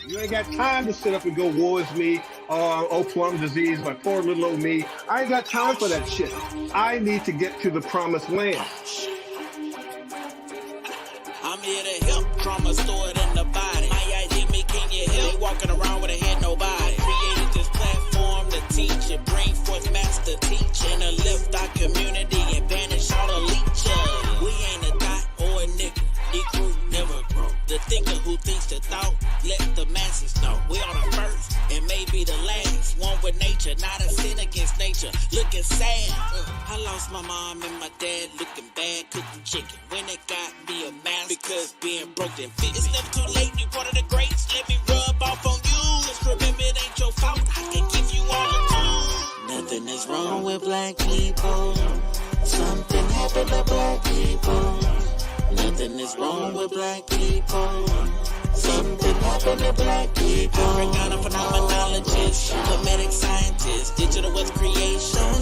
You ain't got time to sit up and go, woe is me, oh, plum disease, my poor little old me. I ain't got time for that shit. I need to get to the promised land. I'm here to help, trauma stored in the body. My idea, me, can you help? They walking around with a head, nobody. Created this platform to teach it, bring forth master teach and uplift our community and banish all the leechers. We ain't a dot or a nickel, equal never grow. The thinker who thinks the thought, let the masses know. We are the first and maybe the last. One with nature, not a sin against nature. Looking sad. I lost my mom and my dad looking bad, cooking chicken. When it got me a mask, because being broke didn't fit. It's never too late, you part of the greats. Let me rub off on you. Just remember it ain't your fault. I can give you all the tools. Nothing is wrong with black people. Something happened to black people. Nothing is wrong with black people. Something happened to black people. Africana phenomenologist, comedic scientist, digital was creation,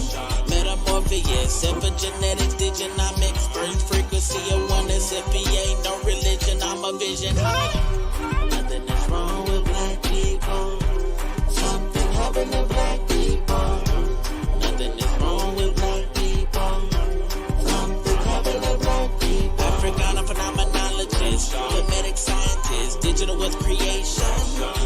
metamorphosis, epigenetics, diginomics, first frequency of oneness, FPA, no religion, I'm a vision. Nothing is wrong with black people. Something happened to black people. Nothing is wrong with black people. Something happened to black people. Africana phenomenologist, comedic scientist, digital was creation,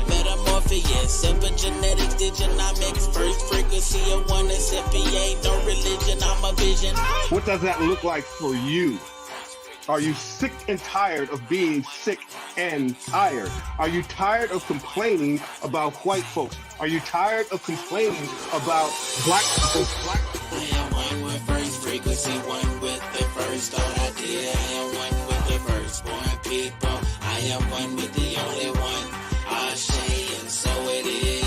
metamorphosis, epigenetics, diginomics, first frequency of oneness, FPA, no religion, I'm a vision. What does that look like for you? Are you sick and tired of being sick and tired? Are you tired of complaining about white folks? Are you tired of complaining about black people? I am one with first frequency, one with the first thought idea. I am one with the firstborn people. I am one with the only one. Ashe, and so it is.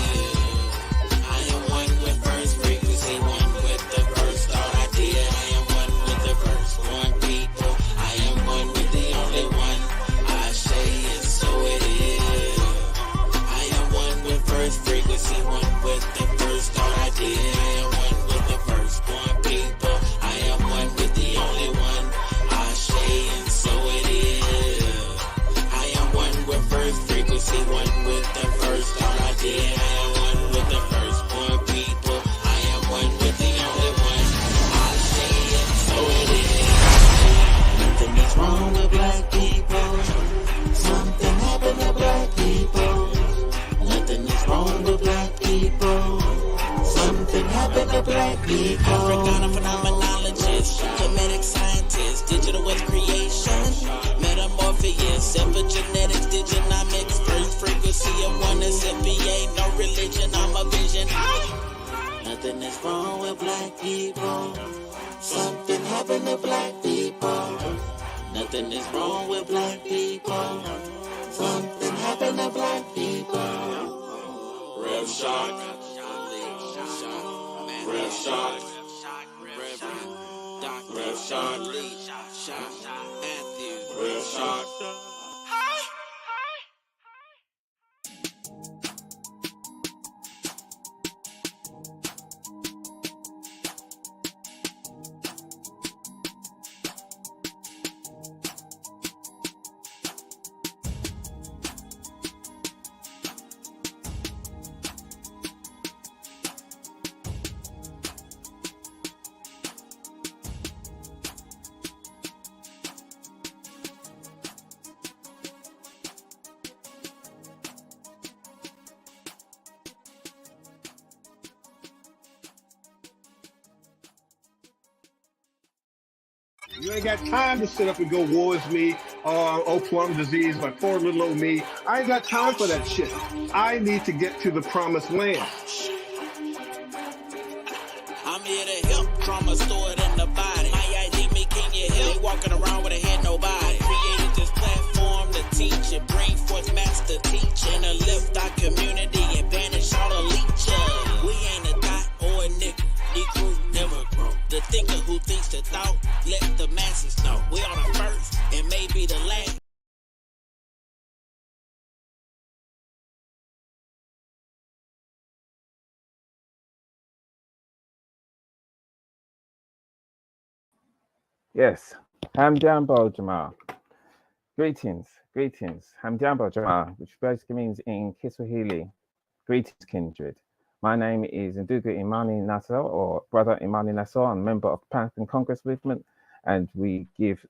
I am one with first frequency, one with the first thought idea. I am one with the firstborn people. I am one with the only one. Ashe, and so it is. I am one with first frequency, one with the first thought idea. I am one with the firstborn people. I am one with the only one. Ashe, and so it is. I am one with first frequency, one with the first thought idea. I am one with the firstborn people. I am one with the only one. Ashe, and so it is. Nothing is wrong with black people. Something happened to black people. Nothing is wrong with black people. Something happened to black people. Africana phenomenologist, comedic scientist, digital was creation, metamorphosis, epigenetics, diginomics, first frequency of oneness, FPA, no religion, I'm a vision. Nothing is wrong with black people. Something happened to black people. Nothing is wrong with black people. Something happened to black people. Rev shock. Rev shock. Rev shock. Rev shock. You ain't got time to sit up and go, woe is me, oh, plum disease, my poor little old me. I ain't got time for that shit. I need to get to the promised land. I'm here to help, trauma stored in the body. My ID, me, can you help? They walking around with a head, nobody. Created this platform to teach it, bring forth master teach and uplift our community and banish all the leechers. We ain't a dot or a nickel, equal never grow. The thinker who thinks the thought, let the masses know. We are the first and maybe the last. Yes, I'm Jamal. Greetings. Hamjambo Jama, which basically means in Kiswahili, greetings, kindred. My name is Ndugu Imani Nassau, or Brother Imani Nassau. I'm a member of Pan African Congress Movement, and we give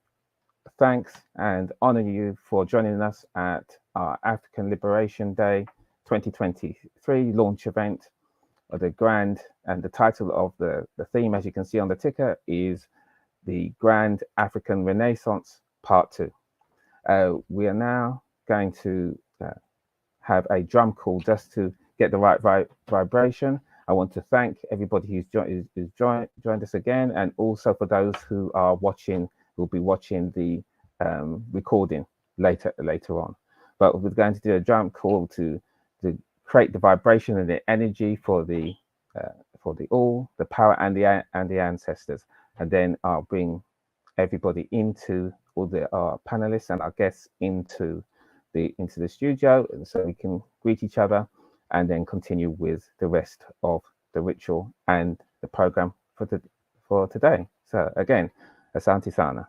thanks and honor you for joining us at our African Liberation Day 2023 launch event of the Grand, and the title of the theme, as you can see on the ticker, is the Grand African Renaissance Part 2. We are now going to have a drum call just to get the right vibration. I want to thank everybody who's joined us again, and also for those who are watching, who'll be watching the recording later on. But we're going to do a drum call to create the vibration and the energy for the all, the power and the ancestors, and then I'll bring everybody into all the panelists and our guests into the studio, and so we can greet each other and then continue with the rest of the ritual and the program for today. So again, Asante Sana.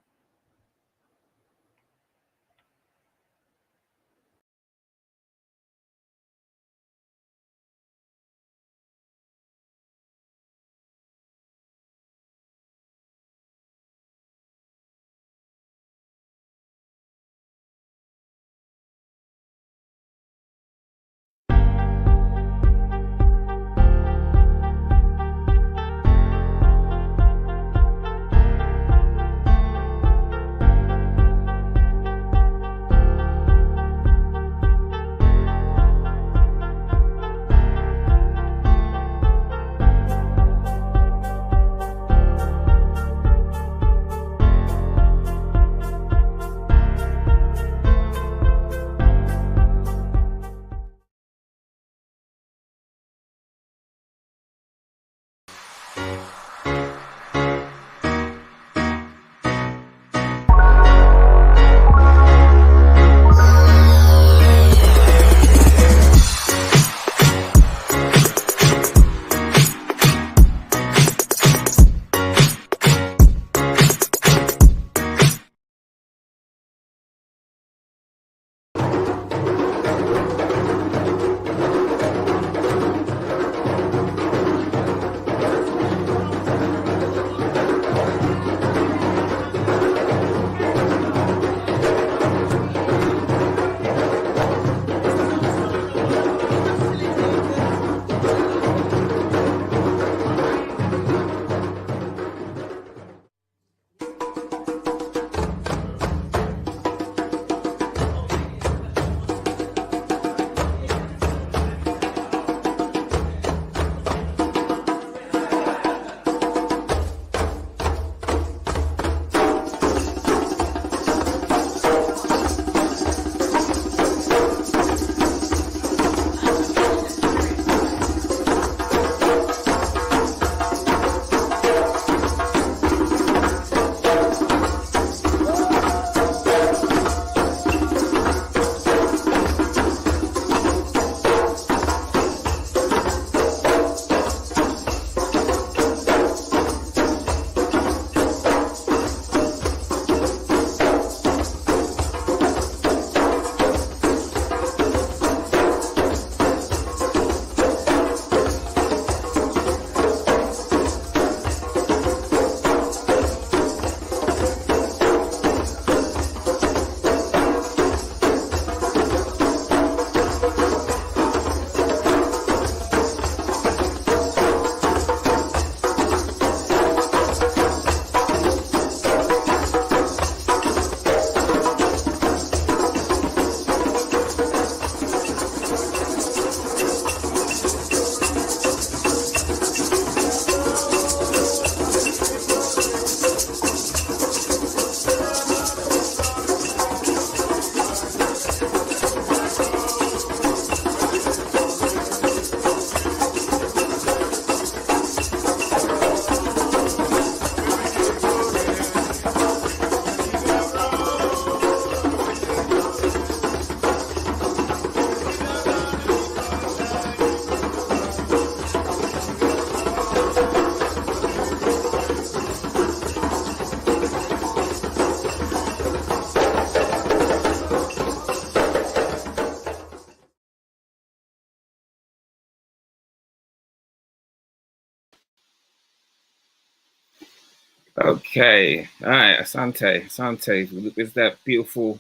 Okay, all right, Asante, with that beautiful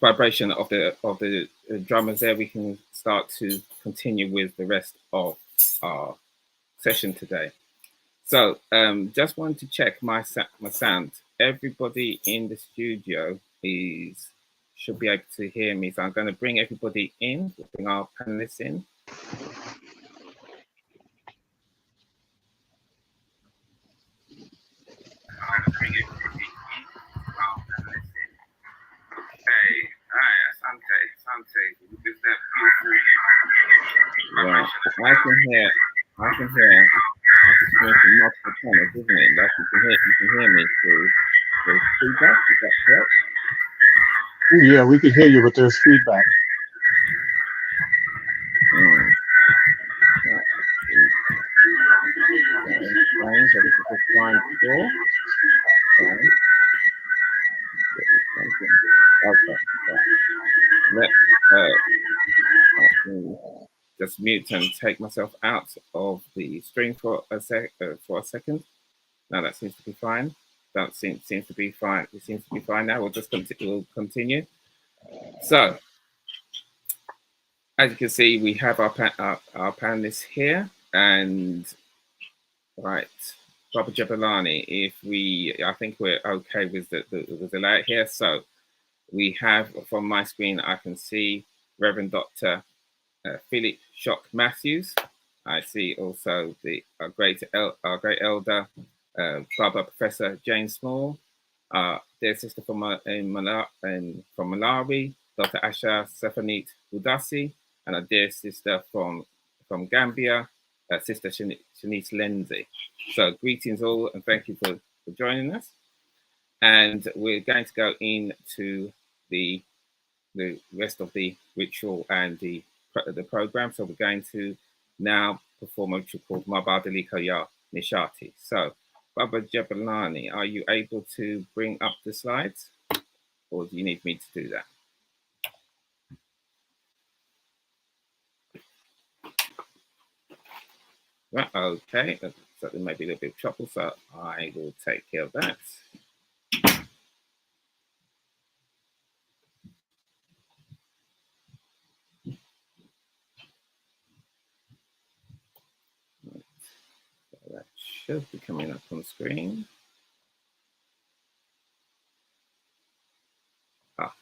vibration of the drummers there, we can start to continue with the rest of our session today. So just wanted to check my sound. Everybody in the studio should be able to hear me. So I'm going to bring everybody in, bring our panelists in. Okay, hi, Asante, with that beautiful vibration. I can hear from multiple channels, isn't it? Like you can hear me through feedback, is that correct? Yeah, we can hear you, but there's feedback. Just mute and take myself out of the stream for a second. Now that seems to be fine. That seems to be fine. It seems to be fine now. We'll just continue. So, as you can see, we have our panelists here, and right, Baba Jabulani. I think we're okay with the layout here. So, we have from my screen, I can see Reverend Dr. Philip Shock Matthews. I see also our great elder, Baba Professor Jane Small, dear sister from Malawi, Dr. Asha Stefanit Udasi, and our dear sister from Gambia, Sister Shanice Lindsay. So greetings all, and thank you for joining us. And we're going to go into the rest of the ritual and the program. So we're going to now perform a ritual called Mabadali Kaya Nishati. So Baba Jabulani, are you able to bring up the slides, or do you need me to do that? Right, okay, so there may be a little bit of trouble, so I will take care of that. So that should be coming up on screen.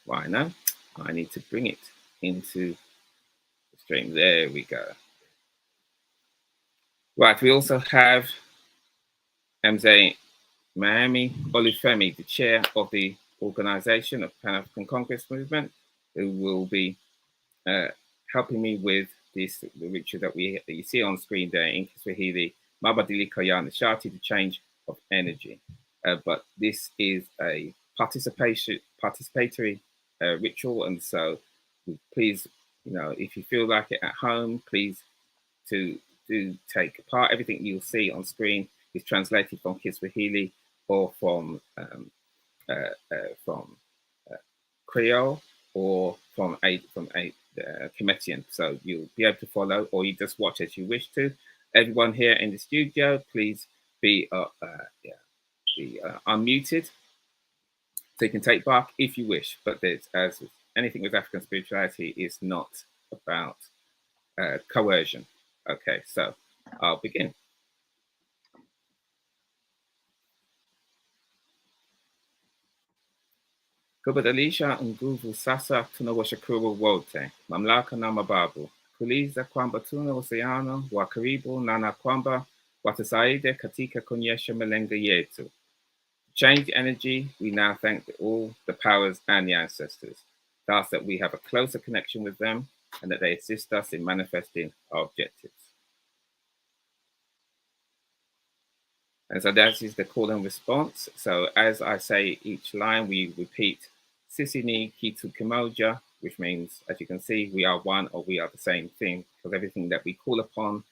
Why now? I need to bring it into the stream. There we go. Right, we also have MJ Miami Olufemi, the chair of the organization of Pan African Congress Movement, who will be helping me with the ritual that you see on screen there in Kiswahili, Mabadili Kaya Nishati, the change of energy. But this is a participatory ritual, and so please, if you feel like it at home, please do take part. Everything you'll see on screen is translated from Kiswahili or from Creole or from Cometian. So you'll be able to follow, or you just watch as you wish to. Everyone here in the studio, please be unmuted, so you can take part if you wish. But as anything with African spirituality, is not about coercion. Okay, so I'll begin. Kubadilisha nguvu sasa tunawashukuru wote, mamlaka na mababu, kuuliza kwamba tuna uhusiano wa karibu na kwamba watasaida katika kuonyesha malengo yetu. Change energy, we now thank all the powers and the ancestors, thus that we have a closer connection with them and that they assist us in manifesting our objectives. And so that is the call and response. So as I say each line, we repeat Sisini Kitu Kimoja, which means, as you can see, we are one, or we are the same thing, because everything that we call upon,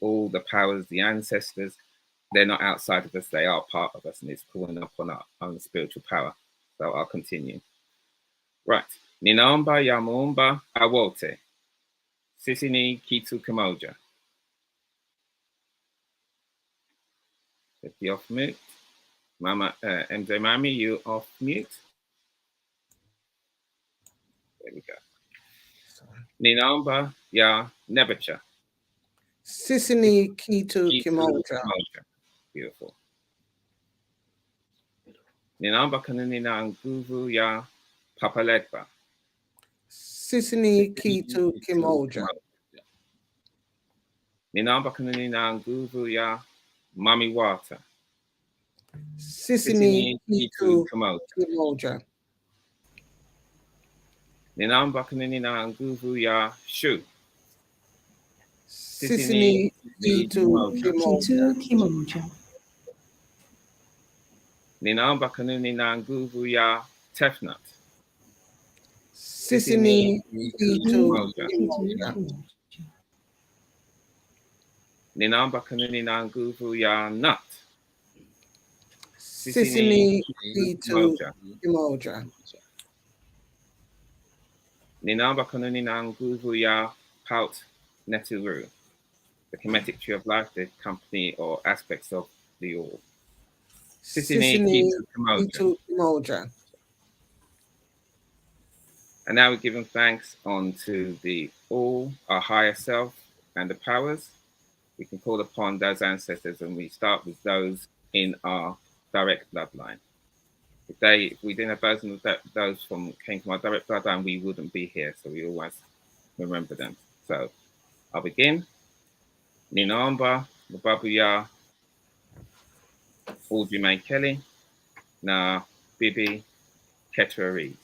all the powers, the ancestors, they're not outside of us, they are part of us, and it's calling upon our own spiritual power. So I'll continue. Right. Ninaomba ya muumba awote. Sisini Kitu Kimoja. If you're off mute, Mama MJ Mami, you off mute. There we go. Ninamba ya Nebacha. Sisini Kitu Kimoja. Beautiful. Ninamba kanina nguvu ya Papalegba. Sisini Kitu Kimoja. Ninamba kanina nguvu ya Mami Wata. Sisini Kitu Kimoja. Ninamba kanina nguvu ya Shu. Sisini Kitu Kimoja. Ninaomba kanunina nguvu ya Tefnut. Sisini Kitu Kimoja. Ninaomba kanunina nguvu ya Nut. Sisini Kitu Kimoja. Ninaomba kanunina nguvu ya Paut Neturu, the Kemetic tree of life, the company or aspects of the all. Sisini Kitu Kimoja. And now we're giving thanks unto the all, our higher self, and the powers. We can call upon those ancestors, and we start with those in our direct bloodline. If we didn't have those came from our direct bloodline, we wouldn't be here. So we always remember them. So I'll begin. Ninamba, Babuya, Audrey Mae Kelly, Na Bibi, Ketra Reed.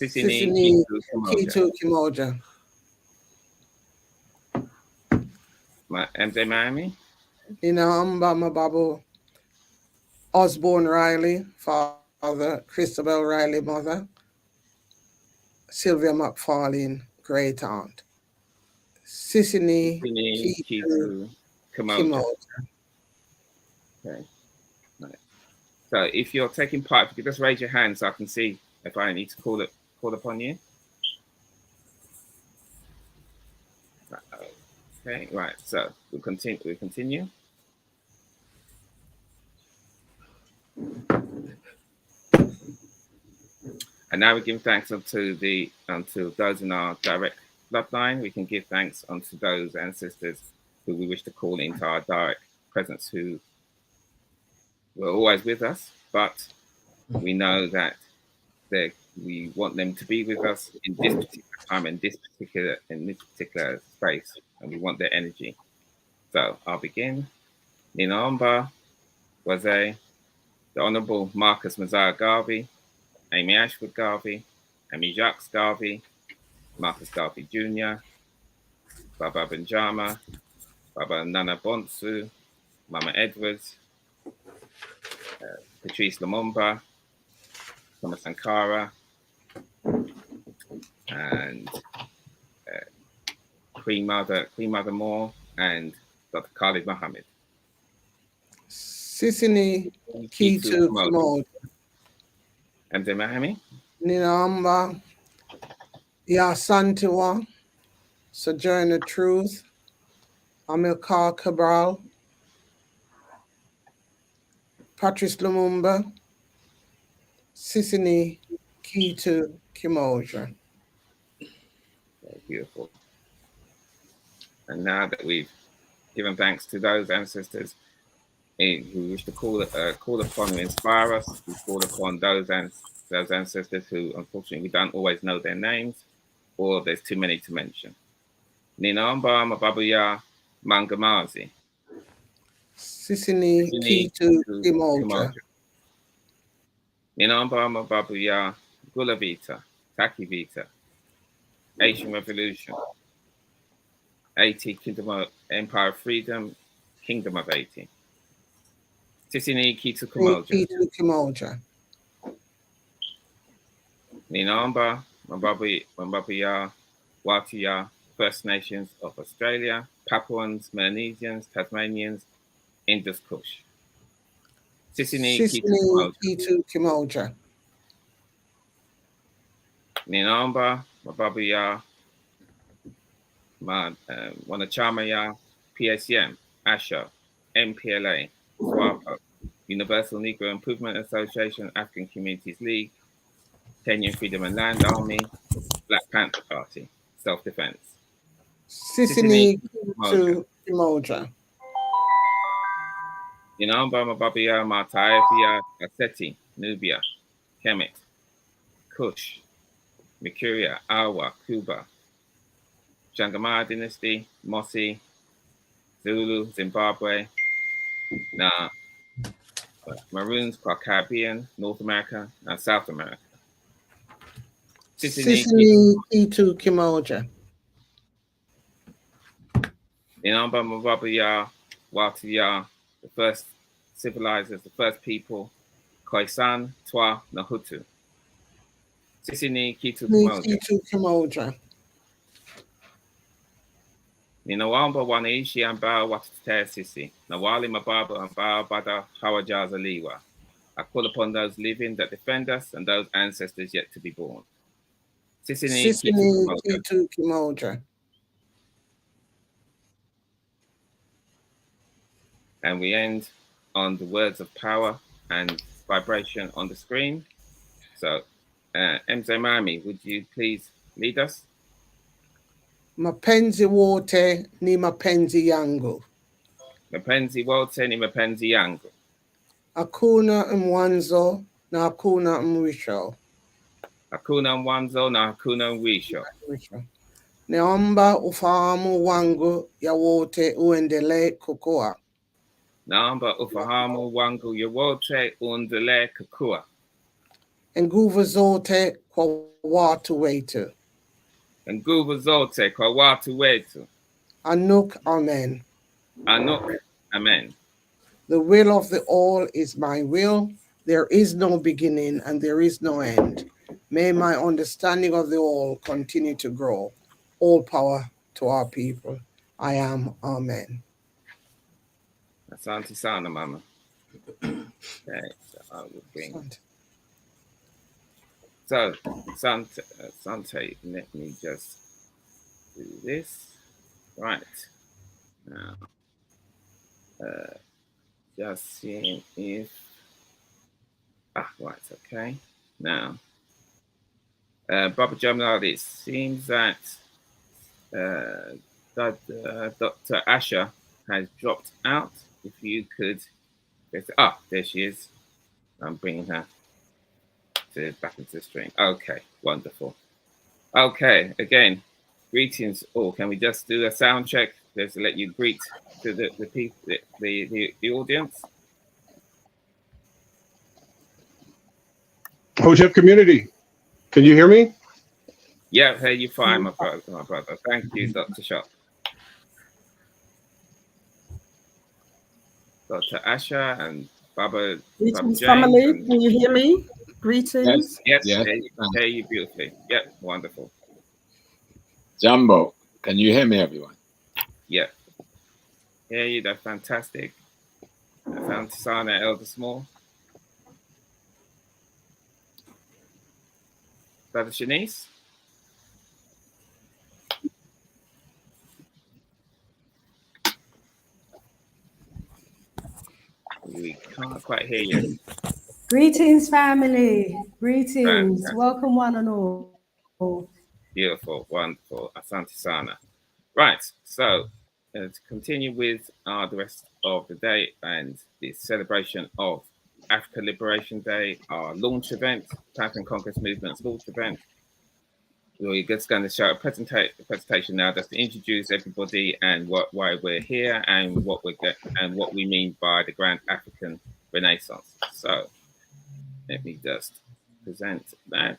Sisini Kitu Kimoja. MJ Miami. Ninaomba Mababu Osborne Riley, father, Christabel Riley, mother, Sylvia McFarlane, great aunt. Sisini Kitu Kimoja. Okay. Right. So if you're taking part, if you could just raise your hand so I can see if I need to call upon you. Okay, right. So we'll continue. And now we give thanks unto those in our direct bloodline. We can give thanks unto those ancestors who we wish to call into our direct presence, who were always with us, but we know that we want them to be with us in this particular time, in this particular space, and we want their energy. So I'll begin. Ninaomba Waze, the Honourable Marcus Mazar Garvey, Amy Ashford Garvey, Amy Jacques Garvey, Marcus Garvey Jr., Baba Benjama, Baba Nana Bonsu, Mama Edwards, Patrice Lumumba, Thomas Sankara, and Queen Mother Moore, and Dr. Khalid Mohammed. Sisini Kitu Kimoja. MJ Mahami. Ninaomba Ya Santiwa, Sojourner Truth, Amilcar Cabral, Patrice Lumumba, Sisini Kitu Kimoja. Very beautiful. And now that we've given thanks to those ancestors who wish to call upon and inspire us, we call upon those ancestors who, unfortunately, we don't always know their names, or there's too many to mention. Ninaomba Mababuya Mangamazi. Sisini Kitu Kimoja. Ninaomba Mababuya Gulavita, Takivita, Asian Revolution, Haiti, Kingdom of Empire of Freedom, Kingdom of Haiti. Sisini Kitu Kimoja. Ninaomba Mababuya Watiya, First Nations of Australia, Papuans, Melanesians, Tasmanians, Indus Kush. Sisini Kitu Kimoja. Ninaomba Mababuya Wanachamaya, PACM, ASHA, MPLA, SWAPO, Universal Negro Improvement Association, African Communities League, Kenyan Freedom and Land Army, Black Panther Party, Self-Defense. Sisini Kitu Kimoja. Inamba Mababia, Mataifia, Aseti, Nubia, Kemet, Kush, Mikuria, Awa, Cuba, Shangamar Dynasty, Mosi, Zulu, Zimbabwe, Maroons, Caribbean, North America, and South America. Sisini Kitu Kimoja. Inamba Mababia, Watiya, the first civilizers, the first people, Khoisan, Twa, Nahutu. Sisini Kitu Kimoja. Ninawamba wanaishi ambao watatetea sisi, na wale mababu ambao bado hawajazaliwa. I call upon those living that defend us and those ancestors yet to be born. Sisini Kitu Kimoja. And we end on the words of power and vibration on the screen. So, Mzee Mami, would you please lead us? Mapenzi wote ni mapenzi yangu. Mapenzi wote ni mapenzi yangu. Hakuna mwanzo na hakuna mwisho. Hakuna mwanzo na hakuna mwisho. Naomba ufahamu wangu ya wote uendelee kukua. Naomba ufahamu wangu ya wote uendelee kukua. Nguvu zote kwa watu wetu. Nguvu zote kwa watu wetu. Anuk, amen. Anuk, amen. The will of the all is my will. There is no beginning and there is no end. May my understanding of the all continue to grow. All power to our people. I am, amen. Asante sana, Mama. Okay, so I will bring. So, Sante, let me just do this. Right. Now, just seeing if. Right, okay. Now, Baba Jamal, it seems that Dr. Asha has dropped out. If you could, there she is. I'm bringing her back into the stream. Okay, wonderful. Okay, again, greetings all. Can we just do a sound check? Just to let you greet to the people, the audience. Hojep community, can you hear me? Yeah, hear you fine, my brother. Thank you, Dr. Shop. Dr. Asha and Baba. Greetings, family. Can you hear me? Greetings. Yes, hear you beautifully. Yep, wonderful. Jumbo, can you hear me, everyone? Yeah. Hear you, that's fantastic. Found Sana Elder Small. Brother Shanice? We can't quite hear you. Greetings, family. Greetings. Welcome, one and all. Beautiful, wonderful. Asante Sana. Right, so to continue with the rest of the day and the celebration of Africa Liberation Day, our launch event, Pan-African Congress Movement's launch event. We're just going to show a presentation now just to introduce everybody and why we're here and what we mean by the Grand African Renaissance. So let me just present that.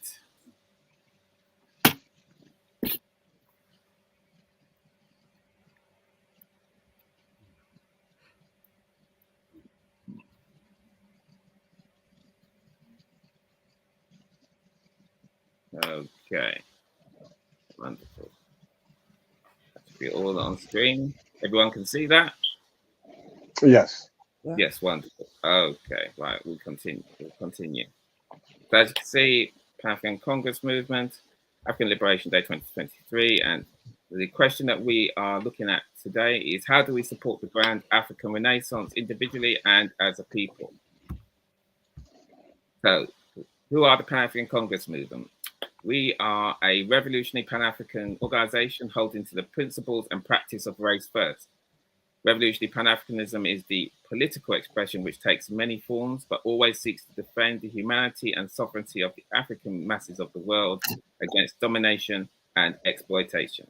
Okay, wonderful. That should be all on screen. Everyone can see that? Yes. Yes, wonderful. Okay, right, we'll continue. So as you can see, Pan-African Congress Movement, African Liberation Day 2023, and the question that we are looking at today is, how do we support the Grand African Renaissance individually and as a people? So, who are the Pan-African Congress Movement? We are a revolutionary Pan-African organization holding to the principles and practice of race first. Revolutionary Pan-Africanism is the political expression which takes many forms, but always seeks to defend the humanity and sovereignty of the African masses of the world against domination and exploitation.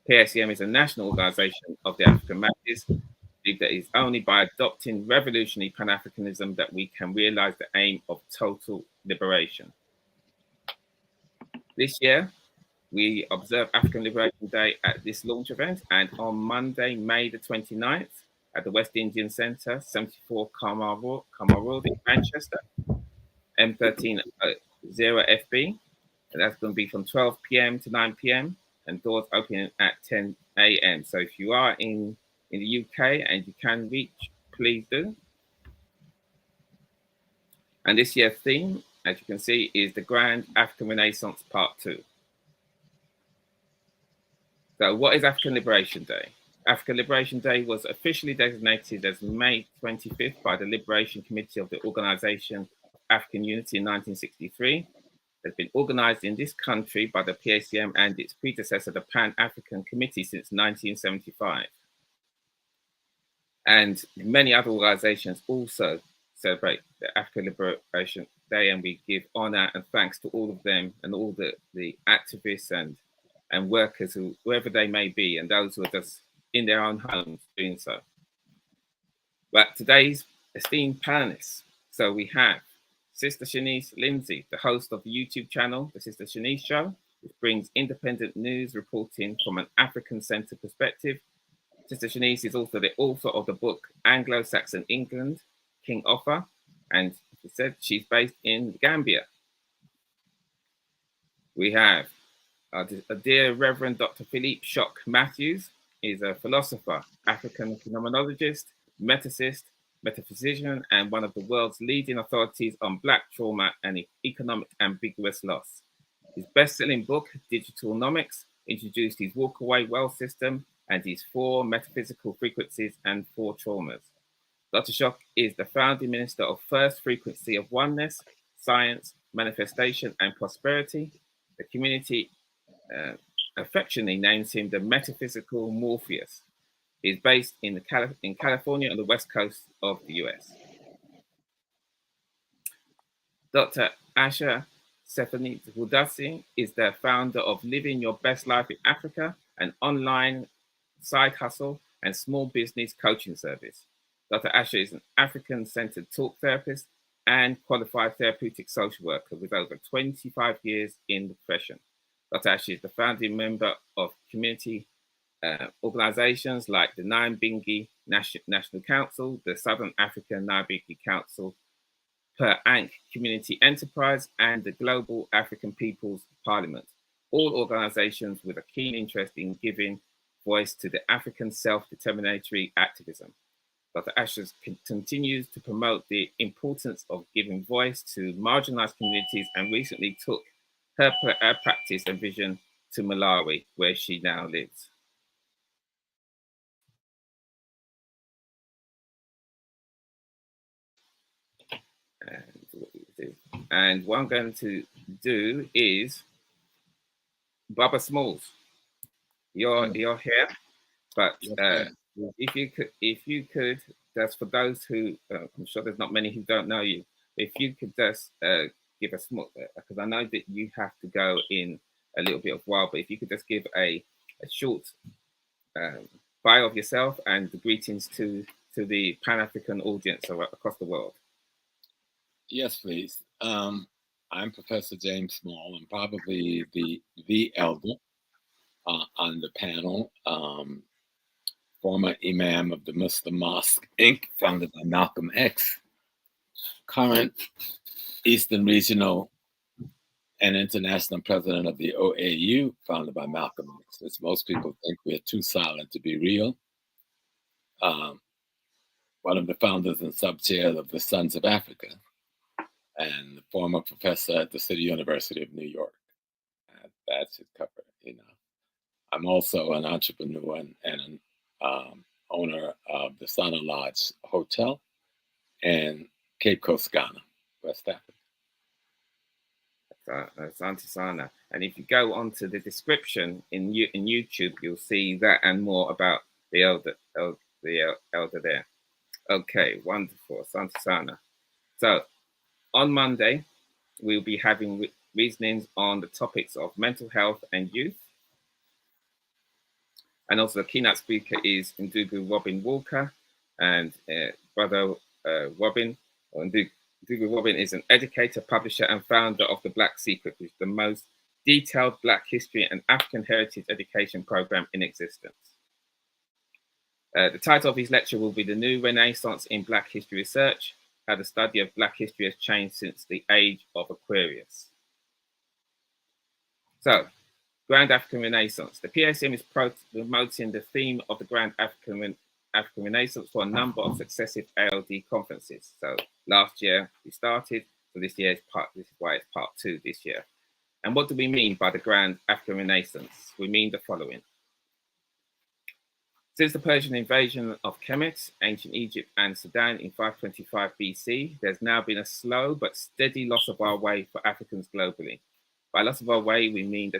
PACM is a national organization of the African masses. That it is only by adopting revolutionary Pan-Africanism that we can realize the aim of total liberation. This year, we observe African Liberation Day at this launch event, and on Monday, May the 29th, at the West Indian Centre, 74 Carmel Road in Manchester, M13 0FB. And that's going to be from 12 p.m. to 9 p.m. and doors opening at 10 a.m. So if you are in the UK and you can reach, please do. And this year's theme, as you can see, is the Grand African Renaissance Part 2. So what is African Liberation Day? African Liberation Day was officially designated as May 25th by the Liberation Committee of the Organization of African Unity in 1963. It's been organized in this country by the PACM and its predecessor, the Pan-African Committee, since 1975. And many other organizations also celebrate the African Liberation Day, and we give honor and thanks to all of them and all the activists and workers, whoever they may be, and those who are just in their own homes doing so. But today's esteemed panelists, so we have Sister Shanice Lindsay, the host of the YouTube channel, The Sister Shanice Show, which brings independent news reporting from an African-centered perspective. Sister Shanice is also the author of the book Anglo-Saxon England, King Offa, and as I said, she's based in Gambia. We have a dear Reverend Dr. Philippe Shock Matthews, is a philosopher, African phenomenologist, meticist, metaphysician, and one of the world's leading authorities on Black trauma and economic ambiguous loss. His best-selling book, Digital Nomics, introduced his walk-away wealth system and his 4 metaphysical frequencies and 4 traumas. Dr. Shock is the founding minister of First Frequency of Oneness, Science, Manifestation, and Prosperity. The community affectionately names him the metaphysical Morpheus. He is based in California on the west coast of the US. Dr. Asha Stephanie Wudasi is the founder of Living Your Best Life in Africa, an online side hustle and small business coaching service. Dr. Asha is an African-centered talk therapist and qualified therapeutic social worker with over 25 years in the profession. Dr. Asha is the founding member of community organizations like the Nyambingi National Council, the Southern African Nyambingi Council, Per Ankh Community Enterprise, and the Global African People's Parliament, all organizations with a keen interest in giving voice to the African self-determinatory activism. Dr. Asha continues to promote the importance of giving voice to marginalized communities and recently took her practice and vision to Malawi, where she now lives. And what I'm going to do is, Baba Smalls, you're here, but if you could, just for those who, I'm sure there's not many who don't know you, if you could just give a small, because I know that you have to go in a little bit of a while, but if you could just give a short bio of yourself and the greetings to the Pan-African audience across the world. Yes, please. I'm Professor James Small. I'm probably the elder on the panel. Former Imam of the Muslim Mosque, Inc., founded by Malcolm X. Current Eastern Regional and International President of the OAU, founded by Malcolm X. As most people think we're too silent to be real. One of the founders and sub-chair of the Sons of Africa, and the former professor at the City University of New York. That should cover enough. I'm also an entrepreneur and an owner of the Sana Lodge Hotel in Cape Coast, Ghana, West Africa. That's Auntie Sana. And if you go onto the description in YouTube, you'll see that and more about the elder there. Okay, wonderful, Auntie Sana. So on Monday, we'll be having reasonings on the topics of mental health and youth. And also the keynote speaker is Ndugu Robin Walker, and Brother Robin, or Ndugu Robin is an educator, publisher, and founder of The Black Secret, which is the most detailed Black history and African heritage education program in existence. The title of his lecture will be The New Renaissance in Black History Research, How the Study of Black History Has Changed Since the Age of Aquarius. So, Grand African Renaissance. The PACM is promoting the theme of the Grand African Renaissance for a number of successive ALD conferences. So last year we started, so this is why it's part 2 this year. And what do we mean by the Grand African Renaissance? We mean the following. Since the Persian invasion of Kemet, ancient Egypt and Sudan in 525 BC, there's now been a slow but steady loss of our way for Africans globally. By loss of our way, we mean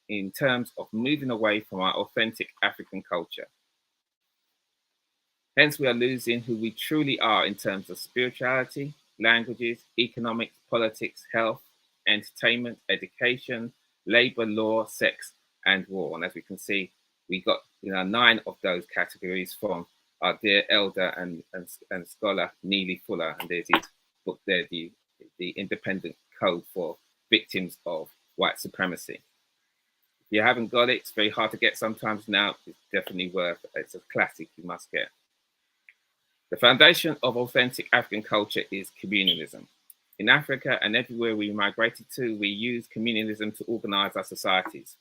in terms of moving away from our authentic African culture. Hence, we are losing who we truly are in terms of spirituality, languages, economics, politics, health, entertainment, education, labor, law, sex, and war. And as we can see, we got 9 of those categories from our dear elder and scholar Neely Fuller, and there's his book there, the Independent Code for Victims of White Supremacy. If you haven't got it, it's very hard to get sometimes now. It's definitely worth it. It's a classic you must get. The foundation of authentic African culture is communalism. In Africa and everywhere we migrated to, we use communalism to organize our societies.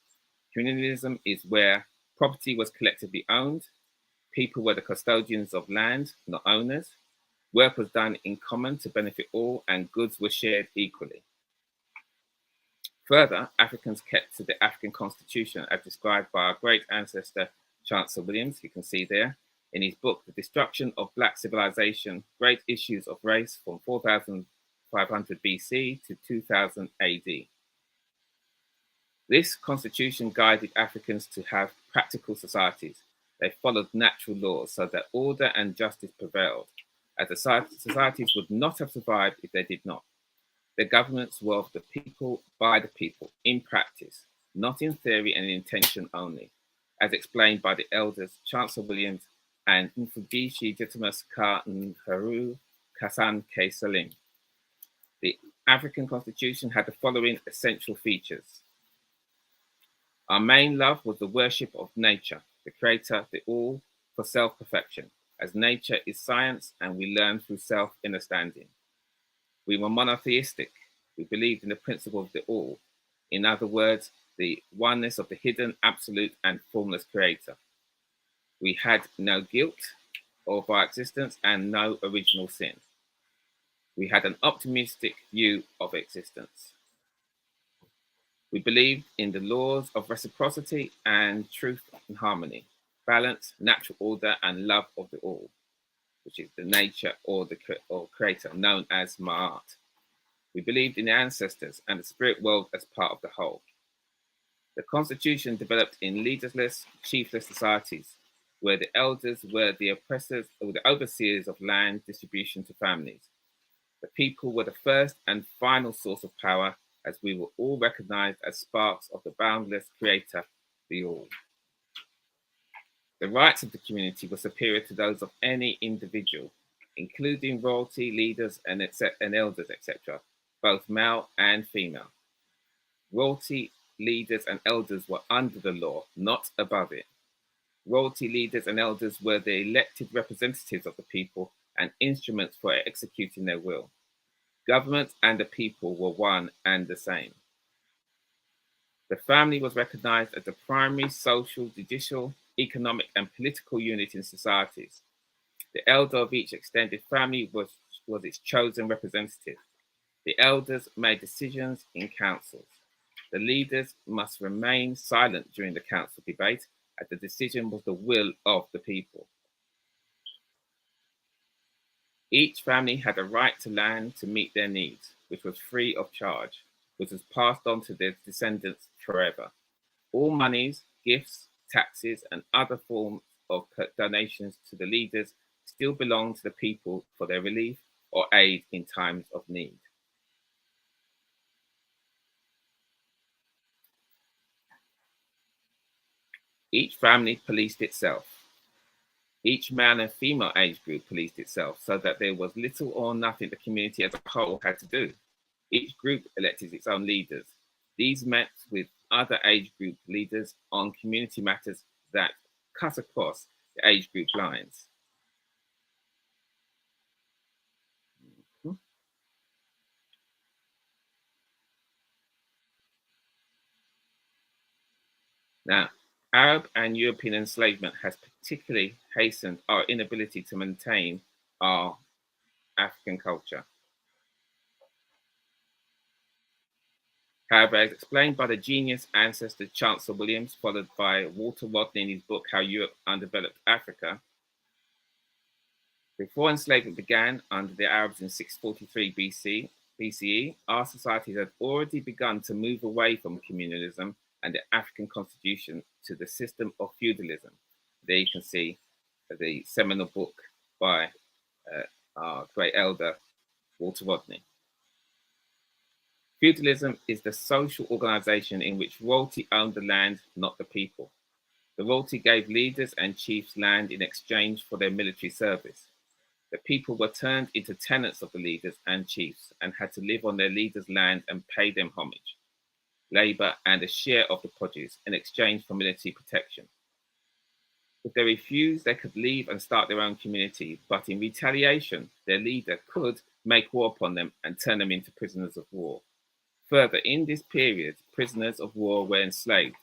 Communalism is where property was collectively owned, people were the custodians of land, not owners, work was done in common to benefit all, and goods were shared equally. Further, Africans kept to the African constitution as described by our great ancestor, Chancellor Williams, you can see there, in his book, The Destruction of Black Civilization, Great Issues of Race from 4500 BC to 2000 AD. This constitution guided Africans to have practical societies. They followed natural laws so that order and justice prevailed, as the societies would not have survived if they did not. The governments were of the people, by the people, in practice, not in theory and in intention only, as explained by the elders Chancellor Williams and Mfugishi Jitimus Ka Nharu Kasan K. Salim. The African constitution had the following essential features. Our main love was the worship of nature, the creator, the all, for self-perfection, as nature is science and we learn through self-understanding. We were monotheistic. We believed in the principle of the all. In other words, the oneness of the hidden, absolute, and formless creator. We had no guilt of our existence and no original sin. We had an optimistic view of existence. We believed in the laws of reciprocity and truth and harmony, balance, natural order, and love of the all, which is the nature or the creator, known as Ma'at. We believed in the ancestors and the spirit world as part of the whole. The constitution developed in leaderless, chiefless societies, where the elders were the oppressors or the overseers of land distribution to families. The people were the first and final source of power, as we were all recognized as sparks of the boundless creator, the all. The rights of the community were superior to those of any individual, including royalty, leaders, and elders, etc., both male and female. Royalty, leaders, and elders were under the law, not above it. Royalty, leaders, and elders were the elected representatives of the people and instruments for executing their will. Government and the people were one and the same. The family was recognized as the primary social, judicial, economic, and political unit in societies. The elder of each extended family was its chosen representative. The elders made decisions in councils. The leaders must remain silent during the council debate, as the decision was the will of the people. Each family had a right to land to meet their needs, which was free of charge, which was passed on to their descendants forever. All monies, gifts, taxes, and other forms of donations to the leaders still belong to the people for their relief or aid in times of need. Each family policed itself. Each male and female age group policed itself, so that there was little or nothing the community as a whole had to do. Each group elected its own leaders. These met with other age group leaders on community matters that cut across the age group lines. Now, Arab and European enslavement has particularly hastened our inability to maintain our African culture. However, as explained by the genius ancestor Chancellor Williams, followed by Walter Rodney in his book, How Europe Undeveloped Africa, before enslavement began under the Arabs in 643 BCE, our societies had already begun to move away from communalism and the African constitution to the system of feudalism. There you can see the seminal book by our great elder, Walter Rodney. Feudalism is the social organization in which royalty owned the land, not the people. The royalty gave leaders and chiefs land in exchange for their military service. The people were turned into tenants of the leaders and chiefs and had to live on their leaders' land and pay them homage, labor, and a share of the produce in exchange for military protection. If they refused, they could leave and start their own community, but in retaliation, their leader could make war upon them and turn them into prisoners of war. Further, in this period, prisoners of war were enslaved.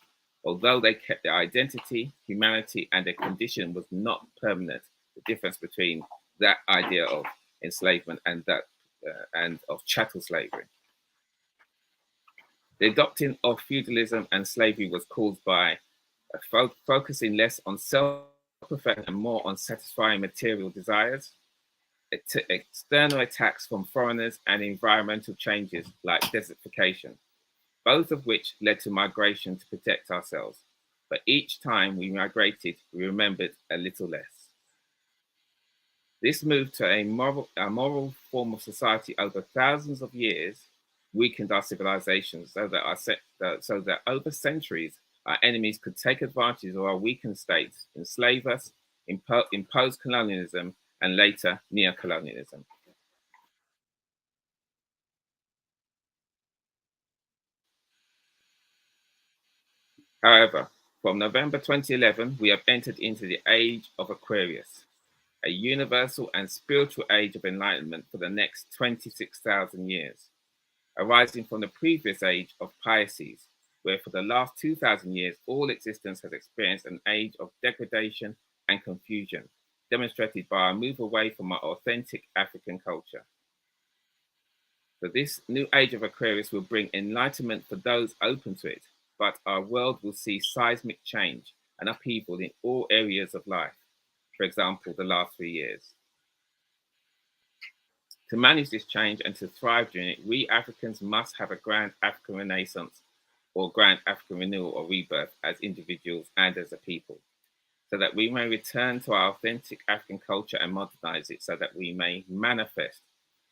Although they kept their identity, humanity, and their condition was not permanent. The difference between that idea of enslavement and that and of chattel slavery. The adopting of feudalism and slavery was caused by focusing less on self-perfection and more on satisfying material desires, external attacks from foreigners, and environmental changes like desertification, both of which led to migration to protect ourselves. But each time we migrated, we remembered a little less. This move to a moral form of society over thousands of years weakened our civilization so that over centuries, our enemies could take advantage of our weakened states, enslave us, impose colonialism, and later neocolonialism. However, from November 2011, we have entered into the age of Aquarius, a universal and spiritual age of enlightenment for the next 26,000 years, arising from the previous age of Pisces, where for the last 2,000 years, all existence has experienced an age of degradation and confusion, demonstrated by our move away from our authentic African culture. So this new age of Aquarius will bring enlightenment for those open to it, but our world will see seismic change and upheaval in all areas of life. For example, the last 3 years. To manage this change and to thrive during it, we Africans must have a Grand African Renaissance or Grand African Renewal or Rebirth as individuals and as a people, so that we may return to our authentic African culture and modernize it so that we may manifest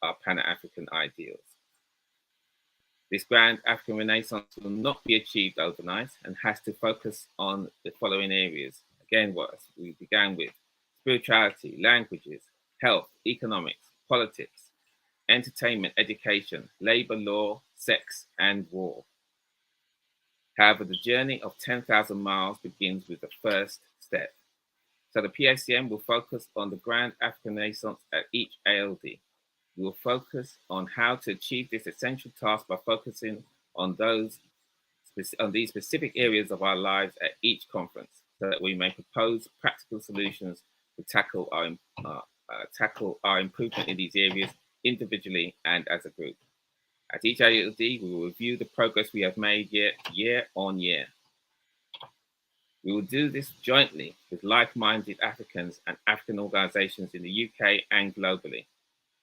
our Pan-African ideals. This Grand African Renaissance will not be achieved overnight and has to focus on the following areas. Again, what we began with: spirituality, languages, health, economics, politics, entertainment, education, labor law, sex, and war. However, the journey of 10,000 miles begins with the first step. So the PACM will focus on the Grand African Renaissance at each ALD. We will focus on how to achieve this essential task by focusing on these specific areas of our lives at each conference, so that we may propose practical solutions to tackle our improvement in these areas individually and as a group. At each ALD, we will review the progress we have made year on year. We will do this jointly with like-minded Africans and African organizations in the UK and globally,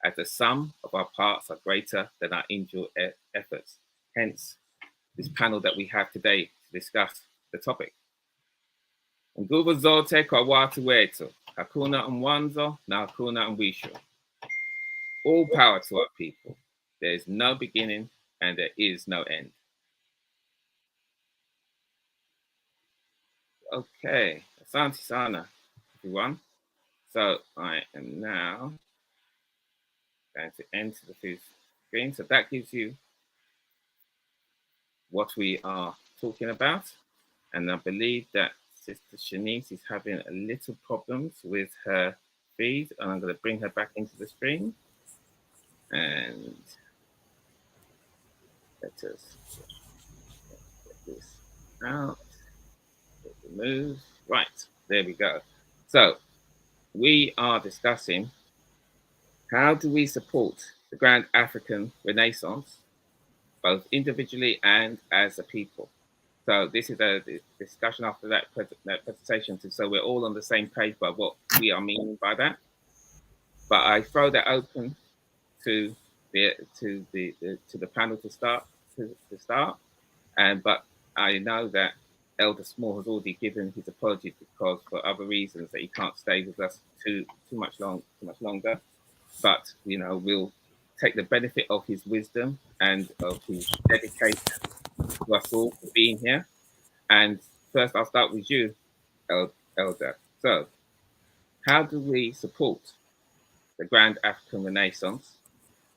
as the sum of our parts are greater than our individual efforts. Hence, this panel that we have today to discuss the topic. Nguvu zote kwa watu wetu, hakuna mwanzo na hakuna mwisho. All power to our people. There is no beginning and there is no end. Okay, asante sana, everyone. So I am now going to enter the full screen. So that gives you what we are talking about. And I believe that Sister Shanice is having a little problems with her feed, and I'm going to bring her back into the stream. And let us get this out, remove. Right, there we go. So we are discussing how do we support the Grand African Renaissance, both individually and as a people. So this is a discussion after that presentation, so we're all on the same page by what we are meaning by that. But I throw that open to the panel to start. But I know that Elder Small has already given his apology because for other reasons that he can't stay with us too much longer. But we'll take the benefit of his wisdom and of his dedication to us all for being here. And first, I'll start with you, Elder. So, how do we support the Grand African Renaissance,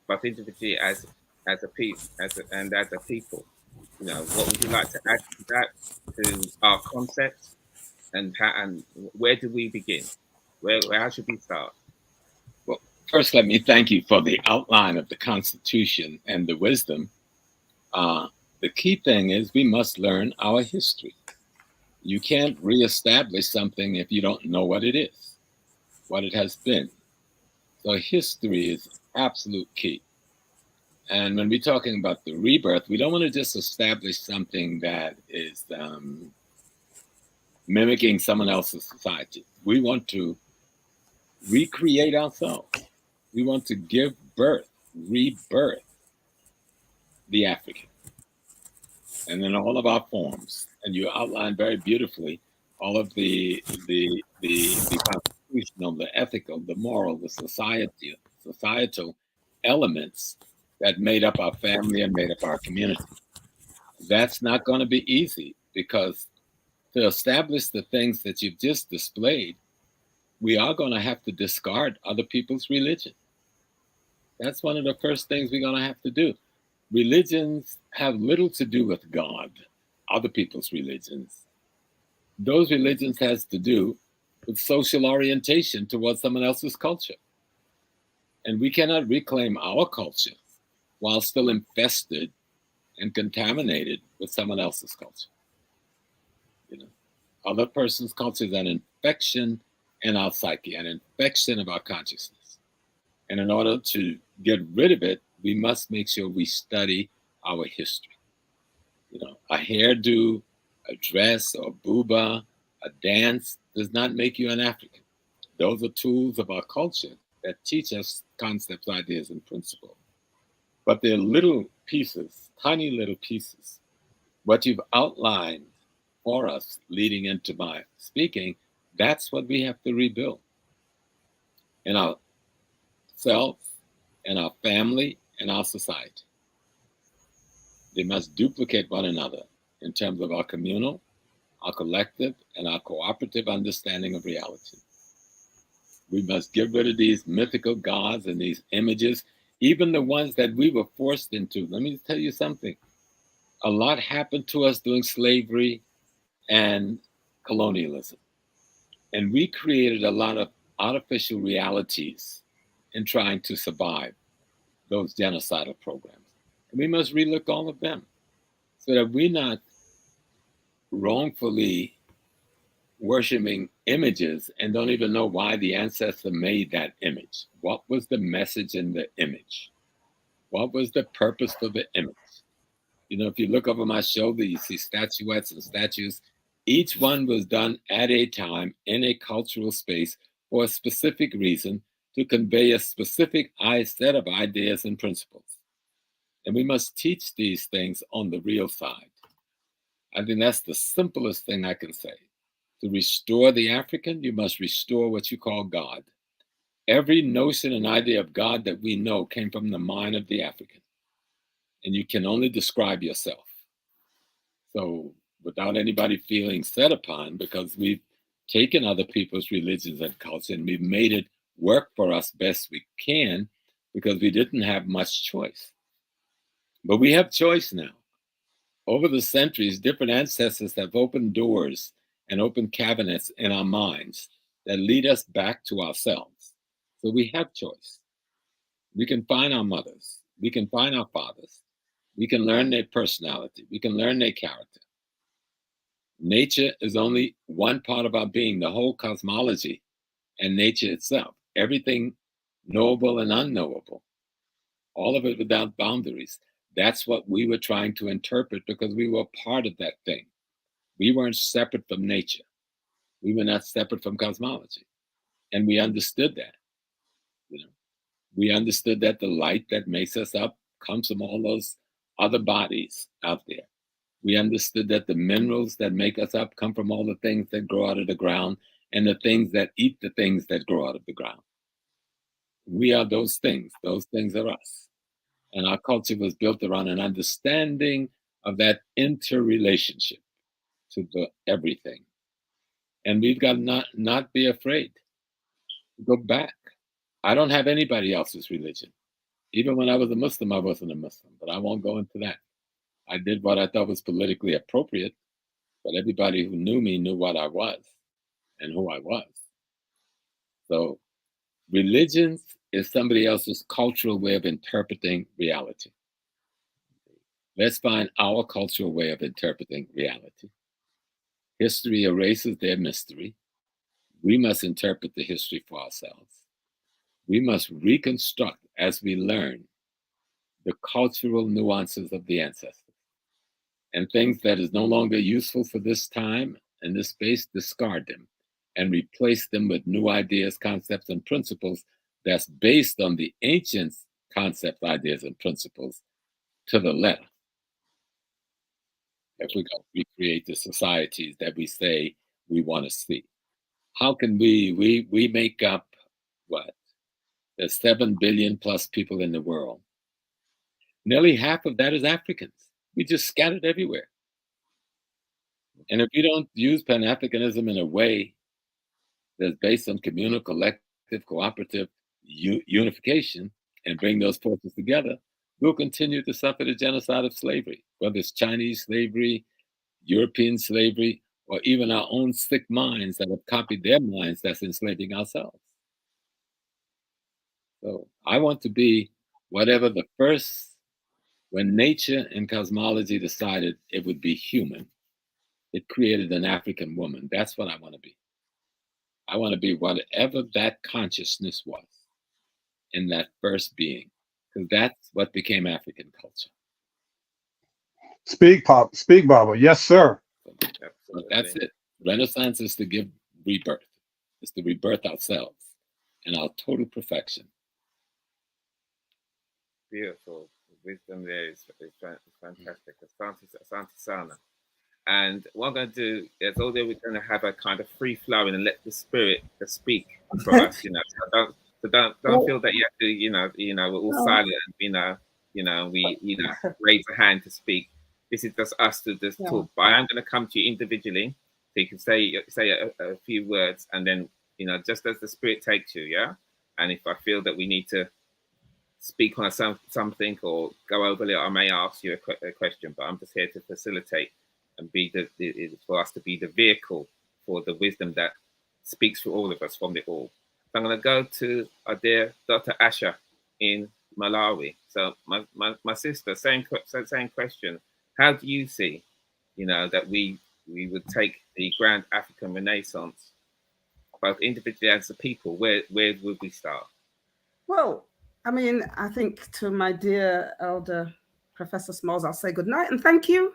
both individually as a people, as a people? What would you like to add to that, to our concept, and where do we begin? How should we start? Well, first, let me thank you for the outline of the Constitution and the wisdom. The key thing is we must learn our history. You can't reestablish something if you don't know what it is, what it has been. So history is absolute key. And when we're talking about the rebirth, we don't want to just establish something that is mimicking someone else's society. We want to recreate ourselves. We want to give birth, rebirth, the African. And in all of our forms, and you outlined very beautifully all of the constitutional, the ethical, the moral, the societal elements that made up our family and made up our community. That's not going to be easy, because to establish the things that you've just displayed, we are going to have to discard other people's religion. That's one of the first things we're going to have to do. Religions have little to do with God, other people's religions. Those religions has to do with social orientation towards someone else's culture. And we cannot reclaim our culture while still infested and contaminated with someone else's culture. Other person's culture is an infection in our psyche, an infection of our consciousness. And in order to get rid of it, we must make sure we study our history. A hairdo, a dress, or booba, a dance does not make you an African. Those are tools of our culture that teach us concepts, ideas, and principles. But they're little pieces, tiny little pieces. What you've outlined for us leading into my speaking, that's what we have to rebuild in ourselves, in our family, and our society. They must duplicate one another in terms of our communal, our collective, and our cooperative understanding of reality. We must get rid of these mythical gods and these images, even the ones that we were forced into. Let me tell you something. A lot happened to us during slavery and colonialism. And we created a lot of artificial realities in trying to survive those genocidal programs. And we must relook all of them so that we're not wrongfully worshiping images and don't even know why the ancestor made that image. What was the message in the image? What was the purpose for the image? You know, if you look over my shoulder, you see statuettes and statues. Each one was done at a time in a cultural space for a specific reason to convey a specific set of ideas and principles. And we must teach these things on the real side. I think that's the simplest thing I can say. To restore the African, you must restore what you call God. Every notion and idea of God that we know came from the mind of the African. And you can only describe yourself. So without anybody feeling set upon, because we've taken other people's religions and culture and we've made it work for us best we can, because we didn't have much choice. But we have choice now. Over the centuries, different ancestors have opened doors and opened cabinets in our minds that lead us back to ourselves. So we have choice. We can find our mothers. We can find our fathers. We can learn their personality. We can learn their character. Nature is only one part of our being, the whole cosmology and nature itself. Everything knowable and unknowable. All of it without boundaries. That's what we were trying to interpret because we were part of that thing. We weren't separate from nature. We were not separate from cosmology. And we understood that. You know, we understood that the light that makes us up comes from all those other bodies out there. We understood that the minerals that make us up come from all the things that grow out of the ground and the things that eat the things that grow out of the ground. We are those things. Those things are us. And our culture was built around an understanding of that interrelationship to the everything. And we've got to not be afraid to go back. I don't have anybody else's religion. Even when I was a Muslim, I wasn't a Muslim, but I won't go into that. I did what I thought was politically appropriate, but everybody who knew me knew what I was and who I was. So religion is somebody else's cultural way of interpreting reality. Let's find our cultural way of interpreting reality. History erases their mystery. We must interpret the history for ourselves. We must reconstruct as we learn the cultural nuances of the ancestors. And things that is no longer useful for this time and this space, discard them and replace them with new ideas, concepts, and principles that's based on the ancient concepts, ideas, and principles to the letter. If we're going to recreate the societies that we say we want to see. How can we make up what? There's 7 billion plus people in the world. Nearly half of that is Africans. We just scattered everywhere. And if you don't use Pan-Africanism in a way that's based on communal, collective, cooperative unification and bring those forces together, we'll continue to suffer the genocide of slavery, whether it's Chinese slavery, European slavery, or even our own sick minds that have copied their minds that's enslaving ourselves. So I want to be whatever the first, when nature and cosmology decided it would be human, it created an African woman. That's what I want to be. I want to be whatever that consciousness was in that first being, because that's what became African culture. Speak, Pop. Speak, Baba. Yes, sir. So that's it. Renaissance is to give rebirth. It's to rebirth ourselves in our total perfection. Beautiful. The wisdom there is fantastic. Asante Sana. And what I'm going to do is, although we're going to have a kind of free flowing and let the spirit speak for us, you know. So don't feel that you have to, we're all silent and we raise a hand to speak. This is just us to just talk. But I am going to come to you individually, so you can say a few words, and then just as the spirit takes you, yeah. And if I feel that we need to speak on something or go over it, I may ask you a question. But I'm just here to facilitate and be for us to be the vehicle for the wisdom that speaks for all of us from the all. So I'm going to go to our dear Dr. Asha in Malawi. So my sister, same question. How do you see, that we would take the Grand African Renaissance, both individually as a people? Where would we start? Well, I mean, I think to my dear elder Professor Smalls, I'll say good night and thank you,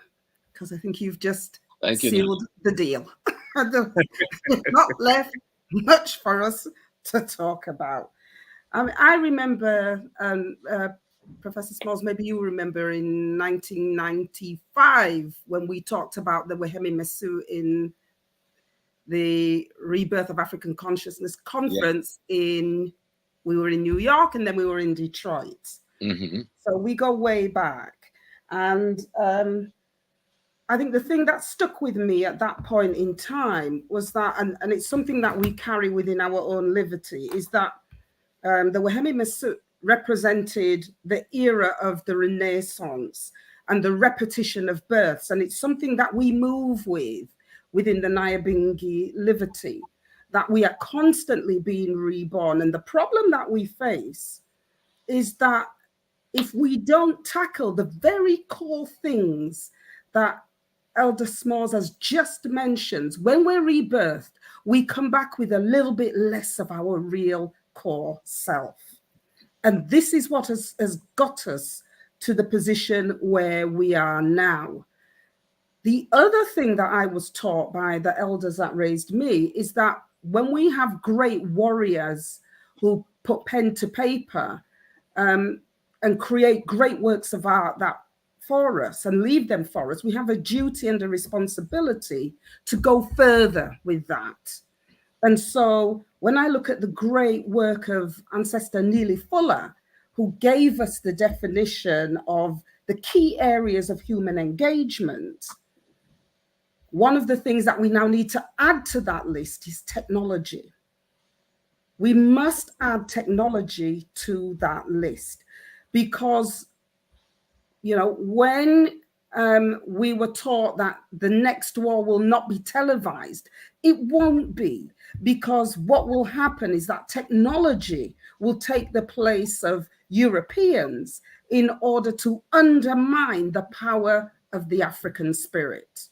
because I think you've just sealed the deal. Not left much for us to talk about. I mean, I remember, Professor Smalls, maybe you remember in 1995 when we talked about the Wahemi Mesu in the Rebirth of African Consciousness conference. We were in New York and then we were in Detroit. Mm-hmm. So we go way back. And I think the thing that stuck with me at that point in time was that, and it's something that we carry within our own liberty, is that the Wahemi Mesu represented the era of the Renaissance and the repetition of births. And it's something that we move within the Nyabingi liberty, that we are constantly being reborn. And the problem that we face is that if we don't tackle the very core things that Elder Smalls has just mentioned, when we're rebirthed, we come back with a little bit less of our real core self. And this is what has got us to the position where we are now. The other thing that I was taught by the elders that raised me is that when we have great warriors who put pen to paper and create great works of art that for us and leave them for us, we have a duty and a responsibility to go further with that. And so when I look at the great work of Ancestor Neely Fuller, who gave us the definition of the key areas of human engagement, one of the things that we now need to add to that list is technology. We must add technology to that list because, you know, when we were taught that the next war will not be televised, it won't be, because what will happen is that technology will take the place of Europeans in order to undermine the power of the African spirit.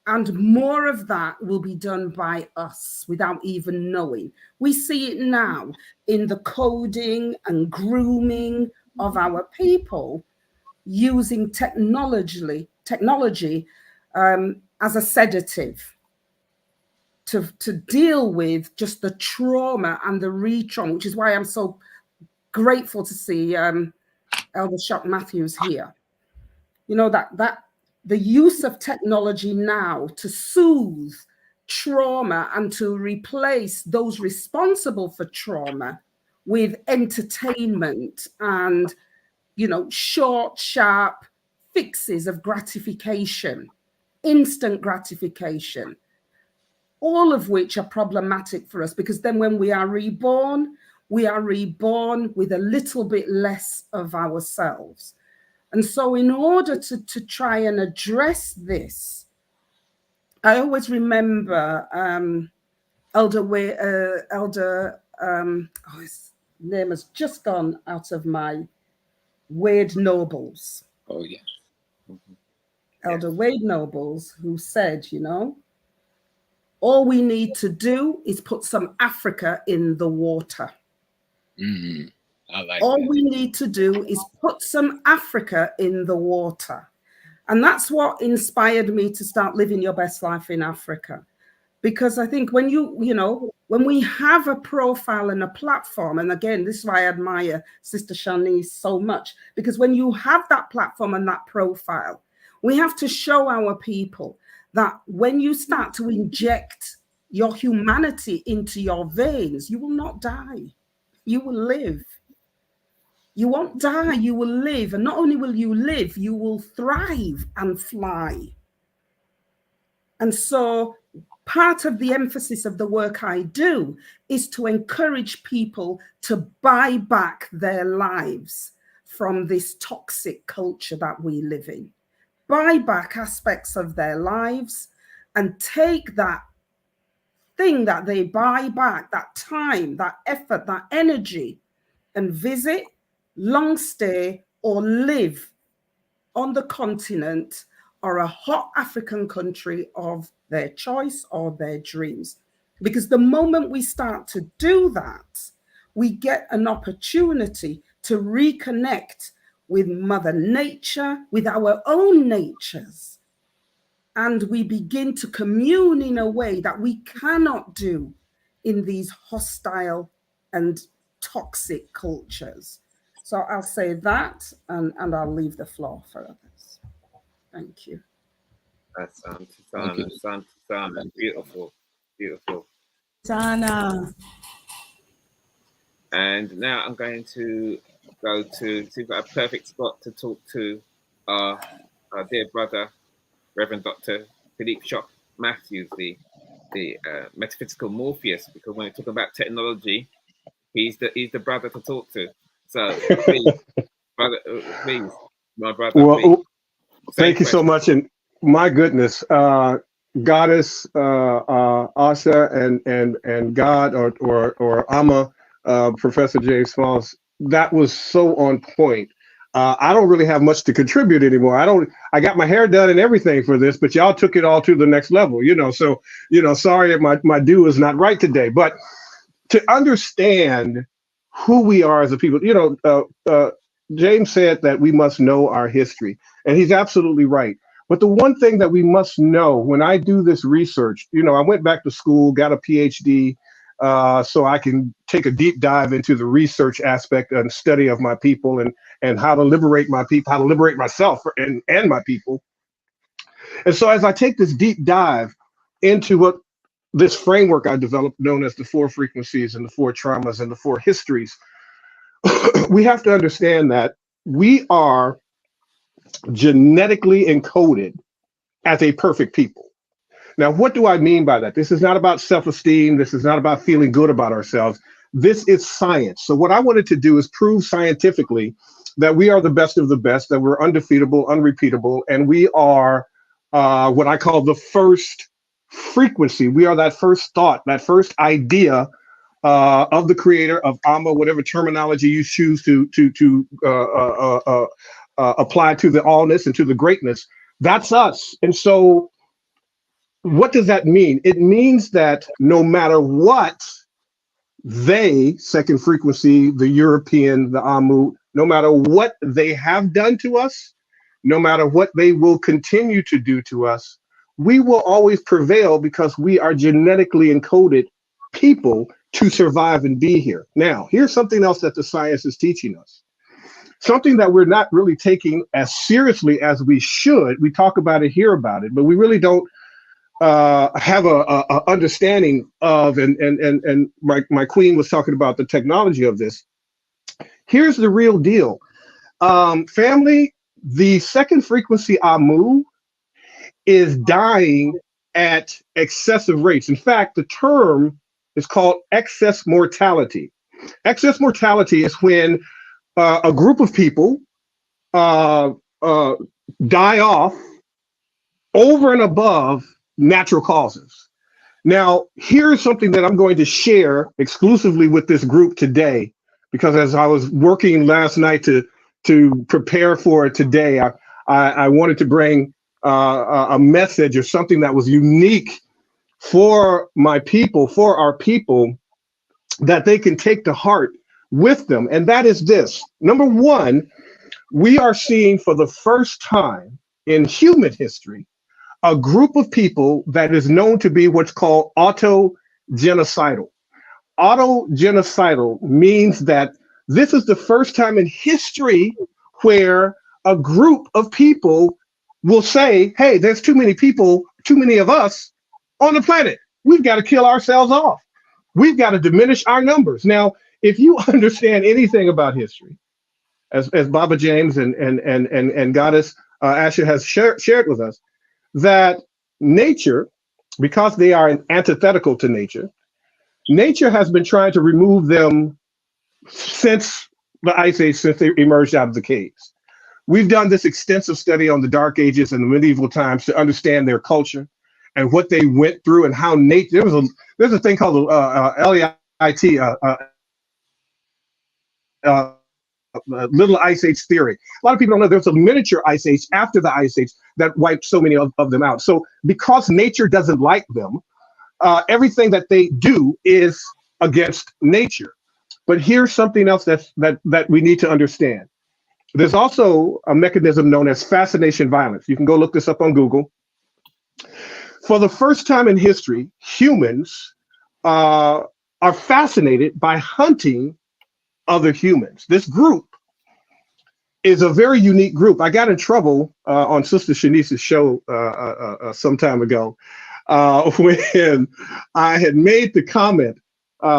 And more of that will be done by us without even knowing. We see it now in the coding and grooming of our people, using technology as a sedative to deal with just the trauma and the re-trauma, which is why I'm so grateful to see Elder Shock Matthews here. You know, that the use of technology now to soothe trauma and to replace those responsible for trauma with entertainment and, you know, short, sharp fixes of gratification, instant gratification, all of which are problematic for us, because then when we are reborn with a little bit less of ourselves. And so in order to try and address this, I always remember his name has just gone out of my Wade Nobles. Oh, yeah. Mm-hmm. Elder Wade Nobles, who said, you know, all we need to do is put some Africa in the water. Mm-hmm. I like all that. we need to do is put some Africa in the water. And that's what inspired me to start living your best life in Africa. Because I think when when we have a profile and a platform, and again, this is why I admire Sister Shanice so much, because when you have that platform and that profile, we have to show our people that when you start to inject your humanity into your veins, you will not die. You will live. You won't die, you will live. And not only will you live, you will thrive and fly. And so part of the emphasis of the work I do is to encourage people to buy back their lives from this toxic culture that we live in. Buy back aspects of their lives and take that thing that they buy back, that time, that effort, that energy, and visit, long stay, or live on the continent or a hot African country of their choice or their dreams. Because the moment we start to do that, we get an opportunity to reconnect with Mother Nature, with our own natures. And we begin to commune in a way that we cannot do in these hostile and toxic cultures. So I'll say that, and I'll leave the floor for others. Thank you. Asante, beautiful, beautiful. Sana. And now I'm going to go to see if we've got a perfect spot to talk to our dear brother, Reverend Dr. Philippe Shock Matthews, the metaphysical Morpheus, because when we talk about technology, he's the brother to talk to. So please, brother, please, my brother. Well, please. thank you so much. And my goodness, Goddess, Asha, and God, or Amma, Professor James Smalls, that was so on point. I don't really have much to contribute anymore. I got my hair done and everything for this, but y'all took it all to the next level, so, sorry if my due is not right today, but to understand who we are as a people, James said that we must know our history, and he's absolutely right. But the one thing that we must know when I do this research, I went back to school, got a PhD, so I can take a deep dive into the research aspect and study of my people and how to liberate my people, how to liberate myself and my people. And so as I take this deep dive into what this framework I developed, known as the 4 frequencies and the 4 traumas and the 4 histories, we have to understand that we are genetically encoded as a perfect people. Now, what do I mean by that? This is not about self-esteem. This is not about feeling good about ourselves. This is science. So what I wanted to do is prove scientifically that we are the best of the best, that we're undefeatable, unrepeatable, and we are what I call the first frequency. We are that first thought, that first idea of the creator, of Amma, whatever terminology you choose to apply to the allness and to the greatness. That's us. And so what does that mean? It means that no matter what they, second frequency, the European, the Amu, no matter what they have done to us, no matter what they will continue to do to us, we will always prevail because we are genetically encoded people to survive and be here. Now, here's something else that the science is teaching us. Something that we're not really taking as seriously as we should. We talk about it, hear about it, but we really don't have a understanding of, and my queen was talking about the technology of this. Here's the real deal. Family, the second frequency Amu is dying at excessive rates. In fact, the term is called excess mortality. Excess mortality is when a group of people die off over and above natural causes. Now, here's something that I'm going to share exclusively with this group today, because as I was working last night to prepare for today, I wanted to bring a message or something that was unique for my people, for our people, that they can take to heart with them. And that is this. Number one, we are seeing for the first time in human history a group of people that is known to be what's called autogenocidal. Autogenocidal means that this is the first time in history where a group of people will say, hey, there's too many people, too many of us on the planet. We've got to kill ourselves off. We've got to diminish our numbers. Now, if you understand anything about history, as Baba James and Goddess Asha has shared with us, that nature, because they are antithetical to nature, nature has been trying to remove them since the Ice Age, since they emerged out of the caves. We've done this extensive study on the Dark Ages and the medieval times to understand their culture and what they went through and how nature. There's a thing called LEIT, Little Ice Age theory. A lot of people don't know there's a miniature Ice Age after the Ice Age that wiped so many of them out. So because nature doesn't like them, everything that they do is against nature. But here's something else that we need to understand. There's also a mechanism known as fascination violence. You can go look this up on Google. For the first time in history, humans are fascinated by hunting other humans. This group is a very unique group. I got in trouble on Sister Shanice's show some time ago when I had made the comment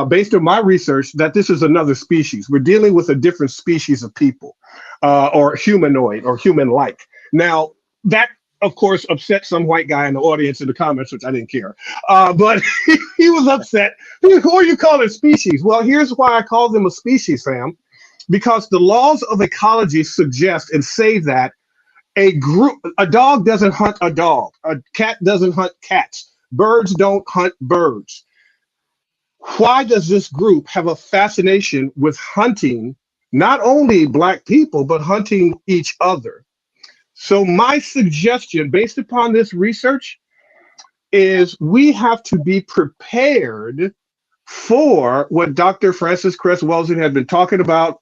based on my research that this is another species. We're dealing with a different species of people or humanoid or human-like. Now, that, of course, upset some white guy in the audience in the comments, which I didn't care. But he was upset. Who are you calling species? Well, here's why I call them a species, fam. Because the laws of ecology suggest and say that a dog doesn't hunt a dog, a cat doesn't hunt cats, birds don't hunt birds. Why does this group have a fascination with hunting not only Black people, but hunting each other? So my suggestion, based upon this research, is we have to be prepared for what Dr. Francis Cress Welsing had been talking about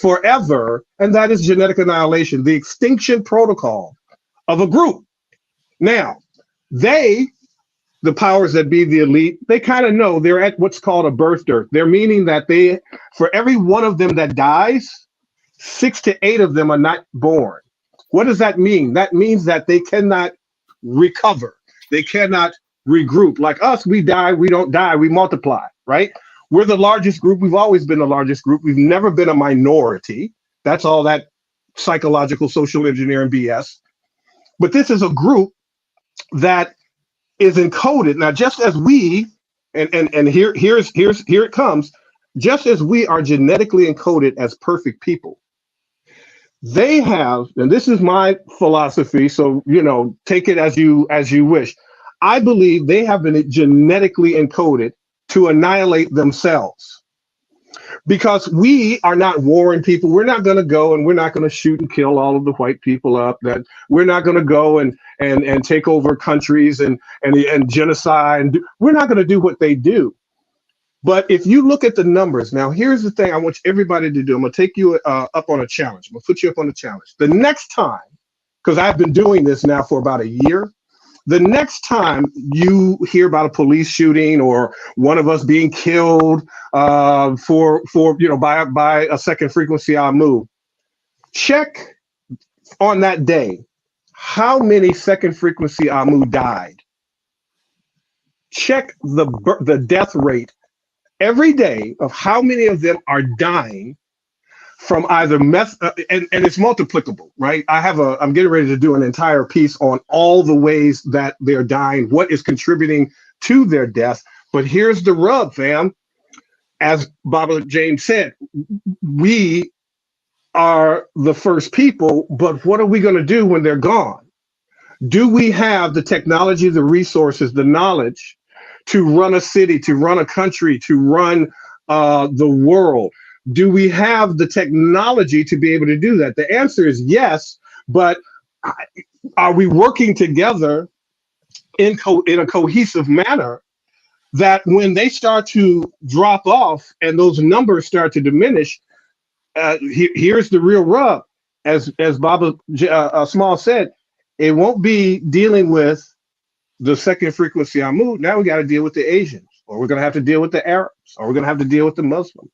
forever, and that is genetic annihilation, the extinction protocol of a group. Now, the powers that be, the elite, they kind of know they're at what's called a birth dearth. They're meaning that for every one of them that dies, 6 to 8 of them are not born. What does that mean? That means that they cannot recover. They cannot regroup. Like us, we die, we don't die, we multiply, right? We're the largest group. We've always been the largest group. We've never been a minority. That's all that psychological social engineering BS. But this is a group that is encoded. Now, just as we, and here it comes, just as we are genetically encoded as perfect people, they have, and this is my philosophy, so take it as you wish. I believe they have been genetically encoded to annihilate themselves, because we are not warring people. We're not going to go and we're not going to shoot and kill all of the white people up. That we're not going to go and take over countries and genocide. And we're not going to do what they do. But if you look at the numbers, now here's the thing I want everybody to do. I'm going to take you up on a challenge. I'm going to put you up on a challenge. The next time, because I've been doing this now for about a year, the next time you hear about a police shooting or one of us being killed by a second frequency Amu, check on that day how many second frequency Amu died. Check the death rate every day of how many of them are dying from either and it's multiplicable, right? I'm getting ready to do an entire piece on all the ways that they're dying, what is contributing to their death. But here's the rub, fam. As Baba James said, we are the first people, but what are we going to do when they're gone? Do we have the technology, the resources, the knowledge to run a city, to run a country, to run the world? Do we have the technology to be able to do that? The answer is yes, but are we working together in a cohesive manner that when they start to drop off and those numbers start to diminish, here's the real rub. As Baba Small said, it won't be dealing with the second frequency Amu. Now we got to deal with the Asians, or we're going to have to deal with the Arabs, or we're going to have to deal with the Muslims.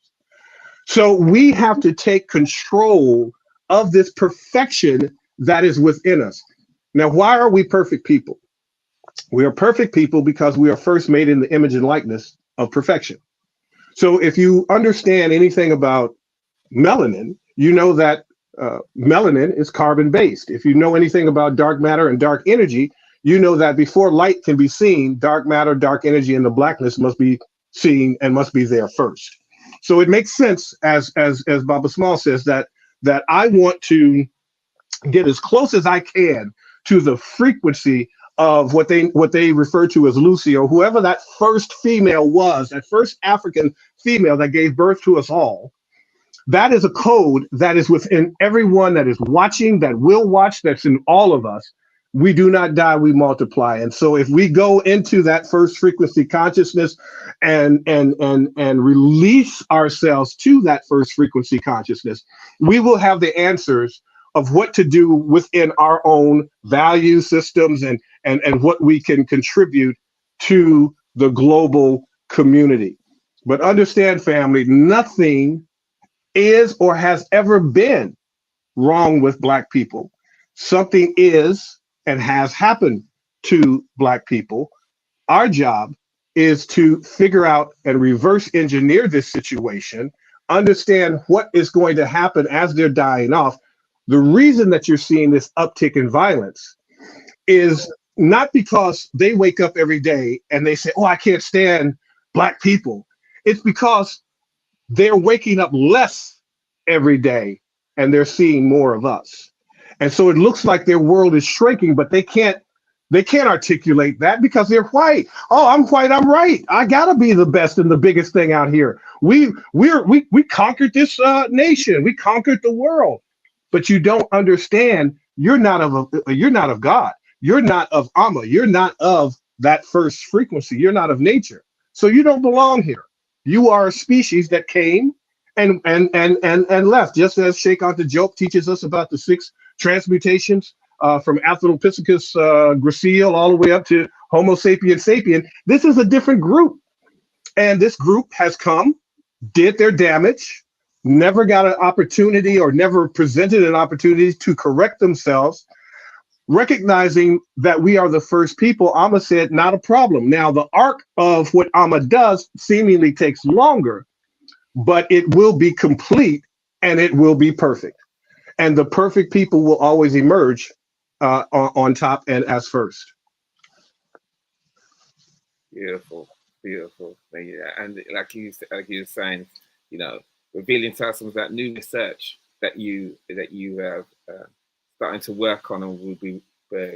So we have to take control of this perfection that is within us. Now, why are we perfect people? We are perfect people because we are first made in the image and likeness of perfection. So if you understand anything about melanin, you know that melanin is carbon-based. If you know anything about dark matter and dark energy, you know that before light can be seen, dark matter, dark energy, and the blackness must be seen and must be there first. So it makes sense, as Baba Small says, that I want to get as close as I can to the frequency of what they refer to as Lucy, or whoever that first female was, that first African female that gave birth to us all. That is a code that is within everyone that is watching, that will watch, that's in all of us, we do not die, we multiply. And so if we go into that first frequency consciousness and release ourselves to that first frequency consciousness, we will have the answers of what to do within our own value systems and what we can contribute to the global community. But understand, family, nothing is or has ever been wrong with Black people. Something is and has happened to Black people. Our job is to figure out and reverse engineer this situation, understand what is going to happen as they're dying off. The reason that you're seeing this uptick in violence is not because they wake up every day and they say, oh, I can't stand Black people. It's because they're waking up less every day and they're seeing more of us. And so it looks like their world is shrinking, but they can't articulate that because they're white. Oh, I'm white, I'm right. I gotta be the best and the biggest thing out here. We conquered this nation, we conquered the world. But you don't understand, you're not of God. You're not of Amma. You're not of that first frequency. You're not of nature. So you don't belong here. You are a species that came and left, just as Sheikh Anta Diop teaches us about the 6 transmutations from Australopithecus gracile all the way up to Homo sapiens sapien. This is a different group. And this group has come, did their damage, never got an opportunity or never presented an opportunity to correct themselves, recognizing that we are the first people. Amma said, not a problem. Now, the arc of what Amma does seemingly takes longer, but it will be complete and it will be perfect. And the perfect people will always emerge on top and as first. Beautiful, beautiful. And like you were saying, you know, revealing to us some of that new research that you have starting to work on and will be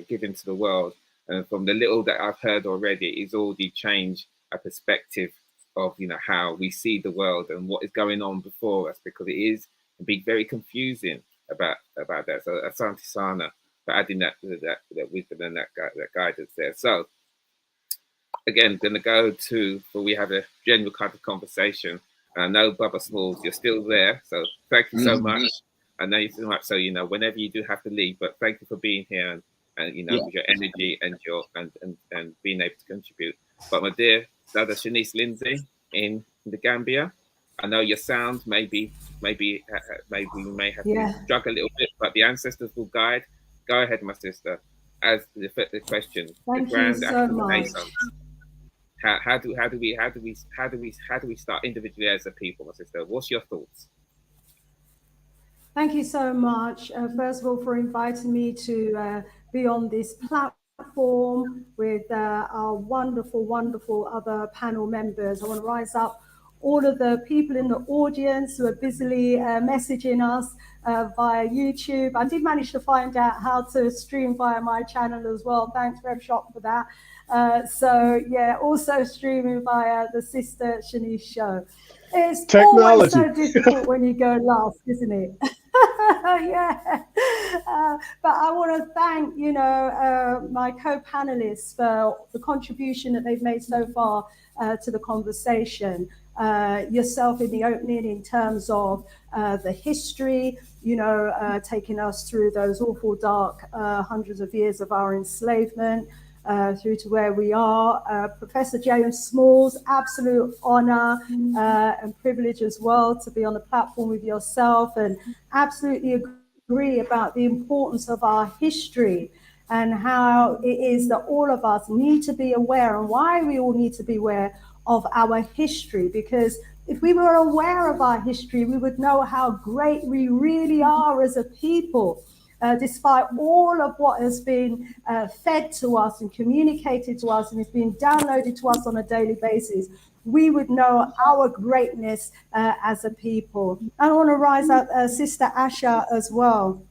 given to the world. And from the little that I've heard already, it's already changed a perspective of, you know, how we see the world and what is going on before us, because it is being very confusing about that. So Asante Sana for adding that wisdom and that guidance there. So again, going to go to, for we have a general kind of conversation. And I know, Brother Smalls, you're still there. So thank you so much. I know you're so much. So, you know, whenever you do have to leave, but thank you for being here and you know, with your energy and your and being able to contribute. But my dear brother Shanice Lindsay in the Gambia, I know your sound maybe you may have to struggle a little bit, but the ancestors will guide. Go ahead, my sister. As the question, thank the Grand you so African much. Renewal. How do we start individually as a people, my sister? What's your thoughts? Thank you so much, first of all, for inviting me to be on this platform with our wonderful, wonderful other panel members. I want to rise up all of the people in the audience who are busily messaging us via YouTube. I did manage to find out how to stream via my channel as well. Thanks, RevShop, for that. So, yeah, also streaming via the Sister Shanice show. It's always so difficult when you go last, isn't it? Yeah. But I want to thank, you know, my co-panelists for the contribution that they've made so far to the conversation. Yourself in the opening in terms of the history, you know, taking us through those awful dark hundreds of years of our enslavement, through to where we are. Professor James Smalls, absolute honor and privilege as well to be on the platform with yourself, and absolutely agree about the importance of our history and how it is that all of us need to be aware, and why we all need to be aware of our history, because if we were aware of our history, we would know how great we really are as a people. Despite all of what has been fed to us and communicated to us and is being downloaded to us on a daily basis, we would know our greatness as a people. I want to rise up Sister Asha as well.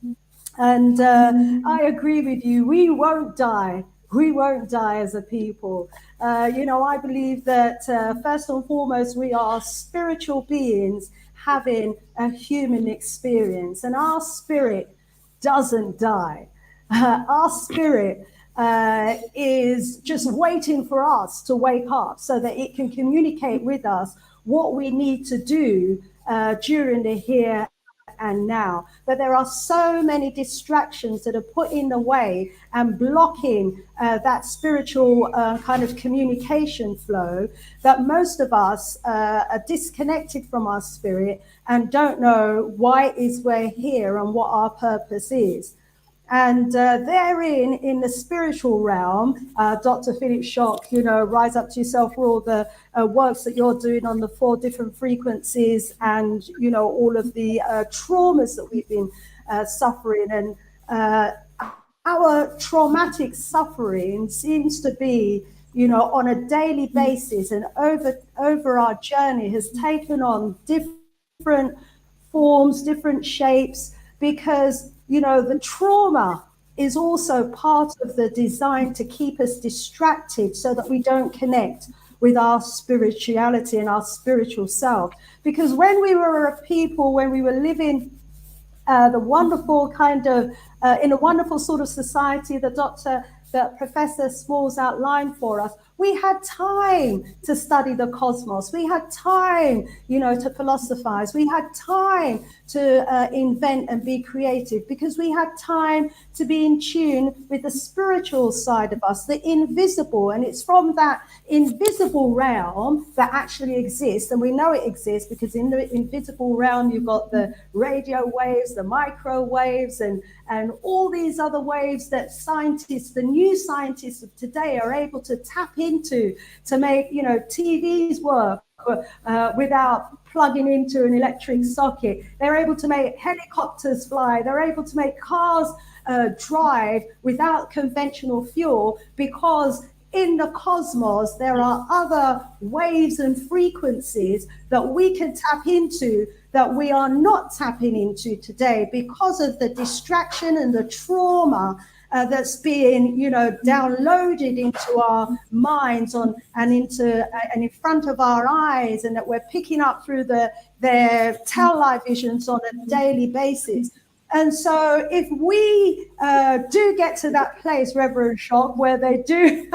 And I agree with you, we won't die. We won't die as a people. You know, I believe that first and foremost, we are spiritual beings having a human experience, and our spirit doesn't die. our spirit is just waiting for us to wake up so that it can communicate with us what we need to do during the here and now. But there are so many distractions that are put in the way and blocking that spiritual kind of communication flow, that most of us are disconnected from our spirit and don't know why it is we're here and what our purpose is. And therein, in the spiritual realm, Dr. Philip Schock, rise up to yourself for all the works that you're doing on the 4 different frequencies and, all of the traumas that we've been suffering. And our traumatic suffering seems to be, on a daily basis and over our journey has taken on different forms, different shapes, because the trauma is also part of the design to keep us distracted so that we don't connect with our spirituality and our spiritual self. Because when we were a people, when we were living the wonderful kind of, in a wonderful sort of society that Professor Smalls outlined for us, we had time to study the cosmos. We had time, to philosophize. We had time to invent and be creative, because we had time to be in tune with the spiritual side of us, the invisible. And it's from that invisible realm that actually exists. And we know it exists because in the invisible realm, you've got the radio waves, the microwaves, and all these other waves that scientists, the new scientists of today, are able to tap into to make, TVs work without plugging into an electric socket. They're able to make helicopters fly. They're able to make cars drive without conventional fuel, because in the cosmos, there are other waves and frequencies that we can tap into that we are not tapping into today because of the distraction and the trauma that's being, downloaded into our minds and in front of our eyes, and that we're picking up through their televisions on a daily basis. And so if we do get to that place, Reverend Schock, where they do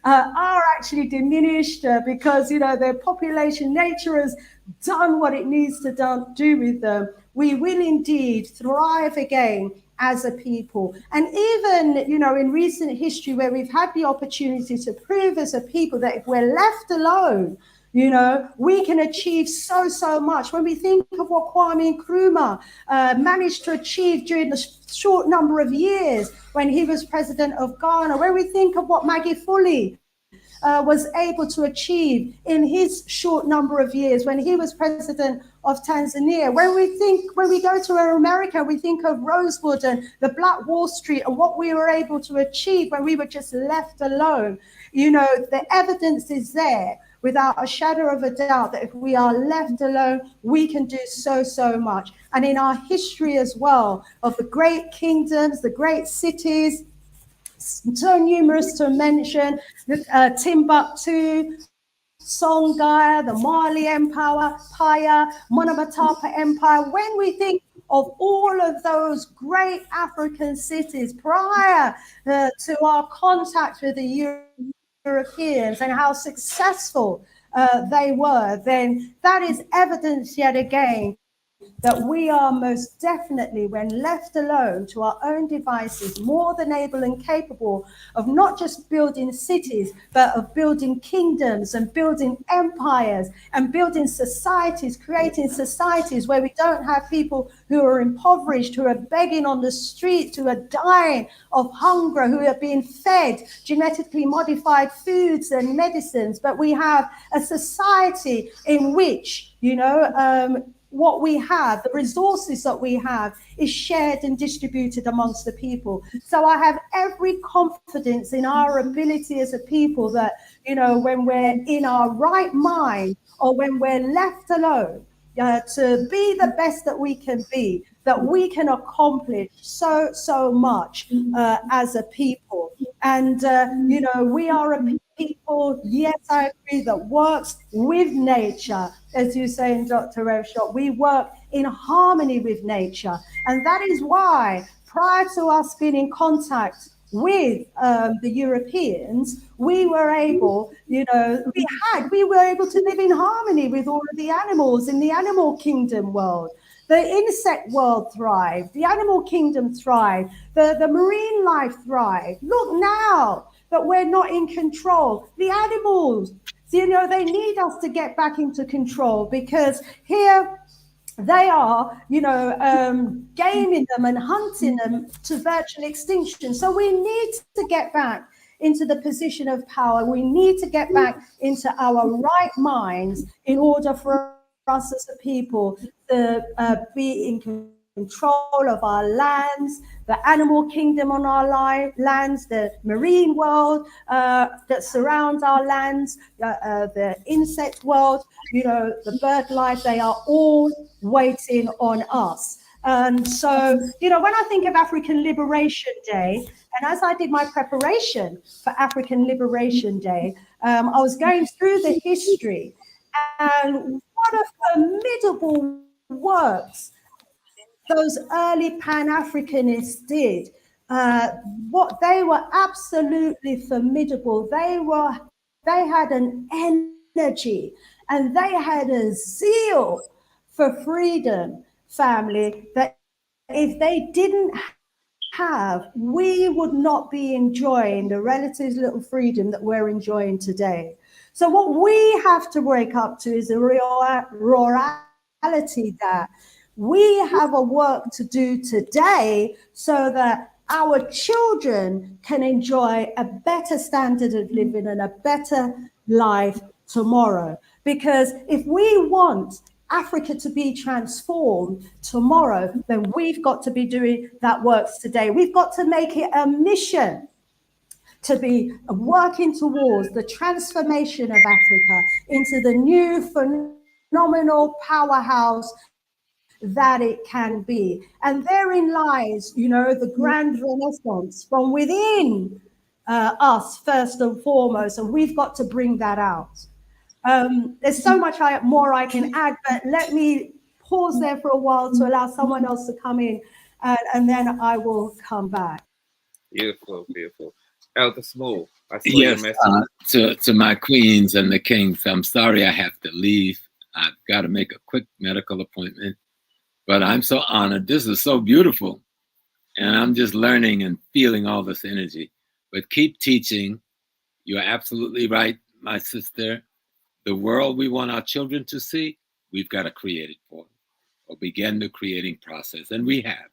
are actually diminished because, their population nature has done what it needs to do with them, we will indeed thrive again as a people. And even, in recent history, where we've had the opportunity to prove as a people that if we're left alone, we can achieve so much. When we think of what Kwame Nkrumah managed to achieve during the short number of years when he was president of Ghana, when we think of what Maggie Foley was able to achieve in his short number of years when he was president of Tanzania, when we go to America, we think of Rosewood and the Black Wall Street and what we were able to achieve when we were just left alone. The evidence is there without a shadow of a doubt that if we are left alone, we can do so much. And in our history as well, of the great kingdoms, the great cities, so numerous to mention, Timbuktu, Songhai, the Mali Empire, Monomotapa Empire. When we think of all of those great African cities prior to our contact with the Europeans and how successful they were, then that is evidence yet again that we are most definitely, when left alone to our own devices, more than able and capable of not just building cities, but of building kingdoms and building empires and building societies, creating societies where we don't have people who are impoverished, who are begging on the streets, who are dying of hunger, who are being fed genetically modified foods and medicines. But we have a society in which, what we have, the resources that we have, is shared and distributed amongst the people. So I have every confidence in our ability as a people that, when we're in our right mind or when we're left alone, to be the best that we can be, that we can accomplish so much as a people. And, we are a people, yes, I agree, that works with nature. As you say in Dr. Revshot, we work in harmony with nature. And that is why prior to us being in contact with the Europeans, we were able, we were able to live in harmony with all of the animals in the animal kingdom world. The insect world thrived, the animal kingdom thrived, the marine life thrived. Look now that we're not in control. The animals, they need us to get back into control, because here they are, gaming them and hunting them to virtual extinction. So we need to get back into the position of power. We need to get back into our right minds in order for us as a people to be in control of our lands, the animal kingdom on our lands, the marine world that surrounds our lands, the insect world, the bird life. They are all waiting on us. And so, when I think of African Liberation Day, and as I did my preparation for African Liberation Day, I was going through the history, and what a formidable works those early Pan-Africanists did. What they were absolutely formidable. They had an energy and they had a zeal for freedom, family, that if they didn't have, we would not be enjoying the relative little freedom that we're enjoying today. So what we have to wake up to is a reality that we have a work to do today so that our children can enjoy a better standard of living and a better life tomorrow. Because if we want Africa to be transformed tomorrow, then we've got to be doing that work today. We've got to make it a mission to be working towards the transformation of Africa into the new phenomenal powerhouse that it can be. And therein lies, the grand renaissance from within us first and foremost, and we've got to bring that out. There's so much more I can add, but let me pause there for a while to allow someone else to come in, and then I will come back. Beautiful, beautiful. Elder Small, I saw Yes, your message. To my queens and the kings, I'm sorry I have to leave. I've got to make a quick medical appointment, but I'm so honored. This is so beautiful, and I'm just learning and feeling all this energy. But keep teaching. You're absolutely right, my sister. The world we want our children to see, we've got to create it for them, or begin the creating process, and we have,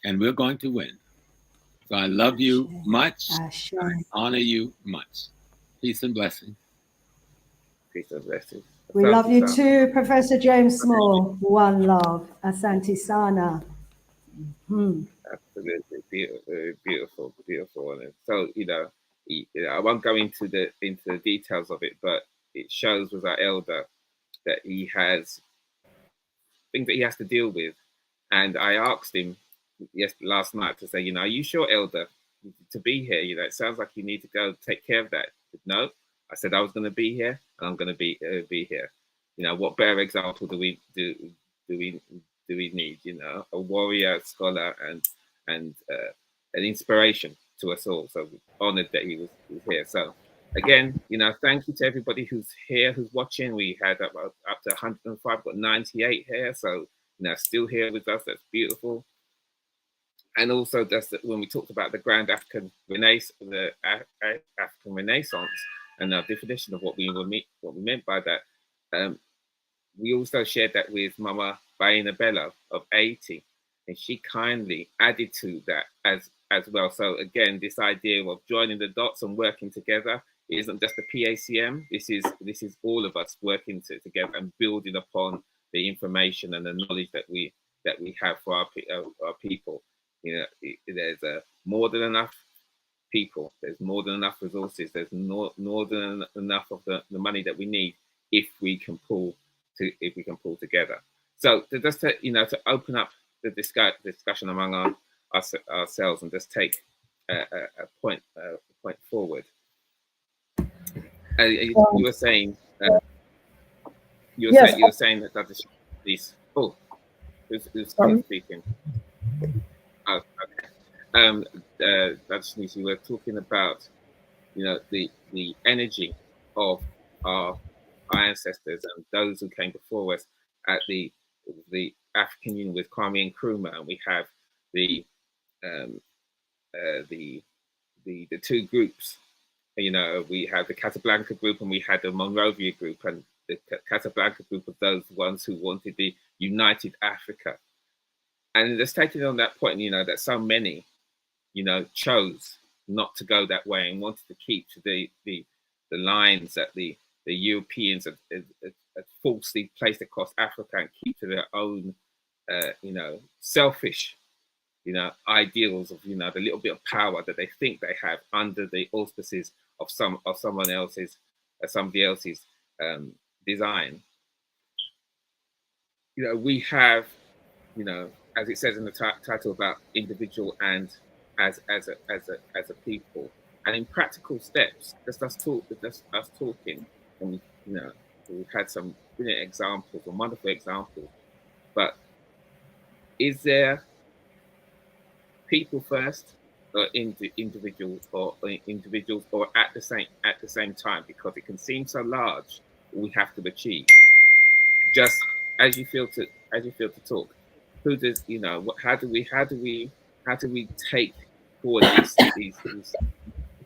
and we're going to win. So I love you much. I honor you much. Peace and blessings. Peace and blessings. We love you too, Professor James Small. One love. Asante Sana. Absolutely beautiful, beautiful. And so, I won't go into the details of it, but it shows with our elder that he has things that he has to deal with. And I asked him last night to say, are you sure, elder, to be here? It sounds like you need to go take care of that. Said, no, I said I was going to be here, and I'm going to be here. What better example do we need? A warrior, a scholar, and an inspiration to us all. So we're honored that he was here. So again, thank you to everybody who's here, who's watching. We had up to 105, got 98 here. So still here with us. That's beautiful. And also, just when we talked about the Grand African Renaissance, African Renaissance, and our definition of what we meant by that, we also shared that with Mama Baina Bello of Haiti, and she kindly added to that as well. So again, this idea of joining the dots and working together isn't just the PACM. This is all of us working together and building upon the information and the knowledge that we have for our people. There's more than enough people. There's more than enough resources. There's more than enough of the money that we need if we can pull together. So just to open up the discussion among ourselves and just take a point forward. You were saying you were saying that this. Oh, who's speaking? Oh, Dr. we were talking about, you know, the energy of our ancestors and those who came before us at the African Union with Kwame Nkrumah, and we have the two groups. You know, we have the Casablanca group and we had the Monrovia group, and the Casablanca group of those ones who wanted the united Africa. And just taking on that point, you know, that so many, you know, chose not to go that way and wanted to keep to the lines that the Europeans had falsely placed across Africa and keep to their own, you know, selfish, you know, ideals of, you know, the little bit of power that they think they have under the auspices of somebody else's design. You know, we have, you know, as it says in the title about individual and as a people, and in practical steps, just us talking, and you know, we've had some brilliant examples or wonderful examples, but is there people first, or individuals, or at the same time? Because it can seem so large, we have to achieve. Just as you feel to talk, who does, you know, how do we take forward these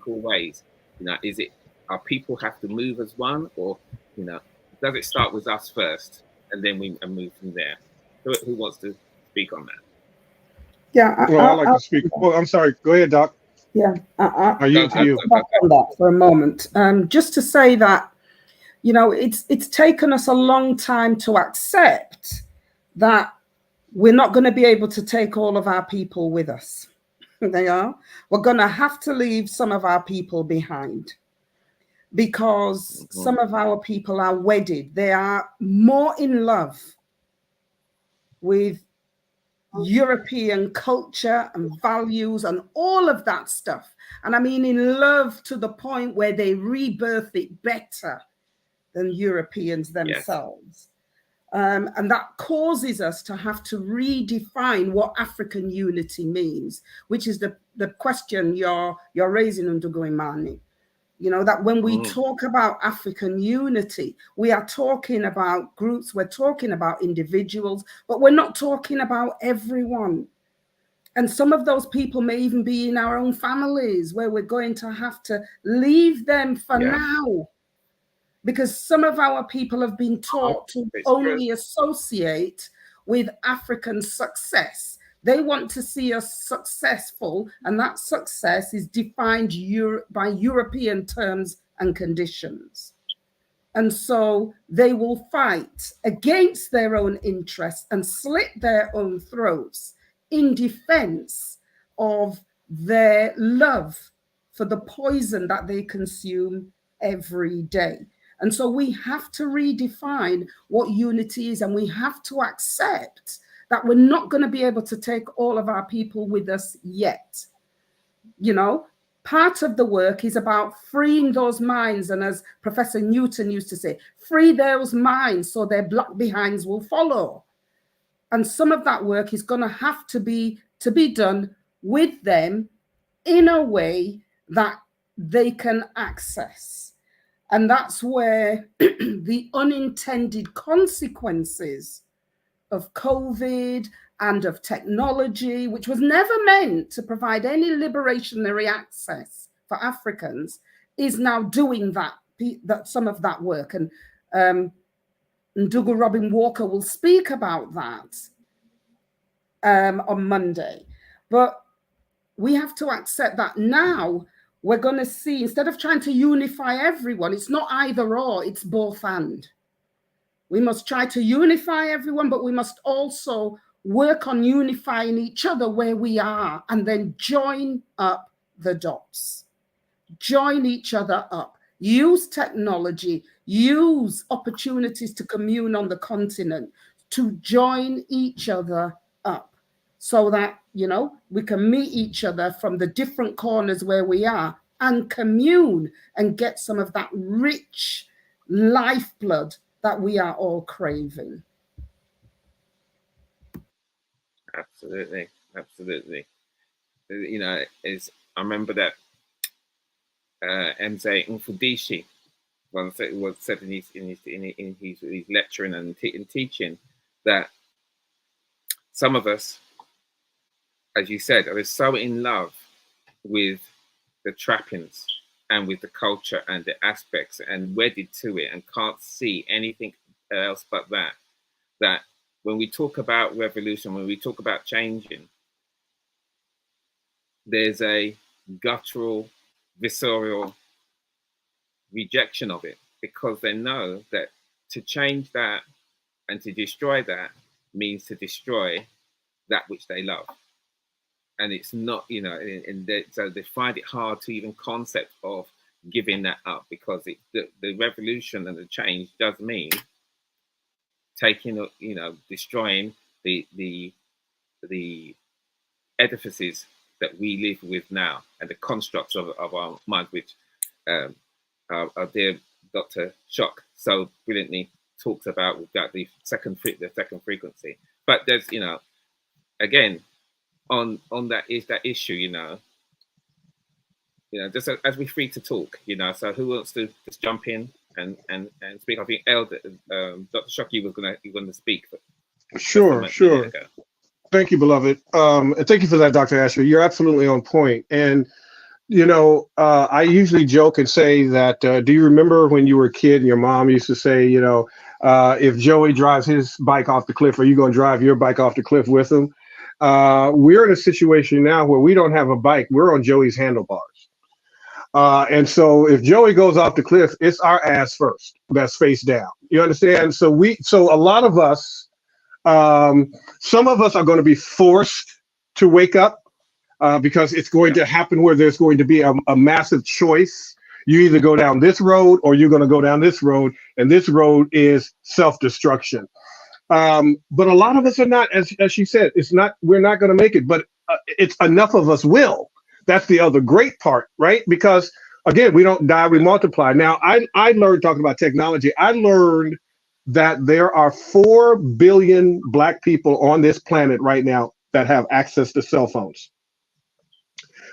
cool ways? You know, is it our people have to move as one, or, you know, does it start with us first and then we move from there? Who wants to speak on that? Yeah, Well, I'd like to speak. Well, I'm sorry. Go ahead, Doc. Yeah, I yield to you. back on that for a moment. Just to say that, you know, it's taken us a long time to accept that we're not going to be able to take all of our people with us. They are. We're going to have to leave some of our people behind, because some of our people are wedded. They are more in love with European culture and values and all of that stuff. And I mean in love to the point where they rebirth it better than Europeans themselves. Yes. And that causes us to have to redefine what African unity means, which is the question you're raising, Ndugu Imani. You know, that when we talk about African unity, we are talking about groups, we're talking about individuals, but we're not talking about everyone. And some of those people may even be in our own families, where we're going to have to leave them for now. Because some of our people have been taught to only associate with African success. They want to see us successful, and that success is defined by European terms and conditions. And so they will fight against their own interests and slit their own throats in defense of their love for the poison that they consume every day. And so we have to redefine what unity is, and we have to accept that we're not going to be able to take all of our people with us yet. You know, part of the work is about freeing those minds. And as Professor Newton used to say, free those minds so their black behinds will follow. And some of that work is going to have to be done with them in a way that they can access. And that's where the unintended consequences of COVID and of technology, which was never meant to provide any liberationary access for Africans, is now doing that some of that work. And Ndugu Robin Walker will speak about that on Monday. But we have to accept that now we're going to see, instead of trying to unify everyone, it's not either or, it's both and. We must try to unify everyone, but we must also work on unifying each other where we are, and then join up the dots. Join each other up. Use technology, use opportunities to commune on the continent, to join each other up, so that, you know, we can meet each other from the different corners where we are and commune and get some of that rich lifeblood that we are all craving. Absolutely, absolutely. you know, is I remember that Mzee Mfudishi was said in his lecturing and in teaching that some of us, as you said, are so in love with the trappings and with the culture and the aspects and wedded to it and can't see anything else but that when we talk about revolution, when we talk about changing, there's a guttural, visceral rejection of it, because they know that to change that and to destroy that means to destroy that which they love. And it's not, you know, so they find it hard to even concept of giving that up, because the revolution and the change does mean taking, you know, destroying the edifices that we live with now and the constructs of our mind, which our dear Dr. Shock so brilliantly talks about. We've got the second frequency, but there's, you know, again, on that is that issue, you know, just as we're free to talk, you know. So who wants to just jump in and speak? I think Elder Dr. Shock, you were gonna speak. Sure. Thank you, beloved. And thank you for that, Dr. Asher. You're absolutely on point. And you know, I usually joke and say that, do you remember when you were a kid and your mom used to say, you know, if Joey drives his bike off the cliff, are you going to drive your bike off the cliff with him? We're in a situation now where we don't have a bike. We're on Joey's handlebars. And so if Joey goes off the cliff, it's our ass first. That's face down. You understand? So a lot of us, some of us are going to be forced to wake up. Because it's going to happen where there's going to be a massive choice. You either go down this road or you're going to go down this road, and this road is self-destruction. But a lot of us are not, as she said, we're not going to make it, but it's enough of us will. That's the other great part, right? Because again, we don't die, we multiply. Now, I learned, talking about technology, I learned that there are 4 billion Black people on this planet right now that have access to cell phones.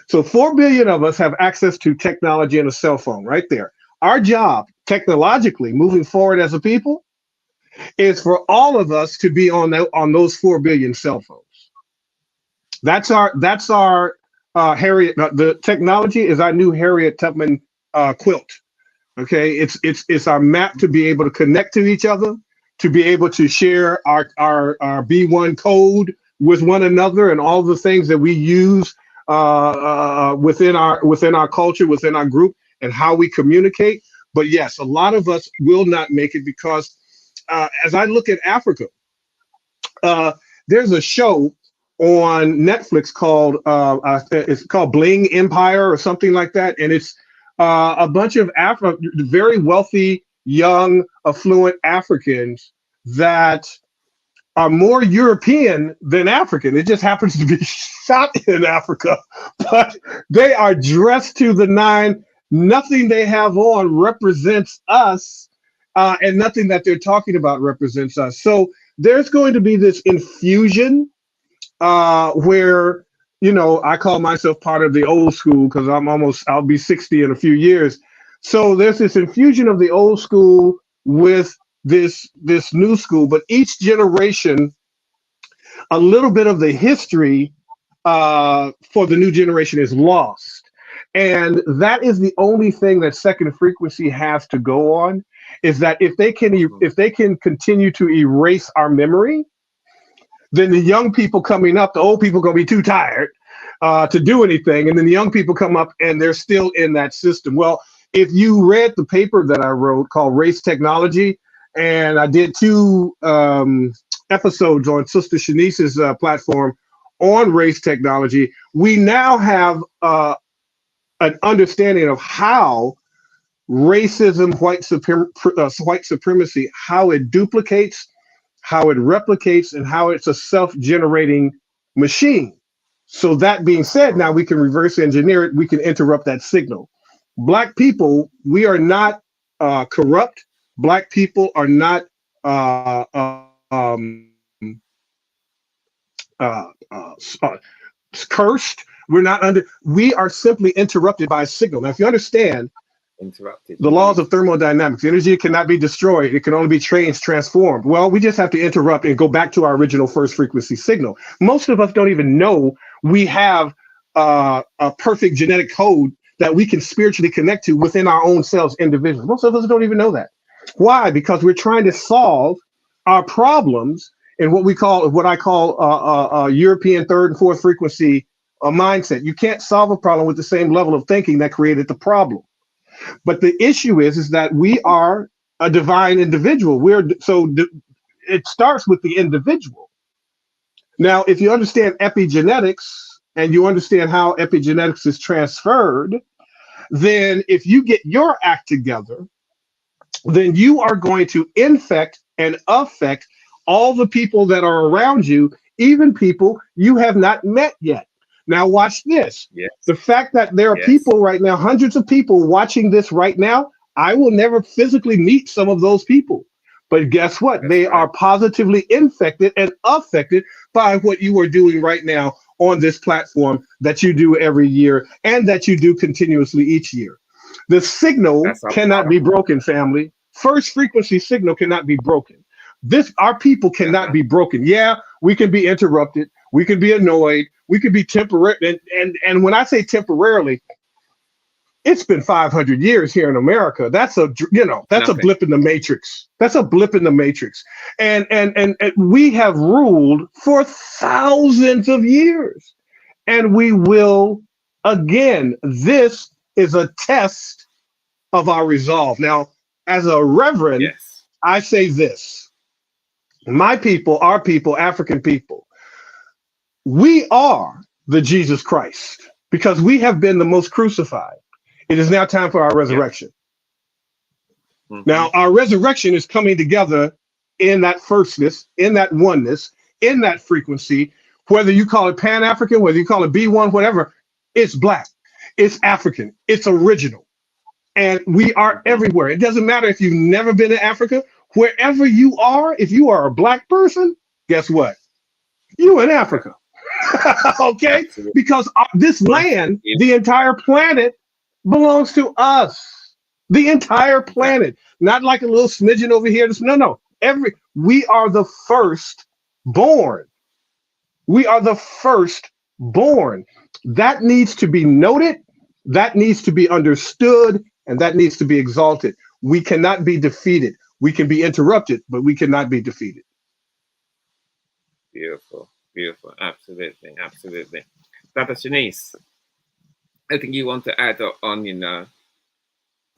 So 4 billion of us have access to technology and a cell phone right there. Our job, technologically, moving forward as a people, is for all of us to be on those 4 billion cell phones. That's our Harriet. The technology is our new Harriet Tubman quilt. Okay, it's our map to be able to connect to each other, to be able to share our B1 code with one another, and all the things that we use within our culture, within our group, and how we communicate. But yes, a lot of us will not make it because as I look at Africa, there's a show on Netflix called it's called Bling Empire or something like that, and it's a bunch of very wealthy, young, affluent Africans that are more European than African. It just happens to be shot in Africa, but they are dressed to the nine. Nothing they have on represents us, and nothing that they're talking about represents us. So there's going to be this infusion where, you know, I call myself part of the old school because I'll be 60 in a few years. So there's this infusion of the old school with this new school, but each generation, a little bit of the history for the new generation is lost. And that is the only thing that second frequency has to go on, is that if they can continue to erase our memory, then the young people coming up, the old people are going to be too tired to do anything. And then the young people come up and they're still in that system. Well, if you read the paper that I wrote called Race Technology, and I did 2 episodes on Sister Shanice's platform on race technology, we now have an understanding of how racism, white supremacy, how it duplicates, how it replicates, and how it's a self-generating machine. So that being said, now we can reverse engineer it. We can interrupt that signal. Black people, we are not corrupt. Black people are not cursed. We are simply interrupted by a signal. Now, if you understand Interrupted. the laws of thermodynamics, energy cannot be destroyed. It can only be changed, transformed. Well, we just have to interrupt and go back to our original first frequency signal. Most of us don't even know we have a perfect genetic code that we can spiritually connect to within our own selves individually. Most of us don't even know that. Why? Because we're trying to solve our problems in what I call European third and fourth frequency mindset. You can't solve a problem with the same level of thinking that created the problem. But the issue is that we are a divine individual. It starts with the individual. Now, if you understand epigenetics and you understand how epigenetics is transferred, then if you get your act together, then you are going to infect and affect all the people that are around you, even people you have not met yet. Now watch this. Yes. The fact that there are people right now, hundreds of people watching this right now, I will never physically meet some of those people. But guess what? They are positively infected and affected by what you are doing right now on this platform that you do every year and that you do continuously each year. The signal cannot be broken, family. First frequency signal cannot be broken. Our people cannot be broken. Yeah, we can be interrupted. We can be annoyed. We can be temporary. And when I say temporarily, it's been 500 years here in America. That's a blip in the matrix. That's a blip in the matrix. And we have ruled for thousands of years. And we will again. This is a test of our resolve. Now, as a reverend, I say this. My people, our people, African people, we are the Jesus Christ because we have been the most crucified. It is now time for our resurrection. Now, our resurrection is coming together in that firstness, in that oneness, in that frequency, whether you call it Pan-African, whether you call it B1, whatever, it's Black, it's African, it's original. And we are everywhere. It doesn't matter if you've never been to Africa, wherever you are, if you are a Black person, guess what? You're in Africa. Okay? Absolutely. Because this land, the entire planet, belongs to us. The entire planet. Not like a little smidgen over here. No. We are the first born. We are the first born. That needs to be noted. That needs to be understood. And that needs to be exalted. We cannot be defeated. We can be interrupted, but we cannot be defeated. Beautiful. Absolutely. Dr. Shanice, anything you want to add on,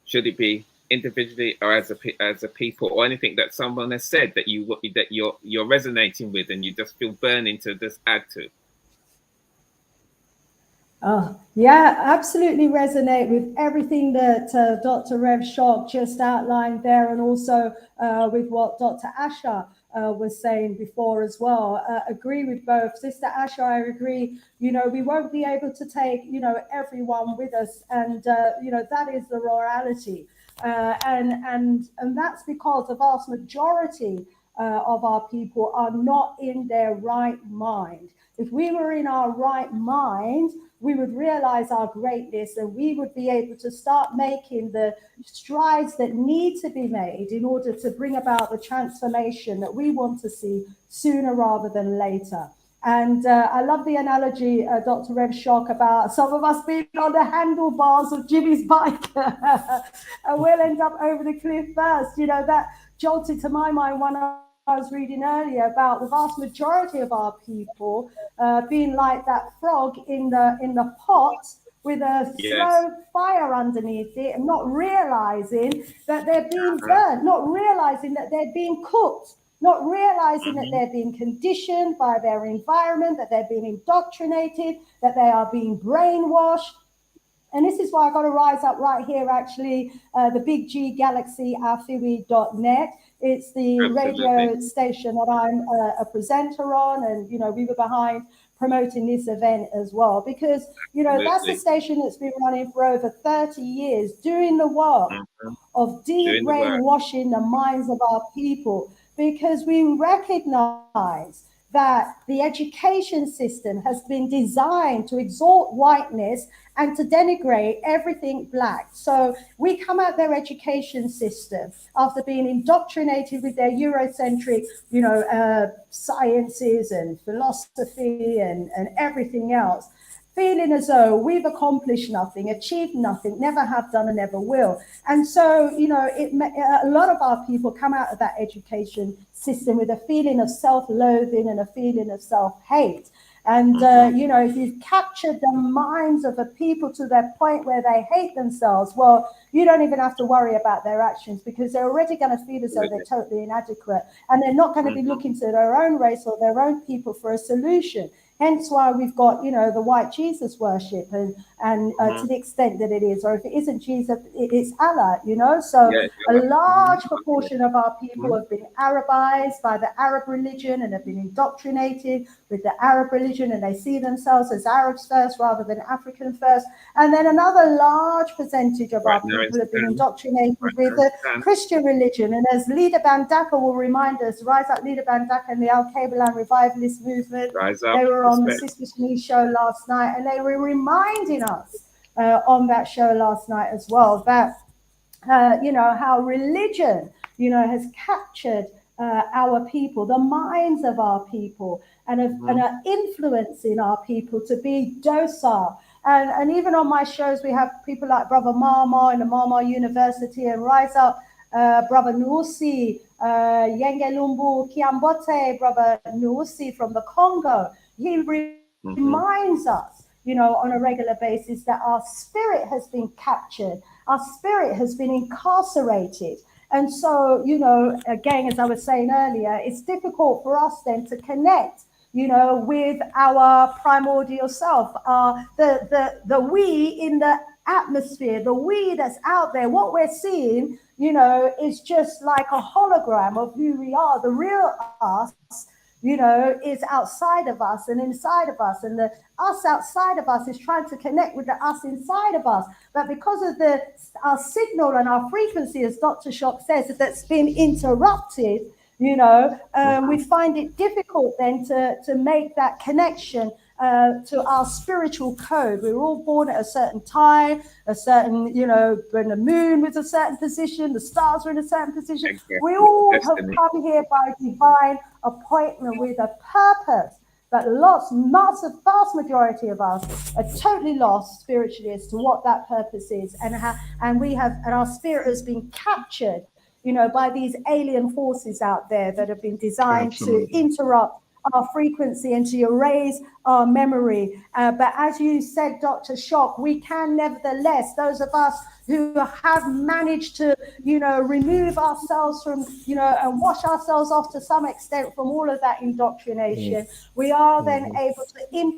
should it be individually or as a people, or anything that someone has said that you're resonating with and you just feel burning to just add to? Oh, yeah, absolutely resonate with everything that Dr. Rev Shock just outlined there, and also with what Dr. Asha was saying before as well. Agree with both. Sister Asha, I agree. We won't be able to take, everyone with us, and that is the reality. And that's because the vast majority of our people are not in their right mind. If we were in our right mind, we would realize our greatness, and we would be able to start making the strides that need to be made in order to bring about the transformation that we want to see sooner rather than later. And I love the analogy, Dr. Rev Shock, about some of us being on the handlebars of Jimmy's bike and we'll end up over the cliff first. That jolted to my mind when I was reading earlier about the vast majority of our people being like that frog in the pot with a slow fire underneath it, and not realizing that they're being burnt, not realizing that they're being cooked, not realizing that they're being conditioned by their environment, that they're being indoctrinated, that they are being brainwashed. And this is why I got to rise up right here, actually, the Big G Galaxy Afiwi.net. It's the radio station that I'm a presenter on, and we were behind promoting this event as well, because that's a station that's been running for over 30 years, doing the work of brainwashing the minds of our people, because we recognize that the education system has been designed to exalt whiteness and to denigrate everything black. So we come out their education system after being indoctrinated with their Eurocentric, sciences and philosophy and everything else, feeling as though we've accomplished nothing, achieved nothing, never have done and never will. And so, a lot of our people come out of that education system with a feeling of self-loathing and a feeling of self-hate. And, if you've captured the minds of the people to that point where they hate themselves, well, you don't even have to worry about their actions, because they're already going to feel as though they're totally inadequate, and they're not going to be looking to their own race or their own people for a solution. Hence why we've got, the white Jesus worship and to the extent that it is, or if it isn't Jesus, it's Allah, So a large proportion of our people have been Arabized by the Arab religion and have been indoctrinated with the Arab religion, and they see themselves as Arabs first rather than African first. And then another large percentage of our people have been indoctrinated with the Christian religion. And as Leader Bandaka will remind us, Rise Up Leader Bandaka and the Al-Kabalan Revivalist movement, they were on the Sister Shanice show last night, and they were reminding us on that show last night as well that, how religion, has captured our people, the minds of our people, and are influencing our people to be docile. And even on my shows, we have people like Brother Mama in the Mama University, and Rise Up, Brother Nusi, Yengelumbu Kiambote, Brother Nusi from the Congo. He reminds us, on a regular basis, that our spirit has been captured, our spirit has been incarcerated. And so, again, as I was saying earlier, it's difficult for us then to connect, with our primordial self, the we in the atmosphere, the we that's out there. What we're seeing, is just like a hologram of who we are. The real us, is outside of us and inside of us. And the us outside of us is trying to connect with the us inside of us. But because of our signal and our frequency, as Dr. Shock says, that's been interrupted, we find it difficult then to make that connection to our spiritual code. We were all born at a certain time, a certain, when the moon was a certain position, the stars were in a certain position. We all have come here by divine appointment with a purpose. But vast majority of us are totally lost spiritually as to what that purpose is, and our spirit has been captured, by these alien forces out there that have been designed to interrupt our frequency and to erase our memory. But as you said, Dr. Shock, we can nevertheless, those of us who have managed to, remove ourselves from, and wash ourselves off to some extent from all of that indoctrination, we are then able to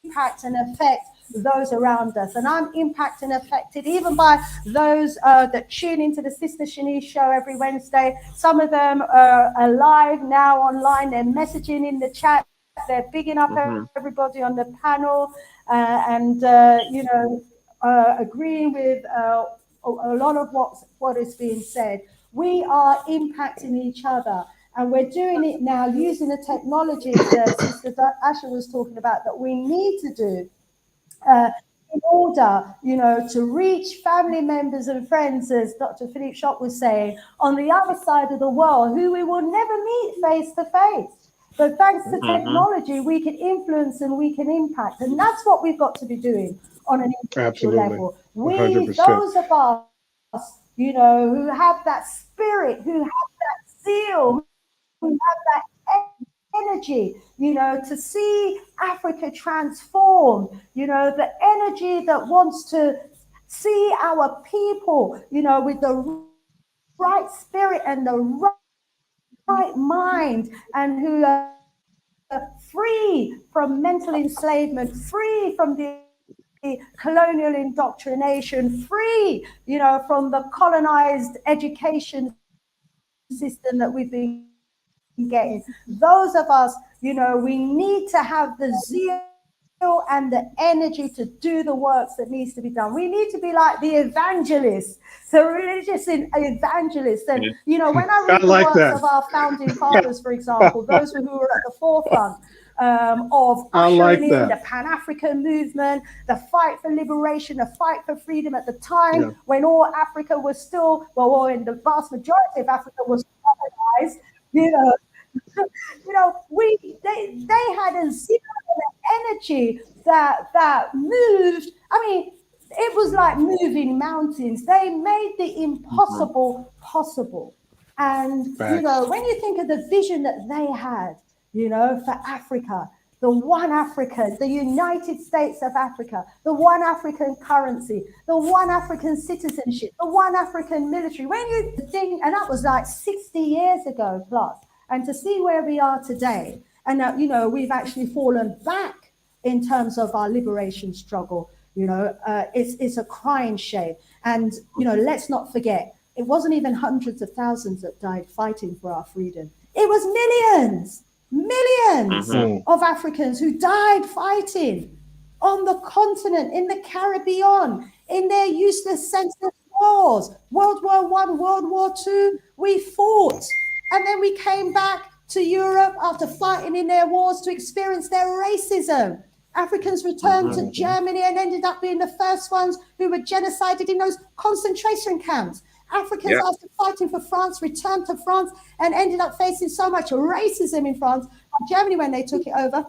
impact and affect those around us. And I'm impacted and affected even by those that tune into the Sister Shanice show every Wednesday. Some of them are alive now online. They're messaging in the chat. They're bigging up everybody on the panel and agreeing with a lot of what is being said. We are impacting each other. And we're doing it now using the technology that Sister Asha was talking about that we need to do in order, to reach family members and friends, as Dr. Philippe Schock was saying, on the other side of the world, who we will never meet face to face. But thanks to technology, we can influence and we can impact. And that's what we've got to be doing on an individual level. 100%. Those of us, who have that spirit, who have that zeal, who have that energy, to see Africa transformed, the energy that wants to see our people, with the right spirit and the right mind, and who are free from mental enslavement, free from the colonial indoctrination, free, from the colonized education system that we've been getting. Those of us, we need to have the zeal and the energy to do the works that needs to be done. We need to be like the evangelists, the religious evangelists. And, you know, when I read the works of our founding fathers, for example, those who were at the forefront of ushering in the Pan-African movement, the fight for liberation, the fight for freedom at the time when all Africa was still, well, in the vast majority of Africa was colonized, you know. You know, they had a zero energy that moved. I mean, it was like moving mountains. They made the impossible possible. And you know, when you think of the vision that they had, you know, for Africa, the one Africa, the United States of Africa, the one African currency, the one African citizenship, the one African military. When you think, and that was like 60 years ago plus. And to see where we are today, and that, you know, we've actually fallen back in terms of our liberation struggle, you know, it's a crying shame. And, you know, let's not forget, it wasn't even hundreds of thousands that died fighting for our freedom. It was millions of Africans who died fighting on the continent, in the Caribbean, in their useless, senseless wars. World War I, World War II, we fought. And then we came back to Europe after fighting in their wars to experience their racism. Africans returned to Germany and ended up being the first ones who were genocided in those concentration camps. Africans, after fighting for France, returned to France and ended up facing so much racism in France, Germany when they took it over.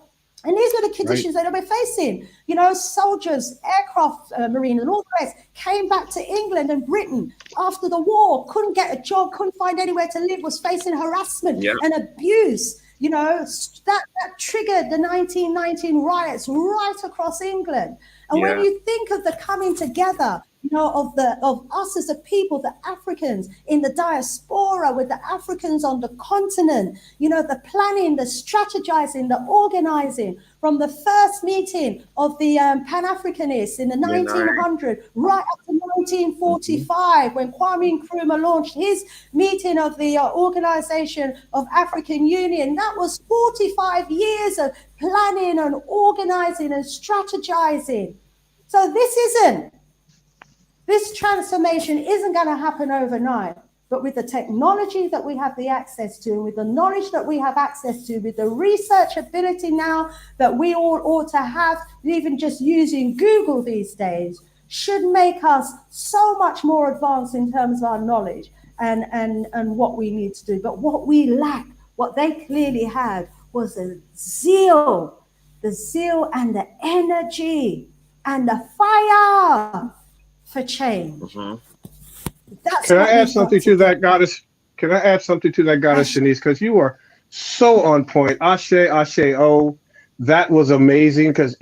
And these were the conditions that they were facing. You know, soldiers, aircraft, marine, and all the rest came back to England and Britain after the war, couldn't get a job, couldn't find anywhere to live, was facing harassment and abuse. You know, that triggered the 1919 riots right across England. And when you think of the coming together, you know, of us as a people, the Africans in the diaspora, with the Africans on the continent, you know, the planning, the strategizing, the organizing, from the first meeting of the Pan-Africanists in the 1900s right up to 1945, when Kwame Nkrumah launched his meeting of the Organization of African Union. That was 45 years of planning and organizing and strategizing. So this transformation isn't going to happen overnight, but with the technology that we have the access to, with the knowledge that we have access to, with the research ability now that we all ought to have, even just using Google these days, should make us so much more advanced in terms of our knowledge and what we need to do. But what we lack, what they clearly had, was the zeal and the energy and the fire for change. Can I add something to that, Goddess? Can I add something to that, Goddess Shanice? Because you are so on point. Ashe, oh, that was amazing. Because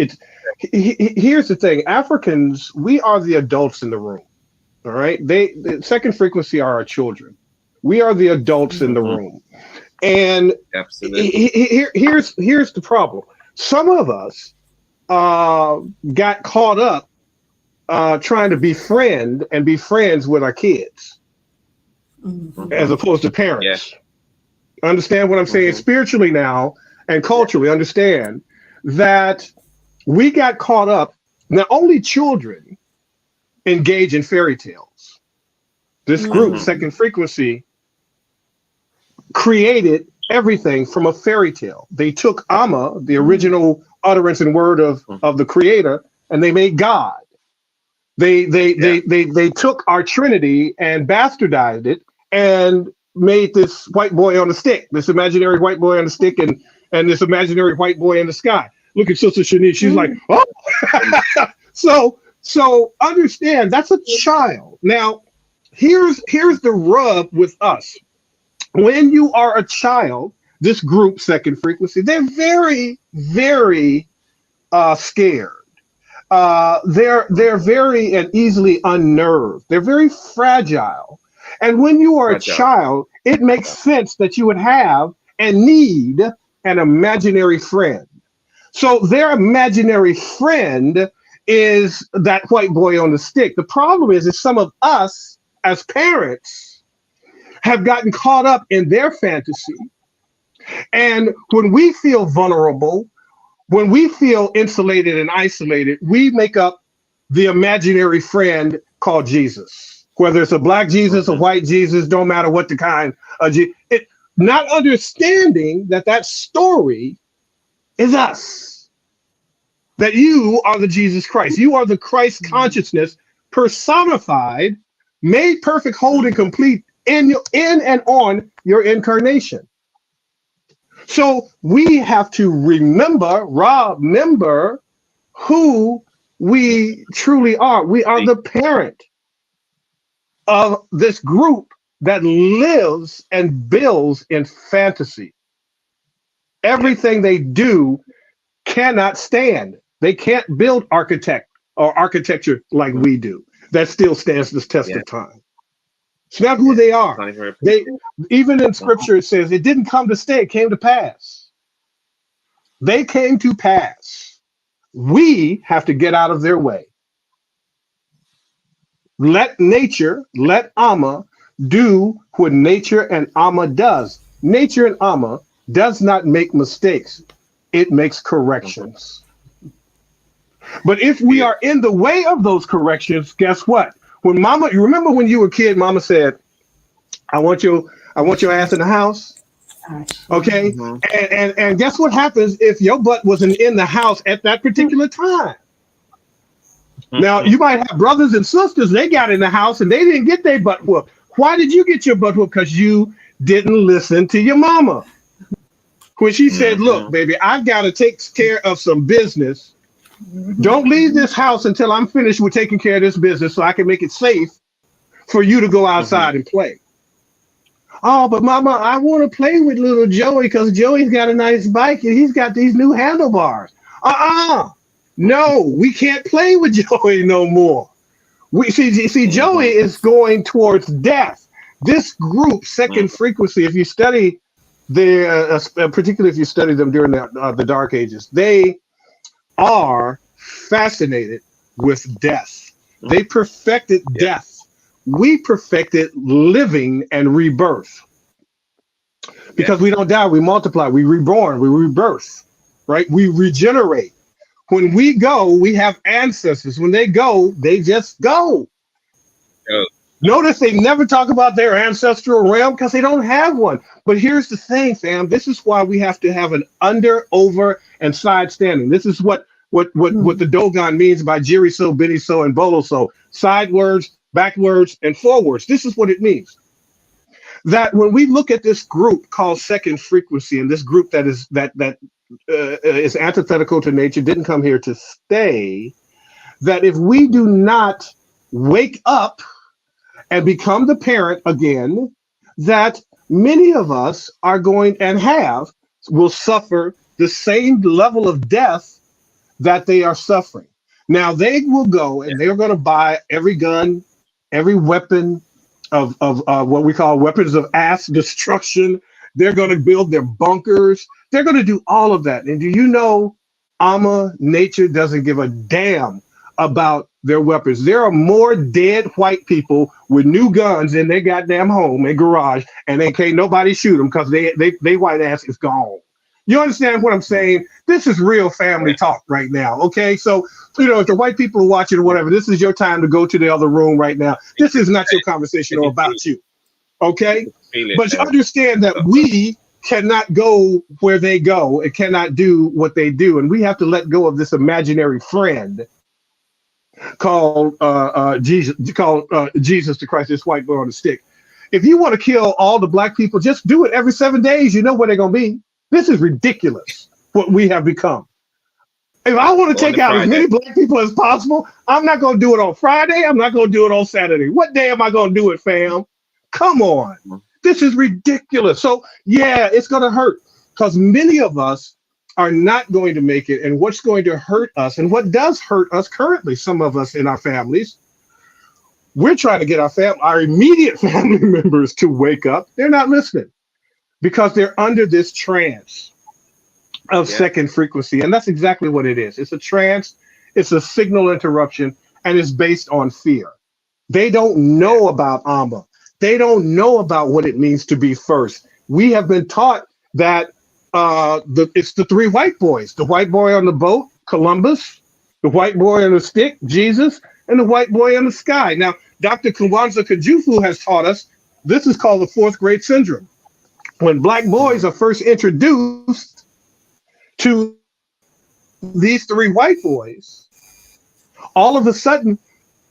here's the thing: Africans, we are the adults in the room. All right, the second frequency are our children. We are the adults in the room, and here's the problem. Some of us got caught up trying to befriend and be friends with our kids, as opposed to parents. Understand what I'm saying? Spiritually now and culturally, understand that we got caught up. Now, only children engage in fairy tales. This group, Second Frequency, created everything from a fairy tale. They took Amma, the original utterance and word of the creator, and they made God. They took our Trinity and bastardized it and made this white boy on the stick, this imaginary white boy on the stick, and this imaginary white boy in the sky. Look at Sister Shanice. She's like, oh. So understand, that's a child. Now, here's the rub with us. When you are a child, this group, Second Frequency, they're very, very scared. They're very and easily unnerved. They're very fragile. And when you are a child, it makes sense that you would have and need an imaginary friend. So their imaginary friend is that white boy on the stick. The problem is some of us as parents have gotten caught up in their fantasy. And when we feel vulnerable, When we feel insulated and isolated, we make up the imaginary friend called Jesus. Whether it's a black Jesus, a white Jesus, don't matter what the kind of not understanding that that story is us. That you are the Jesus Christ. You are the Christ consciousness personified, made perfect, whole, and complete in and on your incarnation. So we have to remember who we truly are. We are the parent of this group that lives and builds in fantasy. Everything they do cannot stand. They can't build architecture like we do. That still stands the test of time. It's not who they are. They, even in scripture, it says it didn't come to stay, it came to pass. They came to pass. We have to get out of their way. Let nature, let Amma do what nature and Amma does. Nature and Amma does not make mistakes. It makes corrections. But if we are in the way of those corrections, guess what? When Mama, you remember when you were a kid, Mama said, I want your ass in the house. Okay. And guess what happens if your butt wasn't in the house at that particular time? Now, you might have brothers and sisters, they got in the house and they didn't get their butt whooped. Why did you get your butt whooped? Because you didn't listen to your mama. When she said, look, baby, I've got to take care of some business. Don't leave this house until I'm finished with taking care of this business so I can make it safe for you to go outside and play. Oh, but Mama, I want to play with little Joey because Joey's got a nice bike and he's got these new handlebars. No, we can't play with Joey no more. We see Joey is going towards death. This group, second frequency, if you study particularly if you study them during the Dark Ages, they are fascinated with death. They perfected death. We perfected living and rebirth. Because we don't die, we multiply, we reborn, we rebirth, right? We regenerate. When we go, we have ancestors. When they go, they just go. Notice they never talk about their ancestral realm because they don't have one. But here's the thing, fam. This is why we have to have an under, over, and side standing. This is what the Dogon means by Jiri so, Biddy so, and Bolo so. Sidewards, backwards, and forwards. This is what it means. That when we look at this group called second frequency, and this group that is antithetical to nature, didn't come here to stay, that if we do not wake up and become the parent again, that many of us are going and will suffer the same level of death that they are suffering. Now they will go and they're going to buy every gun, every weapon of what we call weapons of mass destruction. They're going to build their bunkers. They're going to do all of that. And do you know, Amma, nature doesn't give a damn about their weapons. There are more dead white people with new guns in their goddamn home and garage, and they can't nobody shoot them because they white ass is gone. You understand what I'm saying? This is real family talk right now. Okay, so if the white people are watching or whatever, this is your time to go to the other room right now. This is not your conversation or about you. Okay, but you understand that we cannot go where they go and cannot do what they do, and we have to let go of this imaginary friend called Jesus the Christ, this white boy on the stick. If you want to kill all the black people, just do it every 7 days. You know where they're going to be. This is ridiculous what we have become. If I want to take out as many black people as possible, I'm not going to do it on Friday. I'm not going to do it on Saturday. What day am I going to do it, fam? Come on. This is ridiculous. So yeah, it's going to hurt because many of us are not going to make it. And what's going to hurt us and what does hurt us currently, some of us in our families, we're trying to get our immediate family members to wake up. They're not listening because they're under this trance of second frequency. And that's exactly what it is. It's a trance. It's a signal interruption, and it's based on fear. They don't know about Amma. They don't know about what it means to be first. We have been taught that it's the three white boys: the white boy on the boat, Columbus; the white boy on the stick, Jesus; and the white boy in the sky. Now, Dr. Kwanzaa Kajufu has taught us this is called the fourth grade syndrome. When black boys are first introduced to these three white boys, all of a sudden,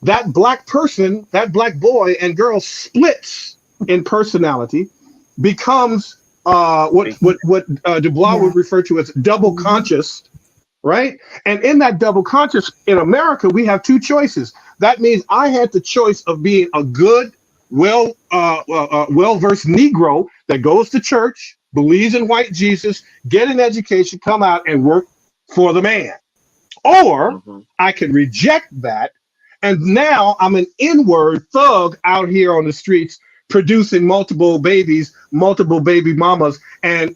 that black person, that black boy and girl splits in personality, becomes what Du Bois would refer to as double conscious, right? And in that double conscious, in America, we have two choices. That means I had the choice of being a good, well-versed Negro that goes to church, believes in white Jesus, get an education, come out and work for the man. Or I can reject that, and now I'm an inward thug out here on the streets producing multiple babies, multiple baby mamas, and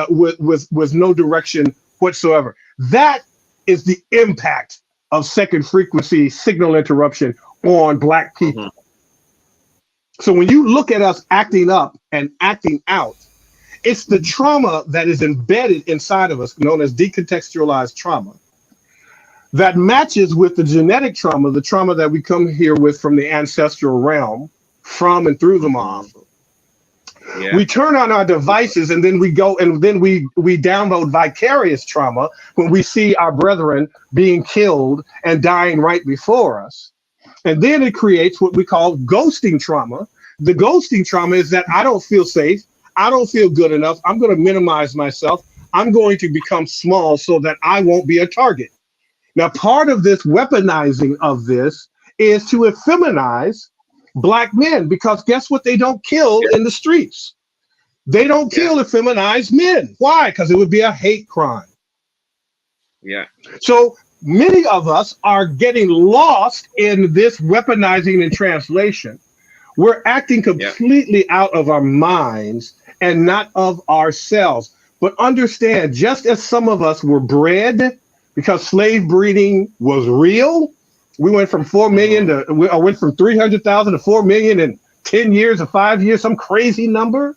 with no direction whatsoever. That is the impact of second frequency signal interruption on black people. So when you look at us acting up and acting out, it's the trauma that is embedded inside of us, known as decontextualized trauma, that matches with the genetic trauma, the trauma that we come here with from the ancestral realm, from and through the mom. Yeah. We turn on our devices and then we go and then we download vicarious trauma when we see our brethren being killed and dying right before us. And then it creates what we call ghosting trauma. The ghosting trauma is that I don't feel safe. I don't feel good enough. I'm going to minimize myself. I'm going to become small so that I won't be a target. Now, part of this weaponizing of this is to effeminize black men, because guess what? They don't kill in the streets. They don't kill effeminized men. Why? Because it would be a hate crime. Yeah. So many of us are getting lost in this weaponizing and translation. We're acting completely out of our minds and not of ourselves. But understand, just as some of us were bred because slave breeding was real, we went from 4 million to, I went from 300,000 to 4 million in 10 years or 5 years, some crazy number.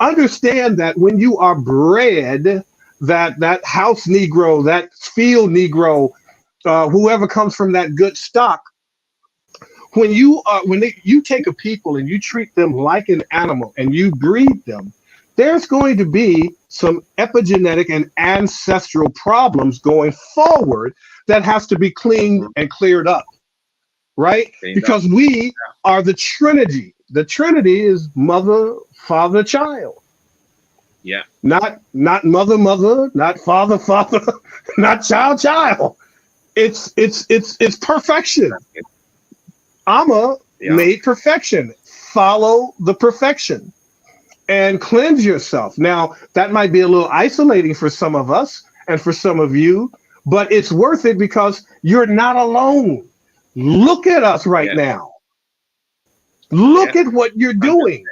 Understand that when you are bred, that house Negro, that field Negro, whoever comes from that good stock, when you take a people and you treat them like an animal and you breed them, there's going to be some epigenetic and ancestral problems going forward that has to be cleaned and cleared up, right? Because we are the Trinity. The Trinity is mother, father, child. Yeah. Not mother, mother, not father, father, not child, child. It's perfection. Amma made perfection. Follow the perfection and cleanse yourself. Now, that might be a little isolating for some of us and for some of you, but it's worth it because you're not alone. Look at us right now. Look at what you're doing.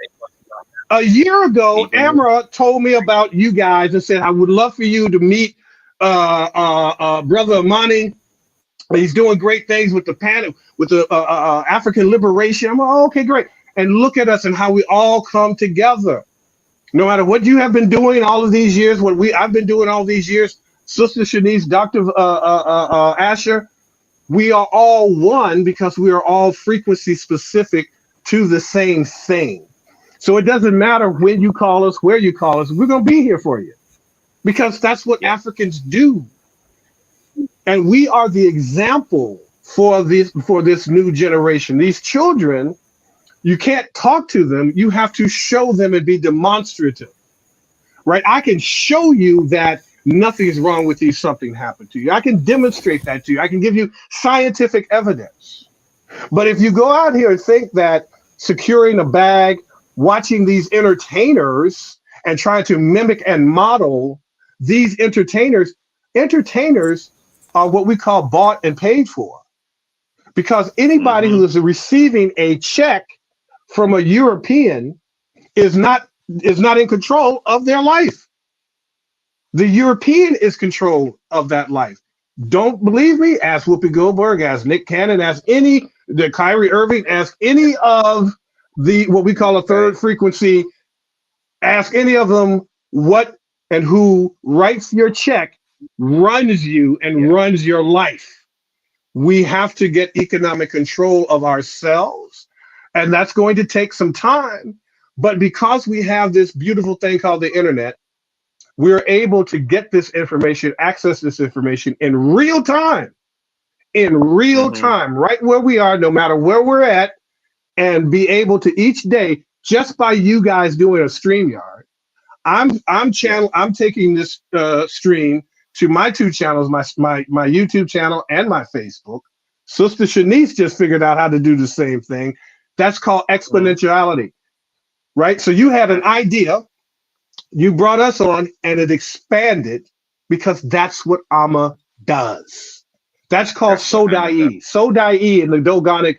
A year ago, Amra told me about you guys and said, I would love for you to meet Brother Amani. He's doing great things with the panel, with the African liberation. I'm like, oh, okay, great. And look at us and how we all come together. No matter what you have been doing all of these years, what I've been doing all these years, Sister Shanice, Dr. Asher, we are all one because we are all frequency specific to the same thing. So it doesn't matter when you call us, where you call us, we're going to be here for you because that's what Africans do. And we are the example for this new generation. These children, you can't talk to them. You have to show them and be demonstrative, right? I can show you that nothing's wrong with you, something happened to you. I can demonstrate that to you. I can give you scientific evidence. But if you go out here and think that securing a bag, watching these entertainers and trying to mimic and model these entertainers are what we call bought and paid for. Because anybody who is receiving a check from a European is not in control of their life. The European is control of that life. Don't believe me? Ask Whoopi Goldberg, ask Nick Cannon, ask Kyrie Irving, ask any of the what we call a third frequency. Ask any of them what and who writes your check runs you and runs your life. We have to get economic control of ourselves, and that's going to take some time. But because we have this beautiful thing called the internet, we're able to get this information, access this information in real time, right where we are, no matter where we're at, and be able to each day, just by you guys doing a StreamYard. I'm taking this stream to my two channels, my YouTube channel and my Facebook. Sister Shanice just figured out how to do the same thing. That's called exponentiality, right? So you had an idea, you brought us on, and it expanded because that's what Amma does. That's called Sodai. Sodai in the Dogonic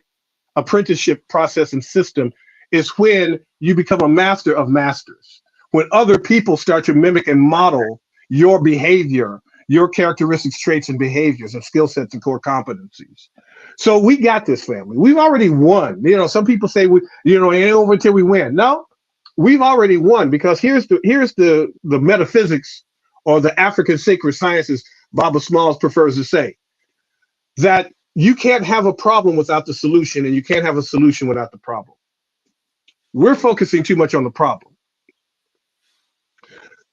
apprenticeship process and system is when you become a master of masters. When other people start to mimic and model your behavior, your characteristics, traits, and behaviors, and skill sets and core competencies. So we got this, family. We've already won. You know, some people say it ain't over until we win. No, we've already won, because here's the metaphysics, or the African sacred sciences, Baba Smalls prefers to say, that you can't have a problem without the solution, and you can't have a solution without the problem. We're focusing too much on the problem.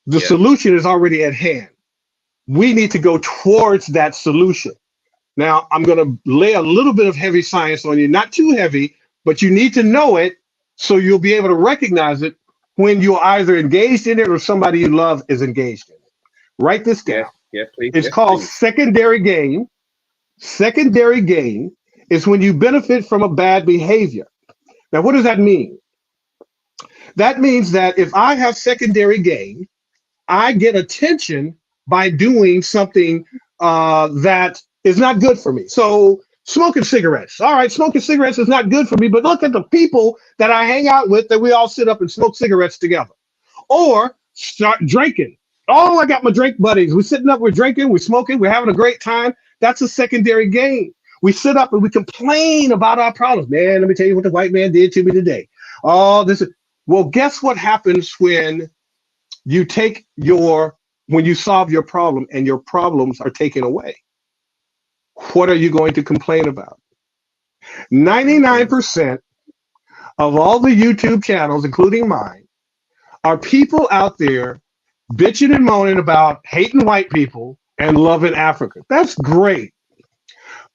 The solution is already at hand. We need to go towards that solution. Now, I'm going to lay a little bit of heavy science on you, not too heavy, but you need to know it so you'll be able to recognize it when you're either engaged in it or somebody you love is engaged in it. Write this down. Please. It's called secondary gain. Secondary gain is when you benefit from a bad behavior. Now, what does that mean? That means that if I have secondary gain, I get attention by doing something that is not good for me. So smoking cigarettes. All right, smoking cigarettes is not good for me, but look at the people that I hang out with, that we all sit up and smoke cigarettes together. Or start drinking. Oh, I got my drink buddies. We're sitting up, we're drinking, we're smoking, we're having a great time. That's a secondary gain. We sit up and we complain about our problems. Man, let me tell you what the white man did to me today. Oh, this is, well, guess what happens when you when you solve your problem and your problems are taken away? What are you going to complain about? 99% of all the YouTube channels, including mine, are people out there bitching and moaning about hating white people and loving Africa. That's great.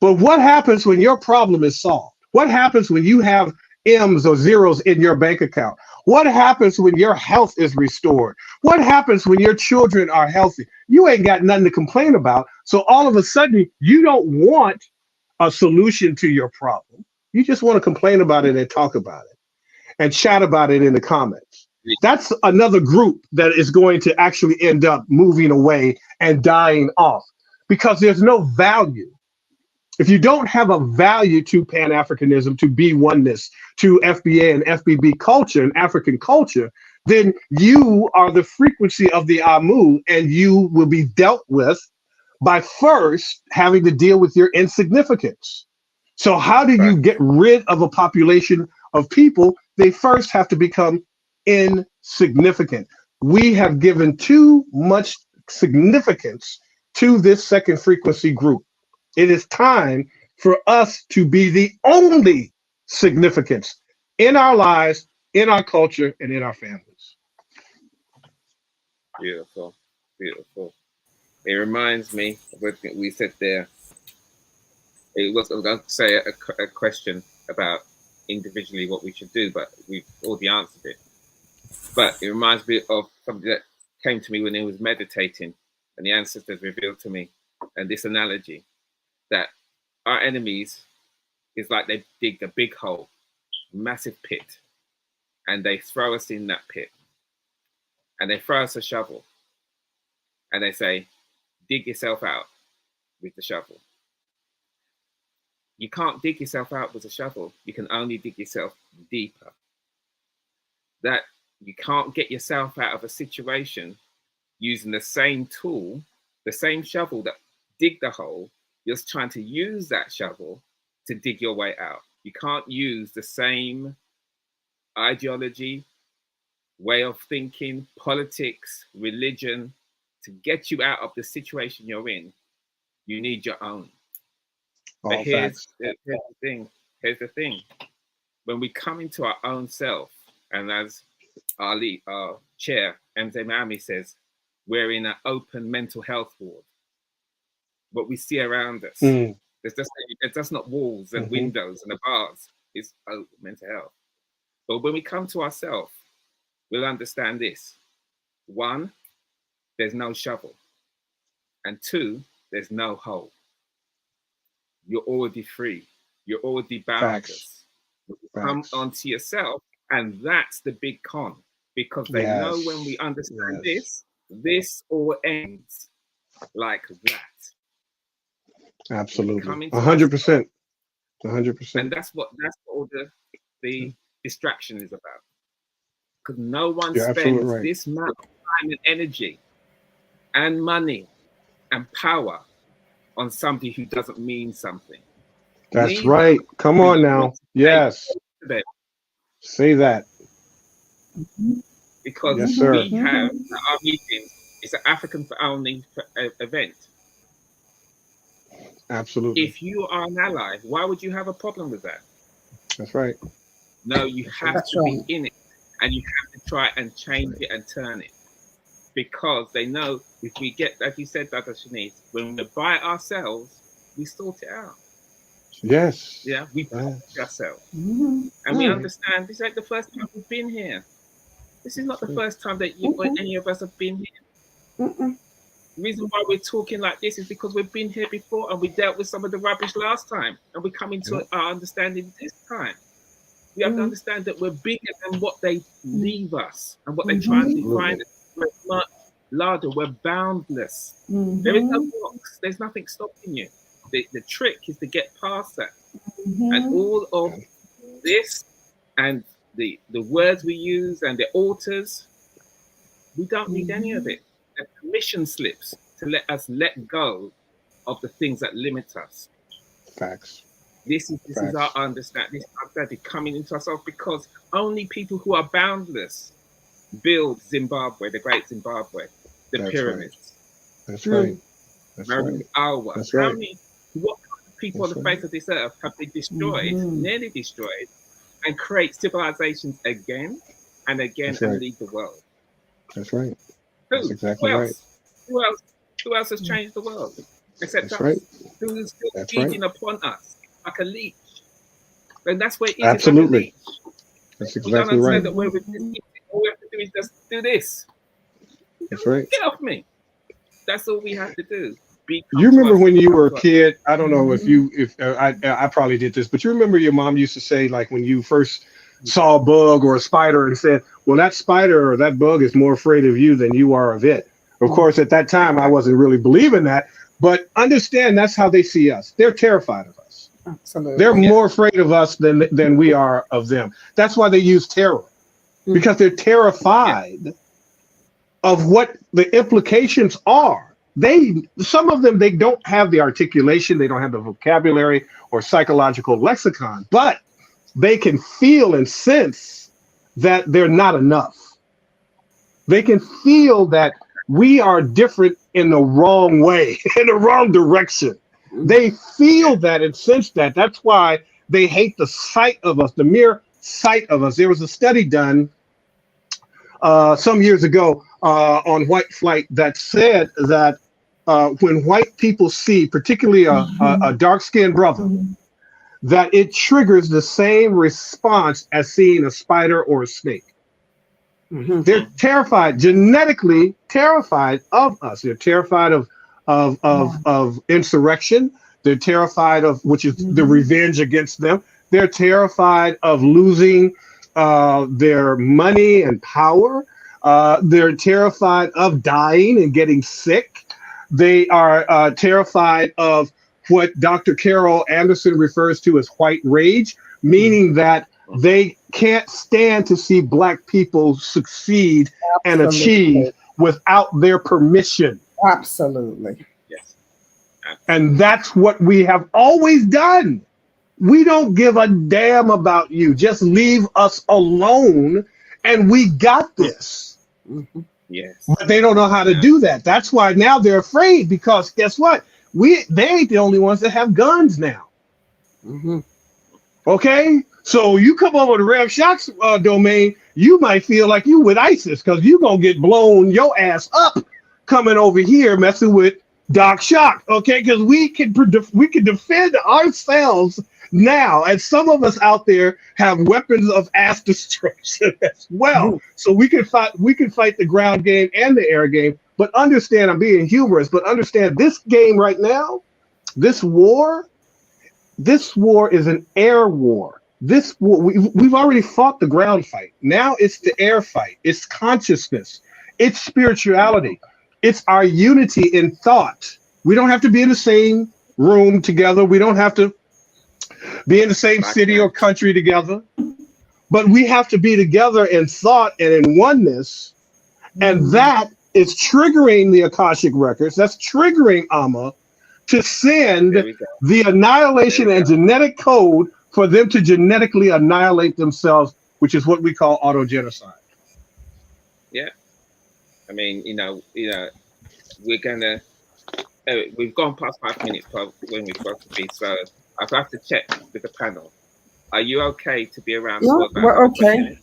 But what happens when your problem is solved? What happens when you have M's or zeros in your bank account? What happens when your health is restored? What happens when your children are healthy? You ain't got nothing to complain about. So all of a sudden, you don't want a solution to your problem. You just want to complain about it and talk about it and chat about it in the comments. That's another group that is going to actually end up moving away and dying off because there's no value. If you don't have a value to Pan-Africanism, to be oneness, to FBA and FBB culture and African culture, then you are the frequency of the Amu, and you will be dealt with by first having to deal with your insignificance. So how do you get rid of a population of people? They first have to become insignificant. We have given too much significance to this second frequency group. It is time for us to be the only significance in our lives, in our culture, and in our families. Beautiful, beautiful. It reminds me of what we said there. I was going to say a question about individually what we should do, but we've already answered it. But it reminds me of something that came to me when I was meditating, and the ancestors revealed to me, and this analogy, that our enemies is like they dig a big hole, massive pit, and they throw us in that pit, and they throw us a shovel, and they say, dig yourself out with the shovel. You can't dig yourself out with a shovel. You can only dig yourself deeper. That you can't get yourself out of a situation using the same tool, the same shovel that dig the hole. You're just trying to use that shovel to dig your way out. You can't use the same ideology, way of thinking, politics, religion, to get you out of the situation you're in, you need your own. But here's the thing. Here's the thing. When we come into our own self, and as our chair, MJ Miami, says, we're in an open mental health ward. What we see around us, there's just not walls and windows and the bars. It's open mental health. But when we come to ourselves, we'll understand this. 1, there's no shovel. And 2, there's no hole. You're already free. You're already boundless. Come onto yourself, and that's the big con, because they know when we understand this all ends like that. Absolutely. 100%. 100%. And that's what all the distraction is about. Because no one spends this much time and energy and money and power on somebody who doesn't mean something. That's right. Come on now. Yes. Say that. Because we have our meetings, it's an African only event. Absolutely. If you are an ally, why would you have a problem with that? That's right. No, you have to be in it, and you have to try and change it and turn it. Because they know if we get, like you said, Dr. Shanice, when we're by ourselves, we sort it out. Yes. Yeah, we push ourselves. And we understand this ain't the first time we've been here. This is not the first time that any of us have been here. The reason why we're talking like this is because we've been here before and we dealt with some of the rubbish last time, and we're coming to our understanding this time. We have to understand that we're bigger than what they leave us and what they try to define us. We're much larger. We're boundless. There is no box. There's nothing stopping you. The trick is to get past that. And all of this and the words we use and the altars, we don't need any of it. The permission slips to let us let go of the things that limit us. Facts. This is our understanding. This is our study coming into ourselves, because only people who are boundless build Zimbabwe, the great Zimbabwe, the pyramids. That's right. That's American right. Our. That's How right. many, what kind of people on the face of this earth have been destroyed, nearly destroyed, and create civilizations again and again and lead the world? That's right. Who? That's exactly Who right. else? Who else has changed the world except That's us? right. Who's still feeding upon us like a leech? And that's where it is. Absolutely. It's like a leech. That's We don't exactly right. understand that we're with this leech. All we have to do is just do this. That's right. Get off me. That's all we have to do. You remember when you were a kid? I don't know if I probably did this, but you remember your mom used to say, like, when you first saw a bug or a spider and said, well, that spider or that bug is more afraid of you than you are of it. Of course, at that time, I wasn't really believing that, but understand that's how they see us. They're terrified of us. Absolutely. They're more afraid of us than we are of them. That's why they use terror, because they're terrified of what the implications are. Some of them, they don't have the articulation, they don't have the vocabulary or psychological lexicon, but they can feel and sense that they're not enough. They can feel that we are different in the wrong way, in the wrong direction. They feel that and sense that. That's why they hate the sight of us, the mere sight of us. There was a study done some years ago on white flight that said that when white people see, particularly a dark-skinned brother, that it triggers the same response as seeing a spider or a snake. They're terrified, genetically terrified of us. They're terrified of insurrection. They're terrified of, which is the revenge against them. They're terrified of losing their money and power. They're terrified of dying and getting sick. They are terrified of what Dr. Carol Anderson refers to as white rage, meaning that they can't stand to see Black people succeed and achieve without their permission. Absolutely. Yes. And that's what we have always done. We don't give a damn about you. Just leave us alone and we got this. Yes. But they don't know how to do that. That's why now they're afraid, because guess what? They ain't the only ones that have guns now. Okay? So you come over to Rev Shock's domain, you might feel like you with ISIS, because you're going to get blown your ass up coming over here messing with Doc Shock. Okay? Because we can defend ourselves now, and some of us out there have weapons of ass destruction as well. So we can fight the ground game and the air game. But understand, I'm being humorous, but understand this game right now, this war is an air war. This war, we've already fought the ground fight. Now it's the air fight. It's consciousness. It's spirituality. It's our unity in thought. We don't have to be in the same room together. We don't have to be in the same city or country together, but we have to be together in thought and in oneness. And that is triggering the Akashic records. That's triggering Amma to send the annihilation and genetic code for them to genetically annihilate themselves, which is what we call autogenocide. Yeah. I mean, we're gonna, we've gone past 5 minutes when we're supposed to be, so I have to check with the panel. Are you okay to be around? Yeah, we're okay. Minutes?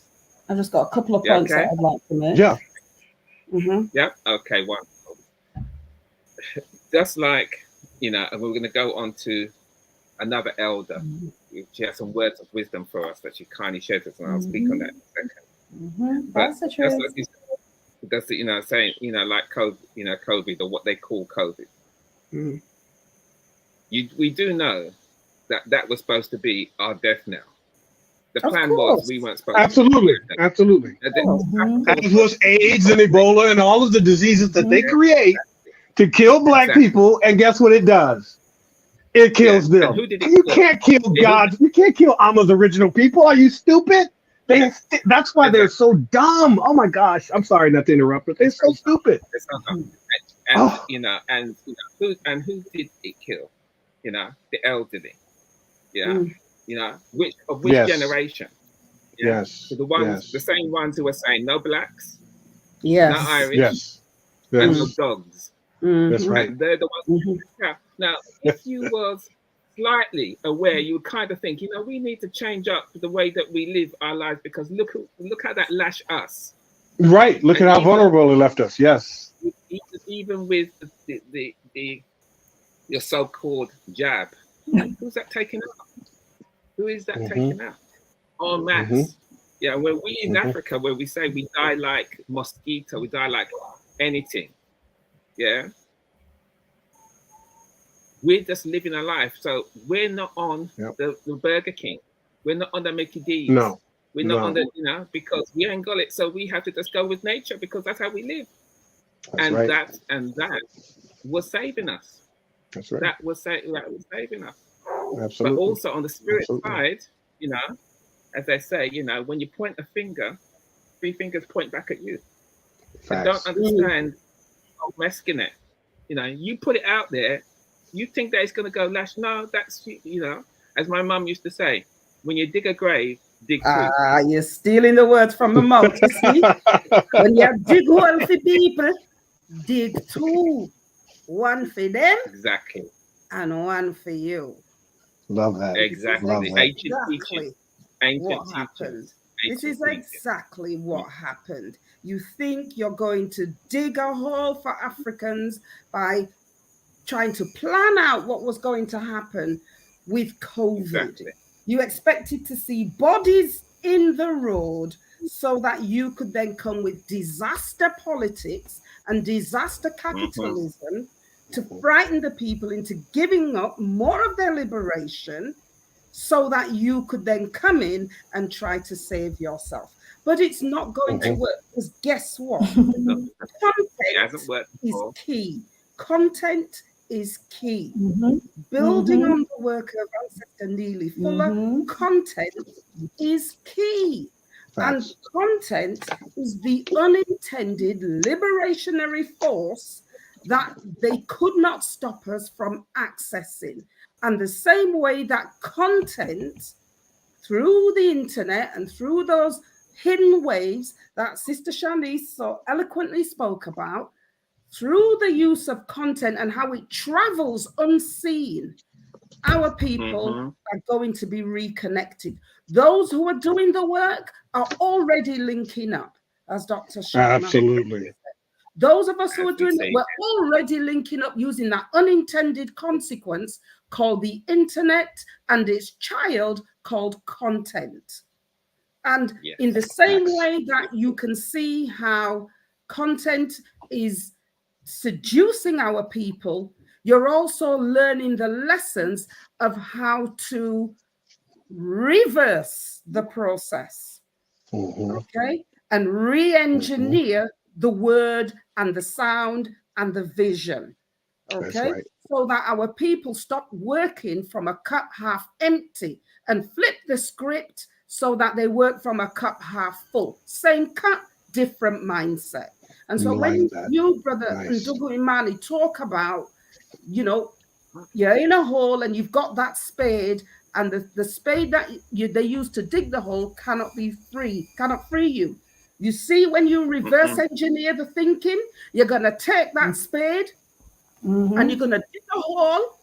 I've just got a couple of points that I'd like to make. Yeah. Yeah. Okay. Wonderful. Just like, and we're going to go on to another elder. She has some words of wisdom for us that she kindly shared with us, and I'll speak on that in a second. That's the truth. That's saying, like COVID, COVID, or what they call COVID. We do know that was supposed to be our death now. The plan was we weren't supposed absolutely to. Absolutely. As was AIDS and Ebola and all of the diseases that they create to kill black people, and guess what it does? It kills them. You can't kill God. You can't kill Amma's original people. Are you stupid? That's why they're so dumb. Oh my gosh. I'm sorry not to interrupt, but they're so stupid. And who did it kill? The elderly. Which generation? The same ones who were saying no blacks, no Irish, and no dogs. That's right. And they're the ones who now, if you was slightly aware, you would kind of think, we need to change up the way that we live our lives, because look how that lashed us. Right. Look at how vulnerable it left us. Yes. Even with your so-called jab, who's that taking out? Who is that taking out? En masse. Yeah, when we in Africa, where we say we die like mosquito, we die like anything. Yeah. We're just living a life. So we're not on the Burger King. We're not on the Mickey D's. No. We're not on the, because we ain't got it. So we have to just go with nature, because that's how we live. That was saving us. That's right. That was saving us. Absolutely. But also on the spirit side, as I say, when you point a finger, 3 fingers point back at you. I don't understand masking it. You put it out there, you think that it's going to go lash. No, that's, as my mum used to say, when you dig a grave, dig two. You're stealing the words from my mouth, you see? When you dig one for people, dig two. One for them. Exactly. And one for you. Love that. Exactly. Love that. Ancient what happened. This is exactly what happened. You think you're going to dig a hole for Africans by trying to plan out what was going to happen with COVID. Exactly. You expected to see bodies in the road so that you could then come with disaster politics and disaster capitalism to frighten the people into giving up more of their liberation so that you could then come in and try to save yourself. But it's not going to work, because guess what? Content is key. Content is key. Building on the work of Ancestor Neely Fuller, content is key. And content is the unintended liberationary force that they could not stop us from accessing. And the same way that content through the internet and through those hidden ways that Sister Shanice so eloquently spoke about, through the use of content and how it travels unseen, our people are going to be reconnected. Those who are doing the work are already linking up, as Dr. Sharma. Absolutely. Those of us who are doing it, we're already linking up using that unintended consequence called the internet and its child called content. And in the same way that you can see how content is seducing our people, you're also learning the lessons of how to reverse the process, okay, and re-engineer the word and the sound and the vision, okay, so that our people stop working from a cup half empty and flip the script so that they work from a cup half full. Same cup, different mindset. And so when you, Brother Ndugu Imani, talk about, you know, you're in a hole and you've got that spade, and the spade that they use to dig the hole cannot free you. You see, when you reverse engineer the thinking, you're going to take that spade and you're going to dig a hole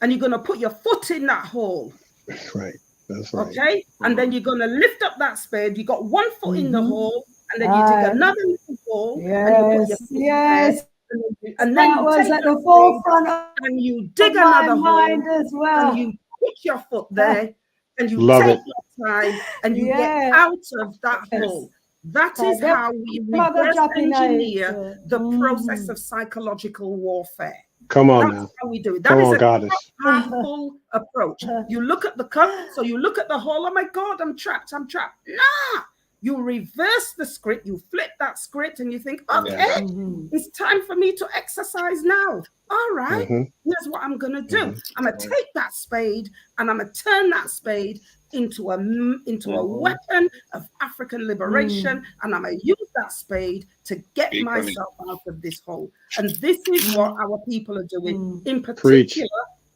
and you're going to put your foot in that hole. That's right. That's right. Okay? And then you're going to lift up that spade. You got one foot in the hole, and then you dig another little hole and you put your foot in there. And then you was take at the forefront and you dig another hole as well. and you put your foot there and you Love take it. your time and you get out of that hole. That is how we reverse engineer the process of psychological warfare. Come on That's now. how we do it. Come That is on, a goddess. powerful approach. You look at the cup, so you look at the hole. Oh my God, I'm trapped. I'm trapped. Nah. You reverse the script, you flip that script, and you think, okay, it's time for me to exercise now. All right, here's what I'm going to do. I'm going to take that spade and I'm going to turn that spade into a weapon of African liberation, and I'm going to use that spade to get myself out of this hole. And this is what our people are doing, in particular,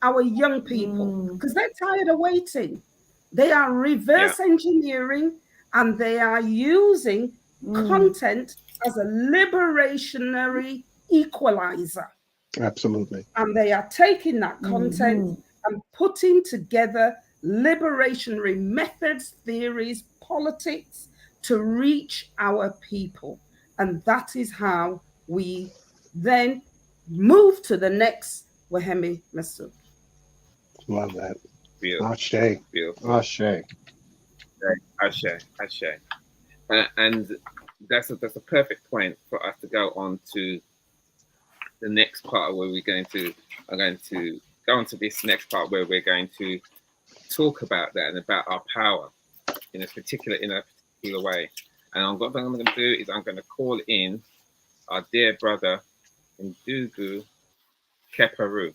our young people, because they're tired of waiting. They are reverse engineering, and they are using content as a liberationary equalizer. Absolutely. And they are taking that content and putting together liberationary methods, theories, politics to reach our people. And that is how we then move to the next Wahemi Masood. Love that. Beautiful. Ashe. Beautiful. Ashe. Ashe. And that's a perfect point for us to go on to the next part where I'm going to go on to this next part where we're going to talk about that and about our power in a particular way. And what I'm going to do is I'm going to call in our dear brother Ndugu Keparu.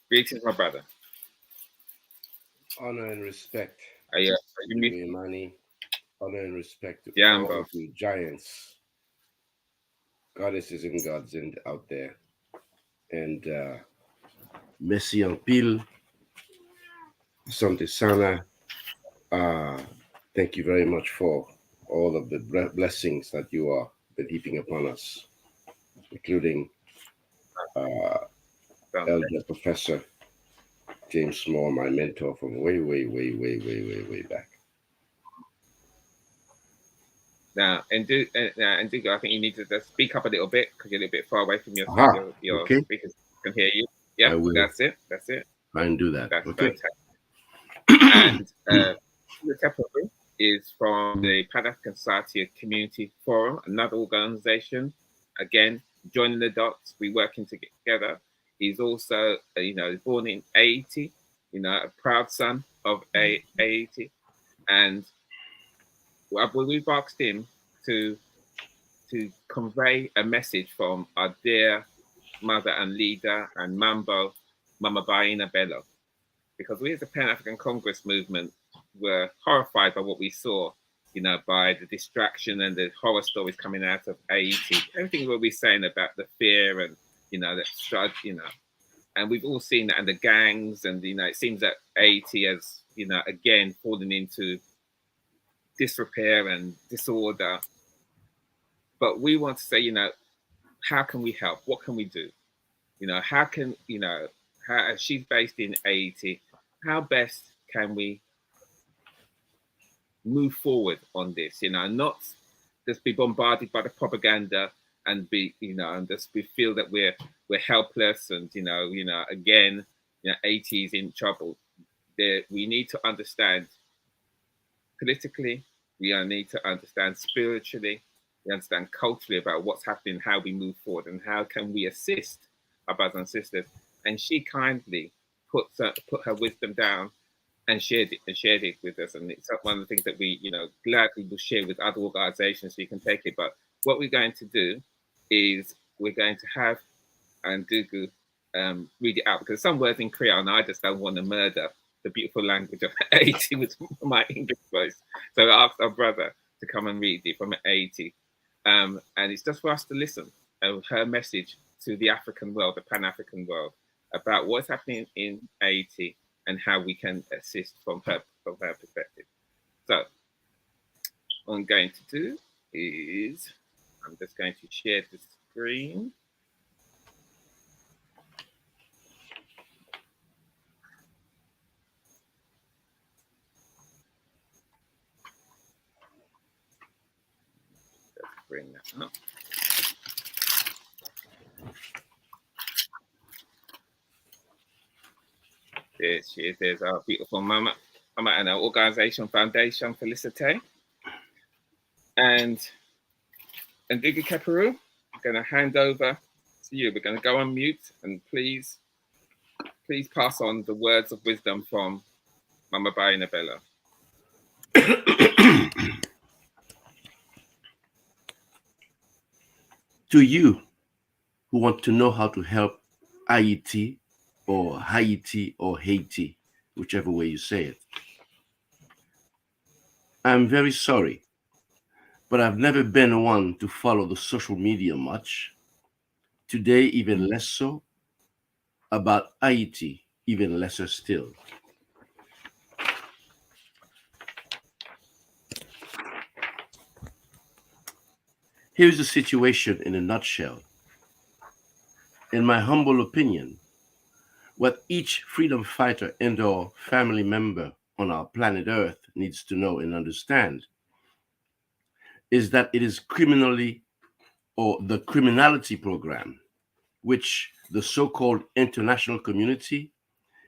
Greetings, my brother. Honor and respect. Are you Imani. Honor and respect to all of you giants, goddesses and gods out there. And Messi en pile, Sante Sana. Thank you very much for all of the blessings that you are heaping upon us, including Elder Professor James Small, my mentor from way back. Now, Ndugu, I think you need to just speak up a little bit because you're a little bit far away from your speakers can hear you. Yeah, that's it. I can do that. That's fantastic. And the Keparu is from the Pan African Society Community Forum, another organization. Again, joining the dots, we working together. He's also, born in Haiti, a proud son of Haiti. And we've asked him to convey a message from our dear mother and leader and Mama Baina Bello. Because we as the Pan-African Congress movement were horrified by what we saw, by the distraction and the horror stories coming out of Haiti. Everything we'll be saying about the fear and, and we've all seen that, and the gangs, and it seems that Haiti has again fallen into disrepair and disorder. But we want to say, how can we help? What can we do? How can how, she's based in Haiti, how best can we move forward on this? Not just be bombarded by the propaganda and and just feel that we're helpless, and again, Haiti is in trouble. We need to understand politically, we need to understand spiritually, we understand culturally about what's happening, how we move forward, and how can we assist our brothers and sisters. And she kindly put her wisdom down and shared it with us. And it's one of the things that we, gladly will share with other organizations so you can take it. But what we're going to do is we're going to have Ndugu read it out, because some words in Creole, and I just don't want to murder the beautiful language of Haiti with my English voice. So I asked our brother to come and read it from Haiti. And it's just for us to listen her message to the African world, the Pan-African world, about what's happening in Haiti and how we can assist from her perspective. So what I'm going to do is I'm just going to share the screen. Let's bring that up. There she is. There's our beautiful mama and our organization Foundation Felicite. And Ndugu Keperu, I'm going to hand over to you. We're going to go on mute, and please pass on the words of wisdom from Mama Bainabella. To you who want to know how to help Haiti or Haiti, whichever way you say it, I'm very sorry, but I've never been one to follow the social media much. Today, even less so. About Haiti, even lesser still. Here's the situation in a nutshell. In my humble opinion, what each freedom fighter and or family member on our planet Earth needs to know and understand is that it is the criminality program, which the so-called international community,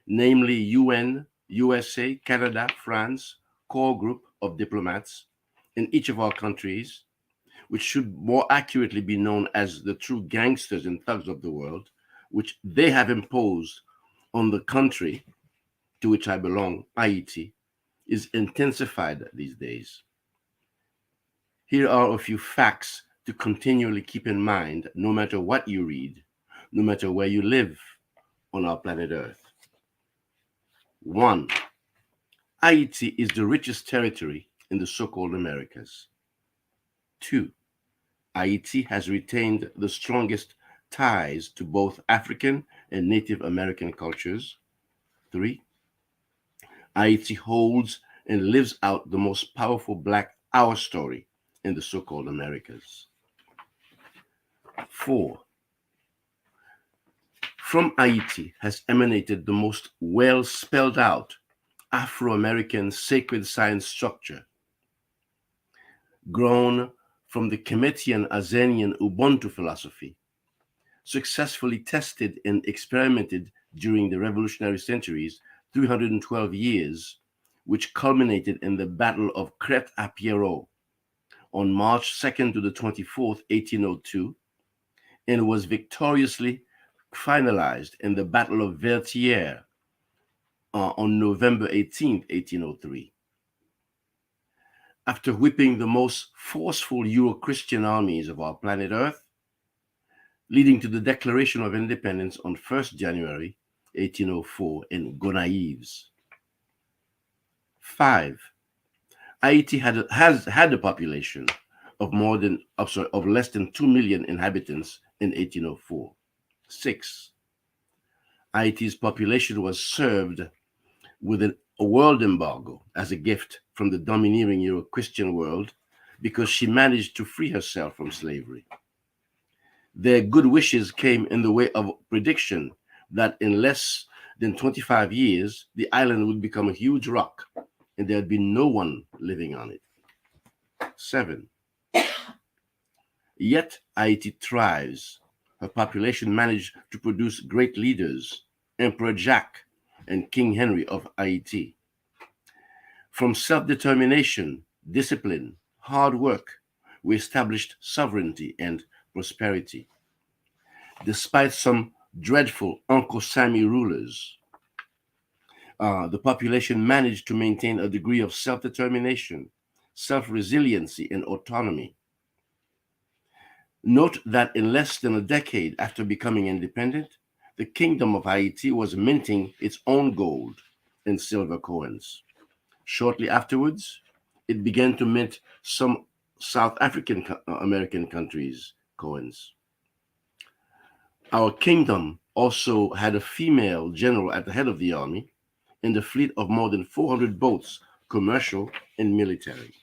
namely UN, USA, Canada, France, core group of diplomats in each of our countries, which should more accurately be known as the true gangsters and thugs of the world, which they have imposed on the country to which I belong, Haiti, is intensified these days. Here are a few facts to continually keep in mind, no matter what you read, no matter where you live on our planet Earth. 1. Haiti is the richest territory in the so-called Americas. 2. Haiti has retained the strongest ties to both African and Native American cultures. 3. Haiti holds and lives out the most powerful Black Our story in the so-called Americas. 4. From Haiti has emanated the most well spelled out Afro-American sacred science structure, grown from the Kemetian Azanian Ubuntu philosophy, successfully tested and experimented during the revolutionary centuries, 312 years, which culminated in the Battle of Crête à Pierrot on March 2nd to the 24th, 1802, and was victoriously finalized in the Battle of Vertières on November 18th, 1803. After whipping the most forceful Euro-Christian armies of our planet Earth, leading to the Declaration of Independence on 1st January 1804 in Gonaives. 5. Haiti has had a population of less than 2 million inhabitants in 1804. 6. Haiti's population was served with a world embargo as a gift from the domineering Euro-Christian world because she managed to free herself from slavery. Their good wishes came in the way of prediction that in less than 25 years, the island would become a huge rock and there'd be no one living on it. 7. Yet Haiti thrives. Her population managed to produce great leaders, Emperor Jacques and King Henry of Haiti. From self-determination, discipline, hard work, we established sovereignty and prosperity. Despite some dreadful Uncle Sammy rulers, the population managed to maintain a degree of self-determination, self-resiliency, and autonomy. Note that in less than a decade after becoming independent, the Kingdom of Haiti was minting its own gold and silver coins. Shortly afterwards, it began to mint some South African American countries' coins. Our kingdom also had a female general at the head of the army and a fleet of more than 400 boats, commercial and military.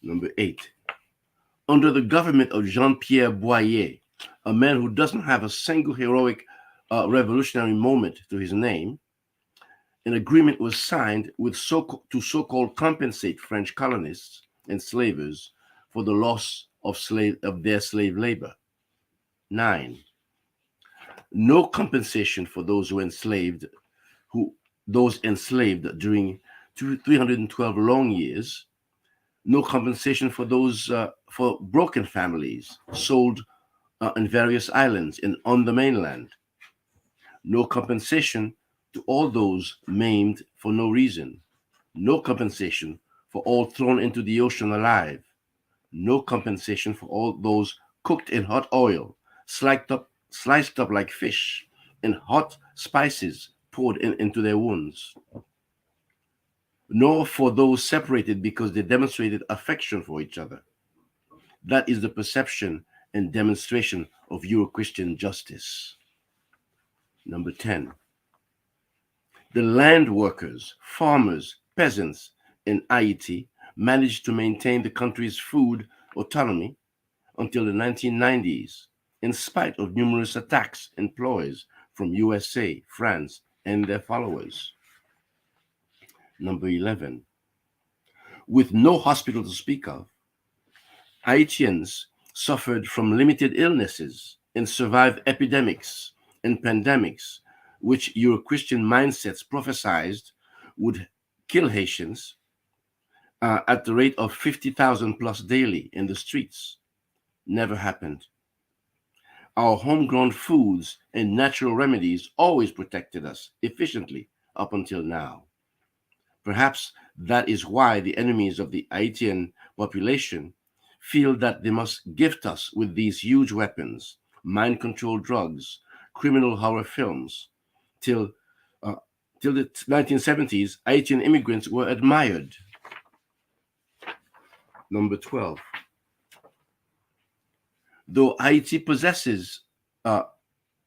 Number 8. Under the government of Jean-Pierre Boyer, a man who doesn't have a single heroic revolutionary moment to his name, an agreement was signed with to so-called compensate French colonists and slavers for the loss of their slave labor. 9. No compensation for those enslaved during 312 long years. No compensation for those for broken families sold in various islands and on the mainland. No compensation to all those maimed for no reason. No compensation for all thrown into the ocean alive. No compensation for all those cooked in hot oil, sliced up like fish, and hot spices poured into their wounds. Nor for those separated because they demonstrated affection for each other. That is the perception and demonstration of Euro-Christian justice. Number 10. The land workers, farmers, peasants in Haiti managed to maintain the country's food autonomy until the 1990s, in spite of numerous attacks and ploys from USA, France, and their followers. Number 11. With no hospital to speak of, Haitians suffered from limited illnesses and survived epidemics and pandemics, which Euro-Christian mindsets prophesied would kill Haitians at the rate of 50,000 plus daily in the streets. Never happened. Our homegrown foods and natural remedies always protected us efficiently up until now. Perhaps that is why the enemies of the Haitian population feel that they must gift us with these huge weapons, mind-controlled drugs, criminal horror films. Till the 1970s, Haitian immigrants were admired. Number 12. Though Haiti possesses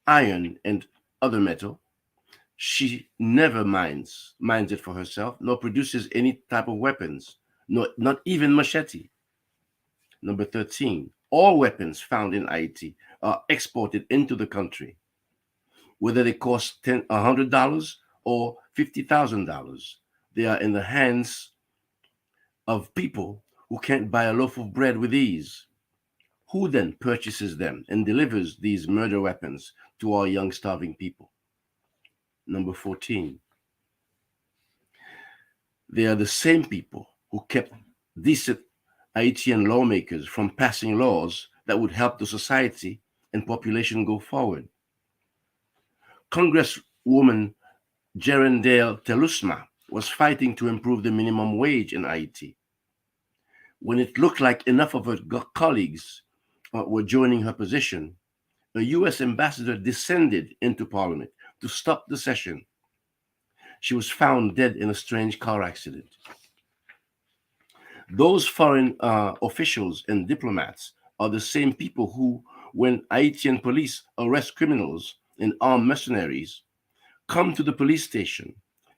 iron and other metal, she never mines it for herself, nor produces any type of weapons, not even machete. Number 13. All weapons found in Haiti are exported into the country, whether they cost $100 or $50,000. They are in the hands of people who can't buy a loaf of bread with ease. Who then purchases them and delivers these murder weapons to our young starving people? Number 14. They are the same people who kept decent Haitian lawmakers from passing laws that would help the society and population go forward. Congresswoman Gerendale Telusma was fighting to improve the minimum wage in Haiti. When it looked like enough of her colleagues were joining her position, a U.S. ambassador descended into Parliament to stop the session. She was found dead in a strange car accident. Those foreign officials and diplomats are the same people who when Haitian police arrest criminals and armed mercenaries, come to the police station,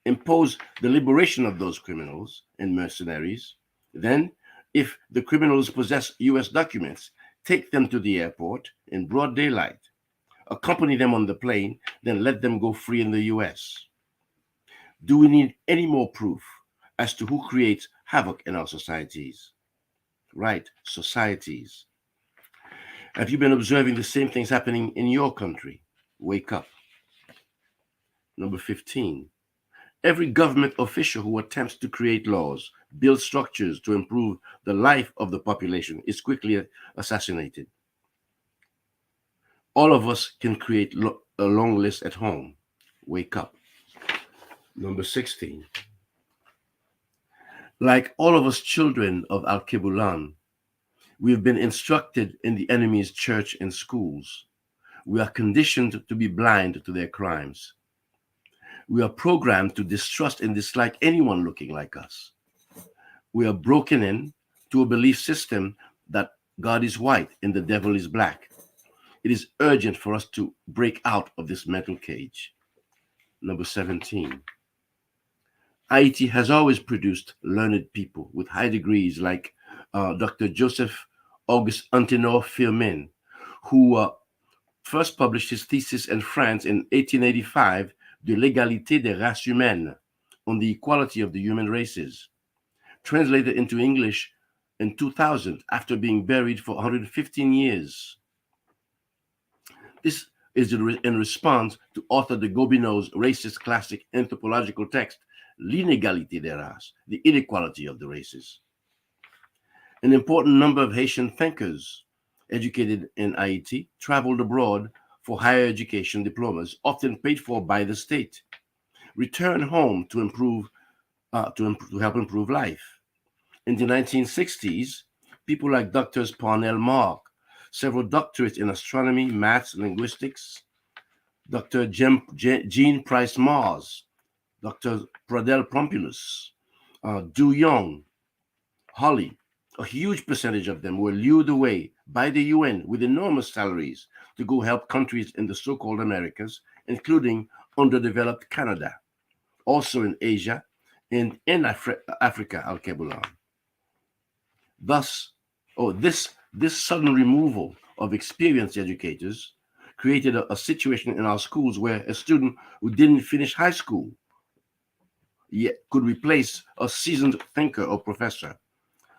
impose the liberation of those criminals and mercenaries, then, if the criminals possess US documents, take them to the airport in broad daylight, accompany them on the plane, then let them go free in the US. Do we need any more proof as to who creates havoc in our societies? Right, societies. Have you been observing the same things happening in your country? Wake up. Number 15. Every government official who attempts to create laws, build structures to improve the life of the population is quickly assassinated. All of us can create a long list at home. Wake up. Number 16. Like all of us children of Al-Kibulan, we have been instructed in the enemy's church and schools. We are conditioned to be blind to their crimes. We are programmed to distrust and dislike anyone looking like us. We are broken in to a belief system that God is white and the devil is black. It is urgent for us to break out of this mental cage. Number 17. Haiti has always produced learned people with high degrees like Dr. Joseph Auguste Antenor Firmin, who first published his thesis in France in 1885, De l'égalité des races humaines, on the equality of the human races, translated into English in 2000 after being buried for 115 years. This is in response to author de Gobineau's racist classic anthropological text, L'inégalité des races, the inequality of the races. An important number of Haitian thinkers educated in Haiti traveled abroad for higher education diplomas, often paid for by the state, return home to help improve life. In the 1960s, people like Drs. Parnell Mark, several doctorates in astronomy, maths, linguistics, Dr. Jean Price Mars, Dr. Pradel Pompulus, Du Young, Holly, a huge percentage of them were lured away by the UN with enormous salaries to go help countries in the so-called Americas, including underdeveloped Canada, also in Asia and in Africa, Al-Kebulan. Thus, this sudden removal of experienced educators created a situation in our schools where a student who didn't finish high school yet could replace a seasoned thinker or professor.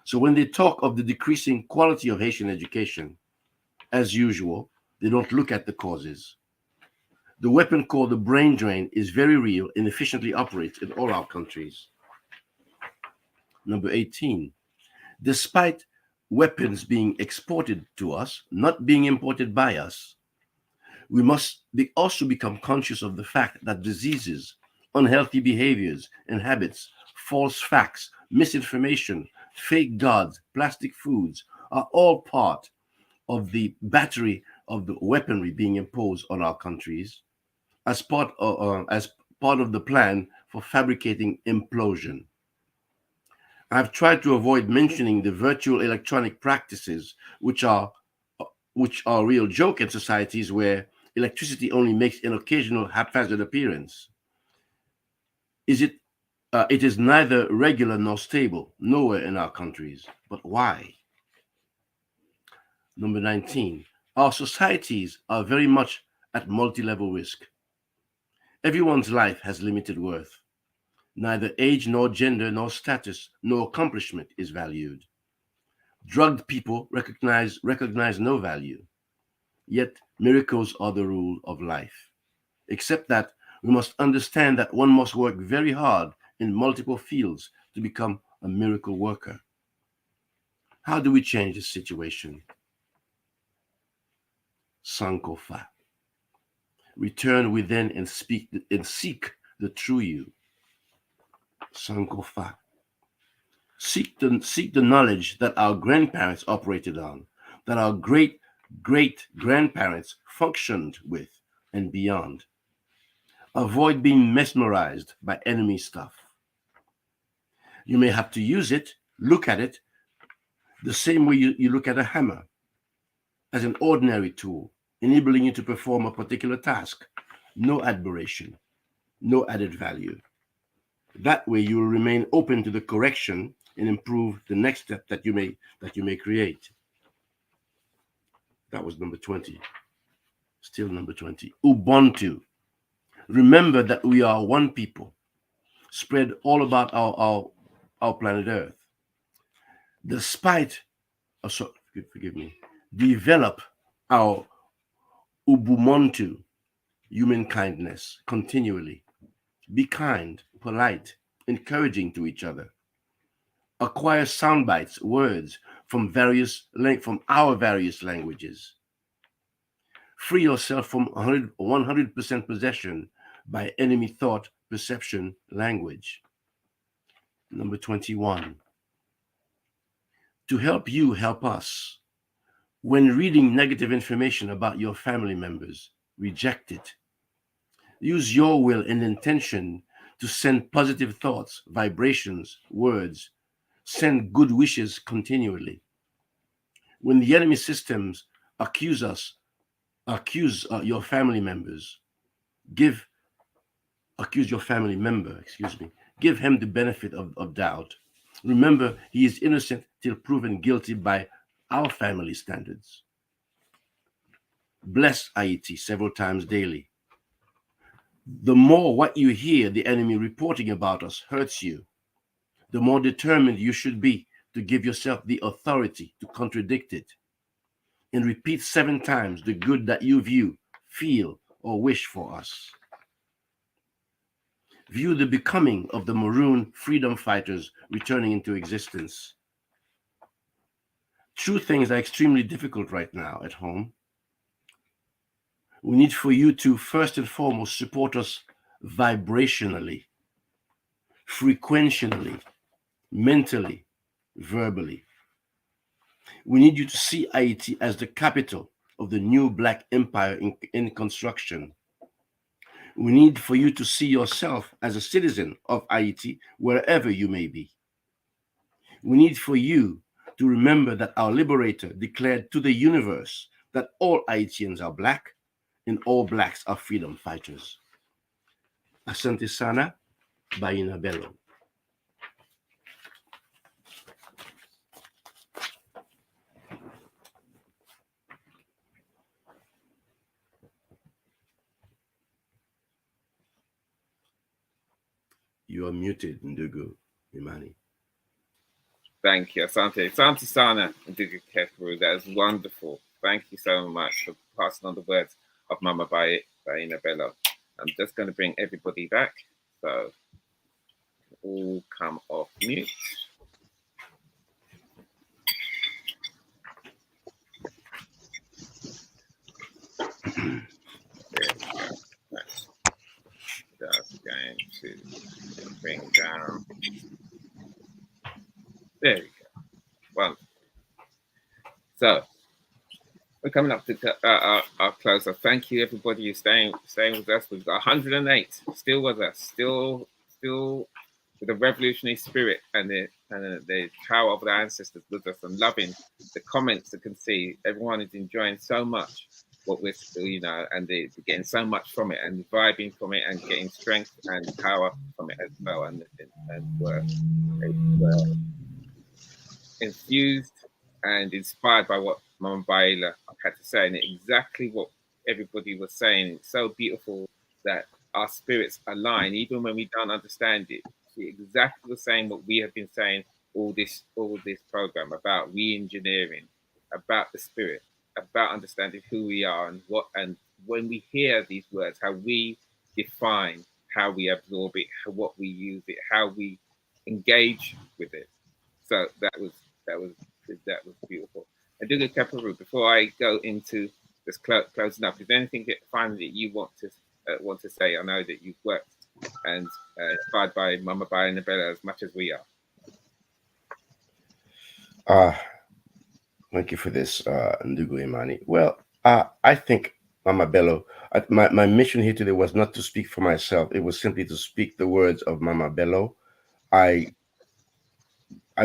So when they talk of the decreasing quality of Haitian education, as usual, they don't look at the causes. The weapon called the brain drain is very real and efficiently operates in all our countries. Number 18, despite weapons being exported to us, not being imported by us, we must also become conscious of the fact that diseases, unhealthy behaviors and habits, false facts, misinformation, fake gods, plastic foods are all part of the battery of the weaponry being imposed on our countries as part of the plan for fabricating implosion. I've tried to avoid mentioning the virtual electronic practices, which are a real joke in societies where electricity only makes an occasional haphazard appearance. It is neither regular nor stable, nowhere in our countries. But why? Number 19, our societies are very much at multi-level risk. Everyone's life has limited worth. Neither age nor gender nor status nor accomplishment is valued. Drugged people recognize no value. Yet miracles are the rule of life. Except that we must understand that one must work very hard in multiple fields to become a miracle worker. How do we change this situation? Sankofa. Return within and seek the true you. Sankofa. Seek the knowledge that our grandparents operated on, that our great-great-grandparents functioned with, and beyond. Avoid being mesmerized by enemy stuff. You may have to use it, look at it, the same way you look at a hammer. as an ordinary tool, enabling you to perform a particular task. No admiration, no added value. That way you will remain open to the correction and improve the next step that you may create. That was number 20. Still number 20. Ubuntu. Remember that we are one people, spread all about our planet Earth. Despite, forgive me, develop our Ubuntu, human kindness, continually. Be kind, polite, encouraging to each other. Acquire sound bites, words from our various languages. Free yourself from 100% possession by enemy thought, perception, language. Number 21. To help you help us. When reading negative information about your family members, reject it. Use your will and intention to send positive thoughts, vibrations, words. Send good wishes continually. When the enemy systems accuse your family members, accuse your family member, give him the benefit of doubt. Remember, he is innocent till proven guilty by our family standards. Bless Haiti several times daily. The more what you hear the enemy reporting about us hurts you, the more determined you should be to give yourself the authority to contradict it. And repeat 7 times the good that you view, feel, or wish for us. View the becoming of the maroon freedom fighters returning into existence. True things are extremely difficult right now at home. We need for you to first and foremost support us vibrationally, frequentially, mentally, verbally. We need you to see Haiti as the capital of the new Black Empire in construction. We need for you to see yourself as a citizen of Haiti wherever you may be. We need for you to remember that our liberator declared to the universe that all Haitians are Black and all Blacks are freedom fighters. Asante Sana, Baina Bello. You are muted, Ndugu Imani. Thank you, Asante. Asante Sana, Ndugu Kekeru. That is wonderful. Thank you so much for passing on the words of Mama Baina Bello. I'm just going to bring everybody back. So, all come off mute. There we go. That's just going to bring down. There we go. Wonderful. So, we're coming up to our close. So thank you, everybody, who's staying with us. We've got 108 still with us, still with the revolutionary spirit and the power of the ancestors with us, and loving the comments. You can see everyone is enjoying so much what we're still, and they're getting so much from it and vibing from it and getting strength and power from it as well. And we're infused and inspired by what Mama Baila had to say, and exactly what everybody was saying. It's so beautiful that our spirits align, even when we don't understand it. She exactly was saying what we have been saying all this program about re-engineering, about the spirit, about understanding who we are and when we hear these words, how we define, how we absorb it, what we use it, how we engage with it. So that was beautiful. And Ndugu Kekeru, before I go into this closing up, is there anything finally that you want to say? I know that you've worked and inspired by Mama Baina Bello as much as we are. Thank you for this, Ndugu Imani. Well, I think Mama Bello, my mission here today was not to speak for myself. It was simply to speak the words of Mama Bello. I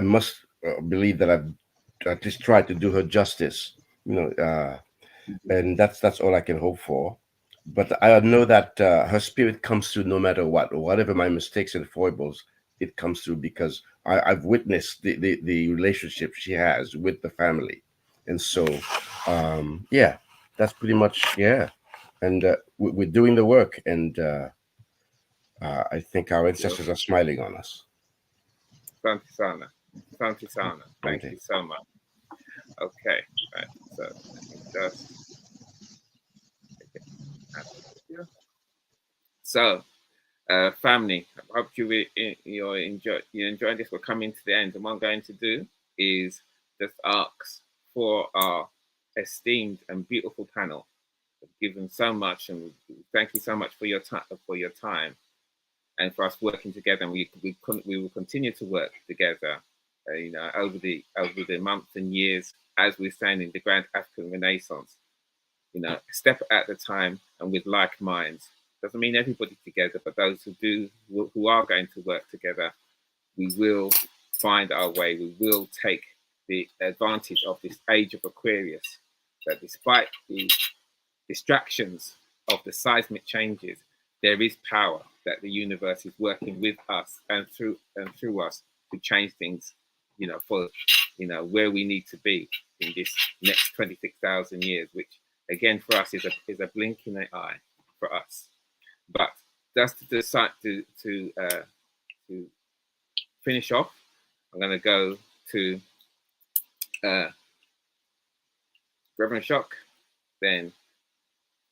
must believe that I've at least tried to do her justice And that's all I can hope for. But I know that her spirit comes through no matter what, or whatever my mistakes and foibles, it comes through because I've witnessed the relationship she has with the family. And so, yeah, that's pretty much, yeah. And we're doing the work, and I think our ancestors are smiling on us. Santisana. Santisana. Thank you so much. Okay, right. So just so family, I hope you're enjoying this. We're coming to the end, and what I'm going to do is just ask for our esteemed and beautiful panel. I've given so much, and thank you so much for your time, and for us working together. And we will continue to work together, over the months and years as we stand in the Grand African Renaissance. A step at a time and with like minds. Doesn't mean everybody together, but those who are going to work together, we will find our way. We will take the advantage of this age of Aquarius, that despite the distractions of the seismic changes, there is power, that the universe is working with us and through us to change things, for where we need to be in this next 26,000 years, which again for us is a blink in the eye for us. But just to decide to finish off, I'm going to go to Reverend Shock, then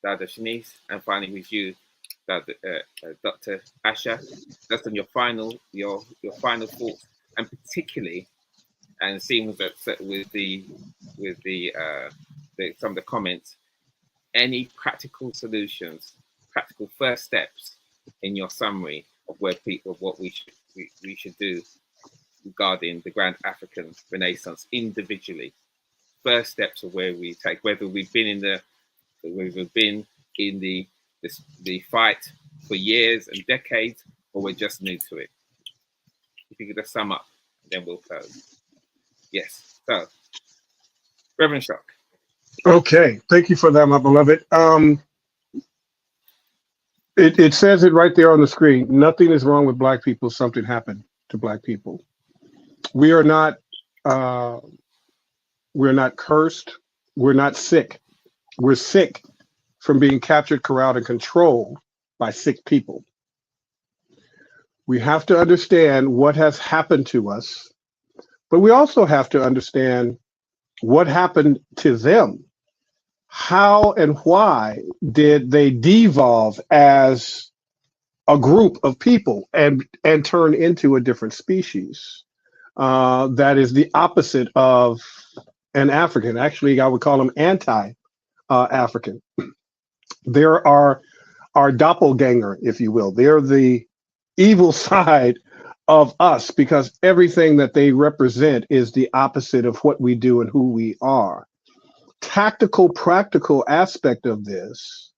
Dada Shanice, and finally with you, Dr. Asha. Just on your final thoughts, and particularly, and it seems that with some of the comments, any practical solutions, practical first steps in your summary of what we should do regarding the Grand African Renaissance individually. First steps of where we take, whether we've been in the fight for years and decades, or we're just new to it. If you could just sum up, then we'll close. Yes. So, Reverend Shock. Okay, thank you for that, my beloved. It says it right there on the screen. Nothing is wrong with Black people. Something happened to Black people. We are not cursed. We're not sick. We're sick from being captured, corralled, and controlled by sick people. We have to understand what has happened to us, but we also have to understand what happened to them. How and why did they devolve as a group of people and turn into a different species that is the opposite of an African? Actually, I would call them anti-African. There are our doppelganger, if you will. They're the evil side of us, because everything that they represent is the opposite of what we do and who we are. Tactical, practical aspect of this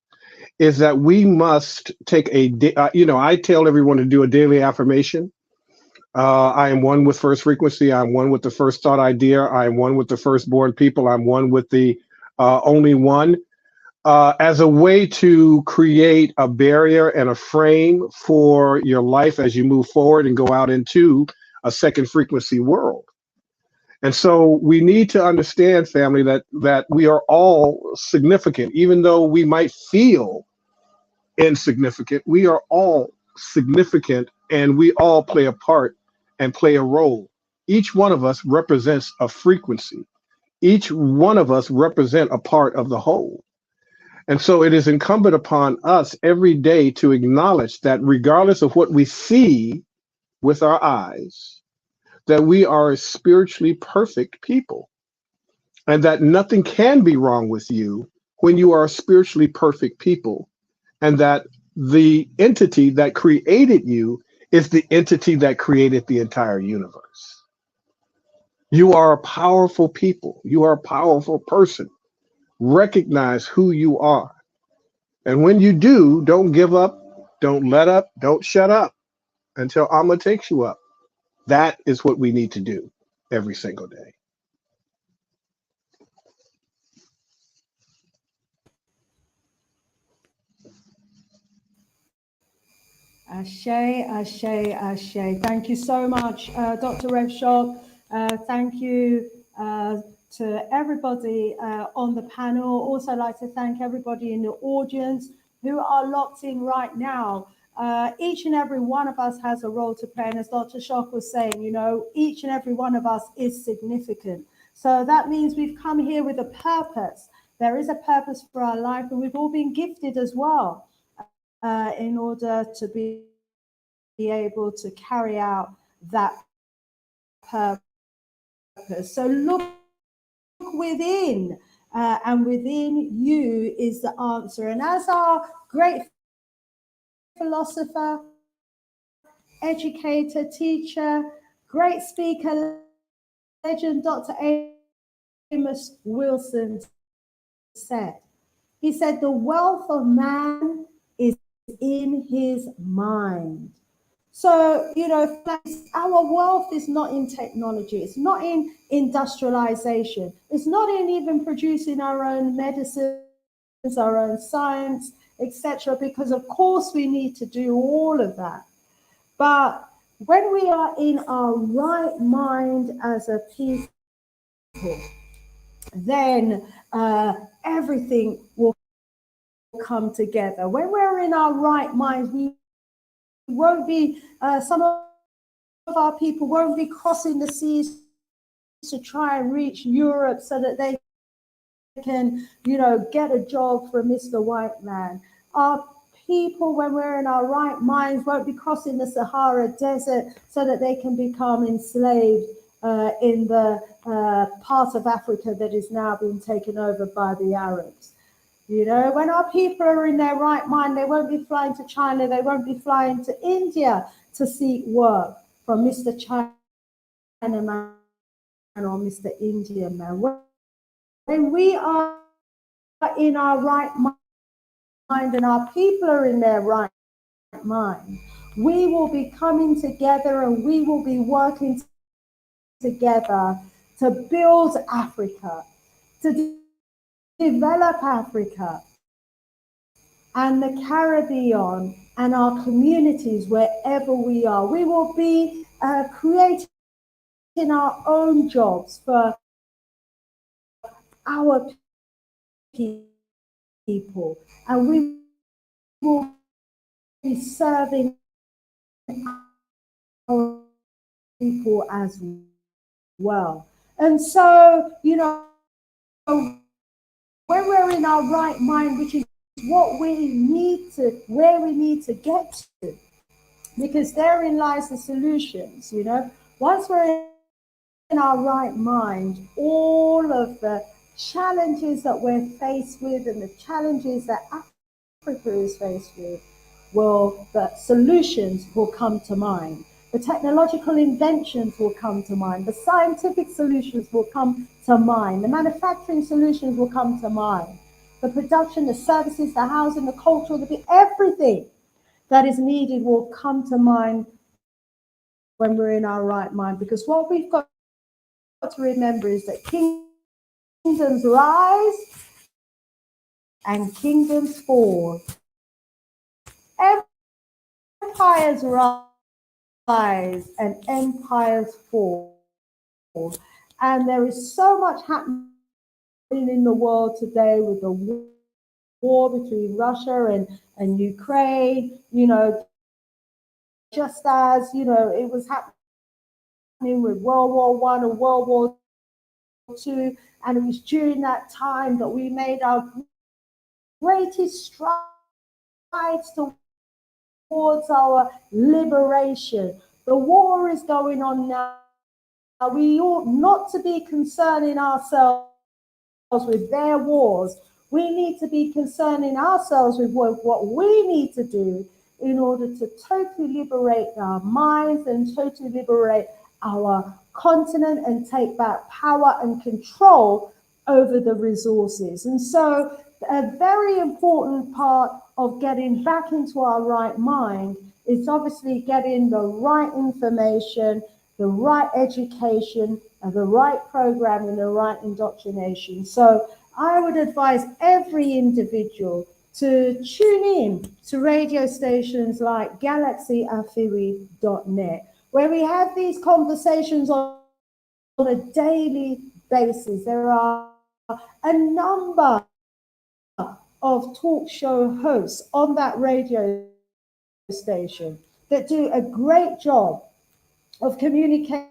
is that we must take I tell everyone to do a daily affirmation. I am one with first frequency. I'm one with the first thought idea. I am one with the firstborn people. I'm one with the only one. As a way to create a barrier and a frame for your life as you move forward and go out into a second frequency world. And so we need to understand, family, that we are all significant. Even though we might feel insignificant, we are all significant, and we all play a part and play a role. Each one of us represents a frequency. Each one of us represent a part of the whole. And so it is incumbent upon us every day to acknowledge that regardless of what we see with our eyes, that we are spiritually perfect people, and that nothing can be wrong with you when you are spiritually perfect people, and that the entity that created you is the entity that created the entire universe. You are a powerful people. You are a powerful person. Recognize who you are. And when you do, don't give up, don't let up, don't shut up until Amma takes you up. That is what we need to do every single day. Ashe, ashe, ashe. Thank you so much, Dr. Revshot. Thank you to everybody on the panel. Also like to thank everybody in the audience who are locked in right now. Each and every one of us has a role to play. And as Dr. Shock was saying, you know, each and every one of us is significant. So that means we've come here with a purpose. There is a purpose for our life, and we've all been gifted as well in order to be able to carry out that purpose. So look within, and within you is the answer. And as our great philosopher, educator, teacher, great speaker, legend, Dr. Amos Wilson said, he said, the wealth of man is in his mind. So, you know, our wealth is not in technology. It's not in industrialization. It's not in even producing our own medicines, our own science, etc. Because, of course, we need to do all of that. But when we are in our right mind as a people, then everything will come together. When we're in our right mind, we won't be, some of our people won't be crossing the seas to try and reach Europe so that they can, you know, get a job for Mr. White Man. Our people, when we're in our right minds, won't be crossing the Sahara Desert so that they can become enslaved in the part of Africa that is now being taken over by the Arabs. You know, when our people are in their right mind, they won't be flying to China, they won't be flying to India to seek work from Mr. Chinaman or Mr. Indian man. When we are in our right mind and our people are in their right mind, we will be coming together and we will be working together to build Africa, to develop Africa and the Caribbean and our communities wherever we are. We will be creating our own jobs for our people, and we will be serving our people as well. And so, you know, when we're in our right mind, which is what we need to, where we need to get to, because therein lies the solutions. You know, once we're in our right mind, all of the challenges that we're faced with and the challenges that Africa is faced with, the solutions will come to mind. The technological inventions will come to mind. The scientific solutions will come to mind. The manufacturing solutions will come to mind. The production, the services, the housing, the culture, everything that is needed will come to mind when we're in our right mind. Because what we've got to remember is that kingdoms rise and kingdoms fall. Empires rise and empires fall. And there is so much happening in the world today with the war between Russia and Ukraine, you know, just as, you know, it was happening with World War I and World War II. And it was during that time that we made our greatest strides towards our liberation. The war is going on now. We ought not to be concerning ourselves with their wars. We need to be concerning ourselves with what we need to do in order to totally liberate our minds and totally liberate our continent and take back power and control over the resources. And so a very important part of getting back into our right mind is obviously getting the right information, the right education, and the right program and the right indoctrination. So I would advise every individual to tune in to radio stations like galaxyafiri.net, where we have these conversations on a daily basis. There are a number of talk show hosts on that radio station that do a great job of communicating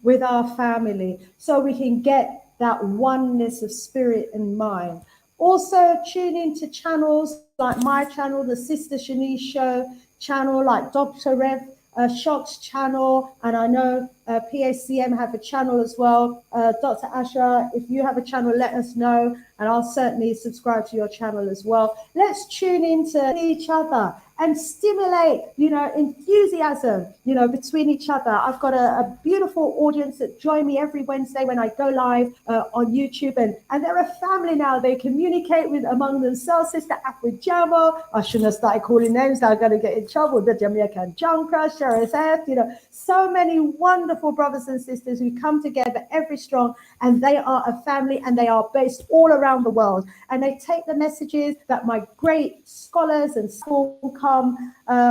with our family so we can get that oneness of spirit and mind. Also tune into channels like my channel, the Sister Shanice Show channel, like Dr. Rev Shock's channel, and I know PACM have a channel as well. Dr. Asha, if you have a channel, let us know, and I'll certainly subscribe to your channel as well. Let's tune into each other and stimulate, enthusiasm, between each other. I've got a beautiful audience that join me every Wednesday when I go live on YouTube, and they're a family now. They communicate with among themselves. Sister Afro-Jamo, I shouldn't have started calling names, I'm going to get in trouble. The Jamaican Junker, Sheriff F, so many wonderful brothers and sisters who come together every strong, and they are a family, and they are based all around the world, and they take the messages that my great scholars and school come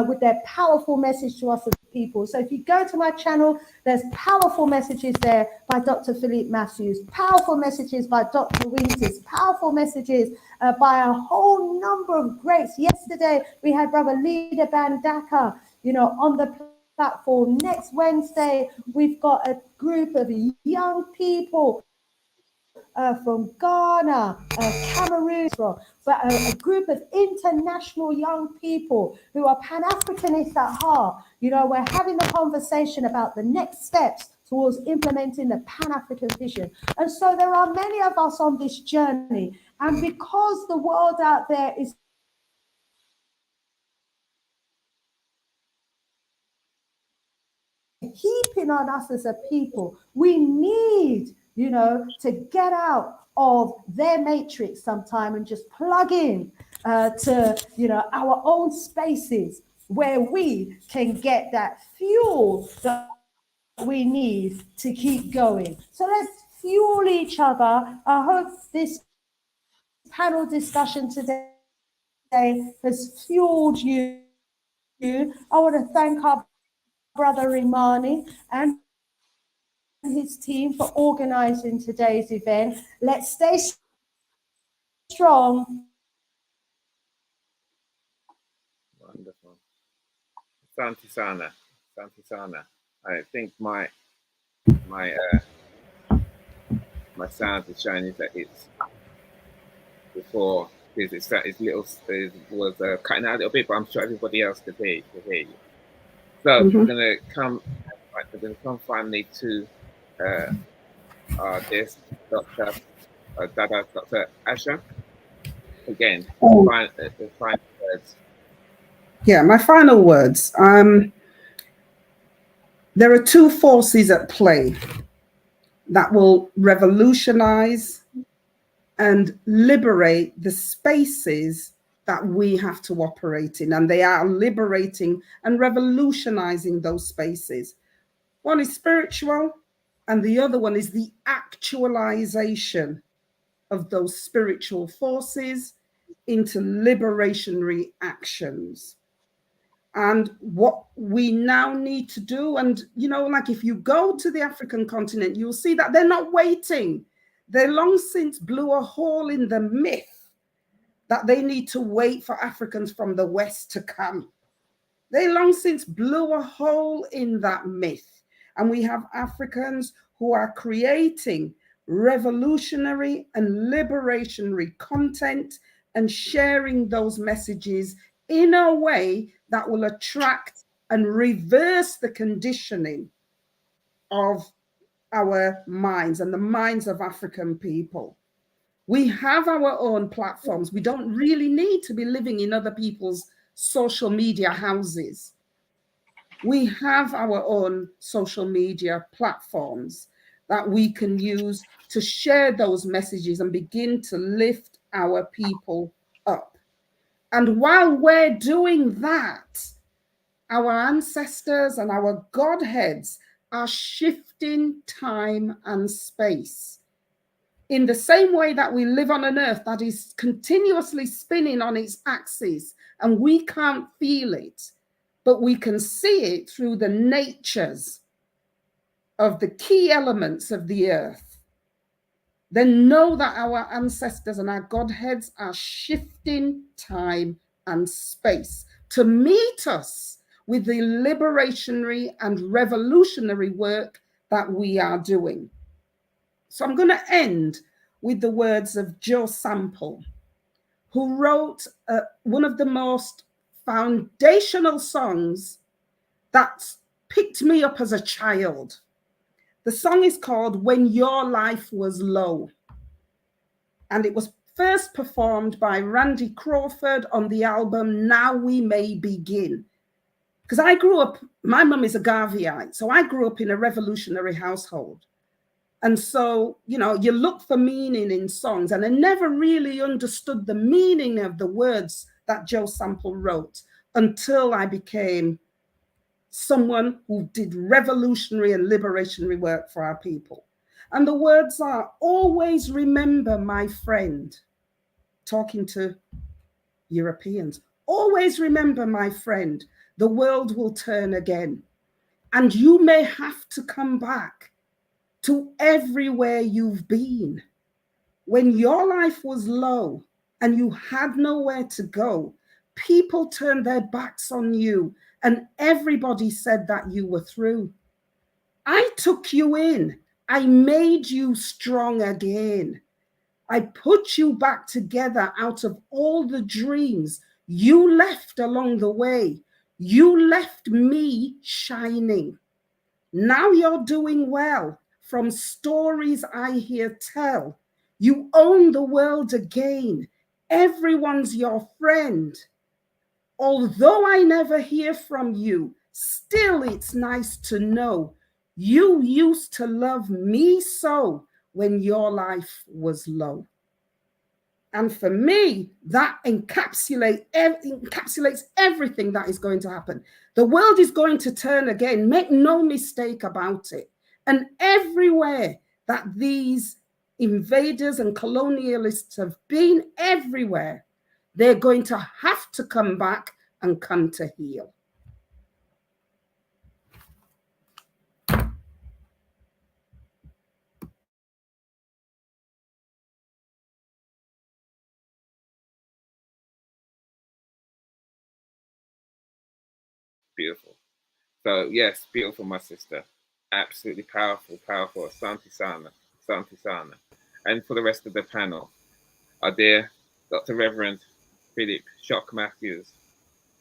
with their powerful message to us as people. So if you go to my channel, there's powerful messages there by Dr. Philippe Matthews, powerful messages by Dr. Winters, powerful messages by a whole number of greats. Yesterday we had Brother Leader Bandaka, on the platform. Next Wednesday we've got a group of young people from Ghana, Cameroon, but a group of international young people who are Pan-Africanists at heart. We're having a conversation about the next steps towards implementing the Pan-African vision. And so there are many of us on this journey. And because the world out there is heaping on us as a people, we need to get out of their matrix sometime and just plug in to our own spaces where we can get that fuel that we need to keep going. So let's fuel each other. I hope this panel discussion today has fueled you. I want to thank our brother Imani and his team for organizing today's event. Let's stay strong. Wonderful. Santi Sana. I think my sound is showing is that it's before it's little was cutting out a little bit, but I'm sure everybody else could hear you. So we're gonna come finally to this Dr. Dr. Asha again. The final words. Yeah, my final words. There are two forces at play that will revolutionize and liberate the spaces that we have to operate in, and they are liberating and revolutionizing those spaces. One is spiritual, and the other one is the actualization of those spiritual forces into liberationary actions. And what we now need to do, and like if you go to the African continent, you'll see that they're not waiting. They long since blew a hole in the myth that they need to wait for Africans from the West to come. They long since blew a hole in that myth. And we have Africans who are creating revolutionary and liberationary content and sharing those messages in a way that will attract and reverse the conditioning of our minds and the minds of African people. We have our own platforms. We don't really need to be living in other people's social media houses. We have our own social media platforms that we can use to share those messages and begin to lift our people up. And while we're doing that, our ancestors and our Godheads are shifting time and space. in the same way that we live on an earth that is continuously spinning on its axis, and we can't feel it, but we can see it through the natures of the key elements of the earth, then know that our ancestors and our Godheads are shifting time and space to meet us with the liberationary and revolutionary work that we are doing. So I'm going to end with the words of Joe Sample, who wrote one of the most foundational songs that picked me up as a child. The song is called When Your Life Was Low, and it was first performed by Randy Crawford on the album Now We May Begin. Because I grew up, my mum is a Garveyite, so I grew up in a revolutionary household. And so, you know, you look for meaning in songs, and I never really understood the meaning of the words that Joe Sample wrote until I became someone who did revolutionary and liberationary work for our people. And the words are, always remember, my friend, talking to Europeans, always remember, my friend, the world will turn again. And you may have to come back to everywhere you've been. When your life was low and you had nowhere to go, people turned their backs on you and everybody said that you were through. I took you in. I made you strong again. I put you back together out of all the dreams you left along the way. You left me shining. Now you're doing well. From stories I hear tell, you own the world again. Everyone's your friend. Although I never hear from you, still it's nice to know you used to love me so when your life was low. And for me, that encapsulates everything that is going to happen. The world is going to turn again. Make no mistake about it. And everywhere that these invaders and colonialists have been, everywhere, they're going to have to come back and come to heal. Beautiful. So yes, beautiful, my sister. Absolutely powerful, powerful. Asante Sana, Asante Sana. And for the rest of the panel, our dear Dr. Reverend Philip Shock Matthews,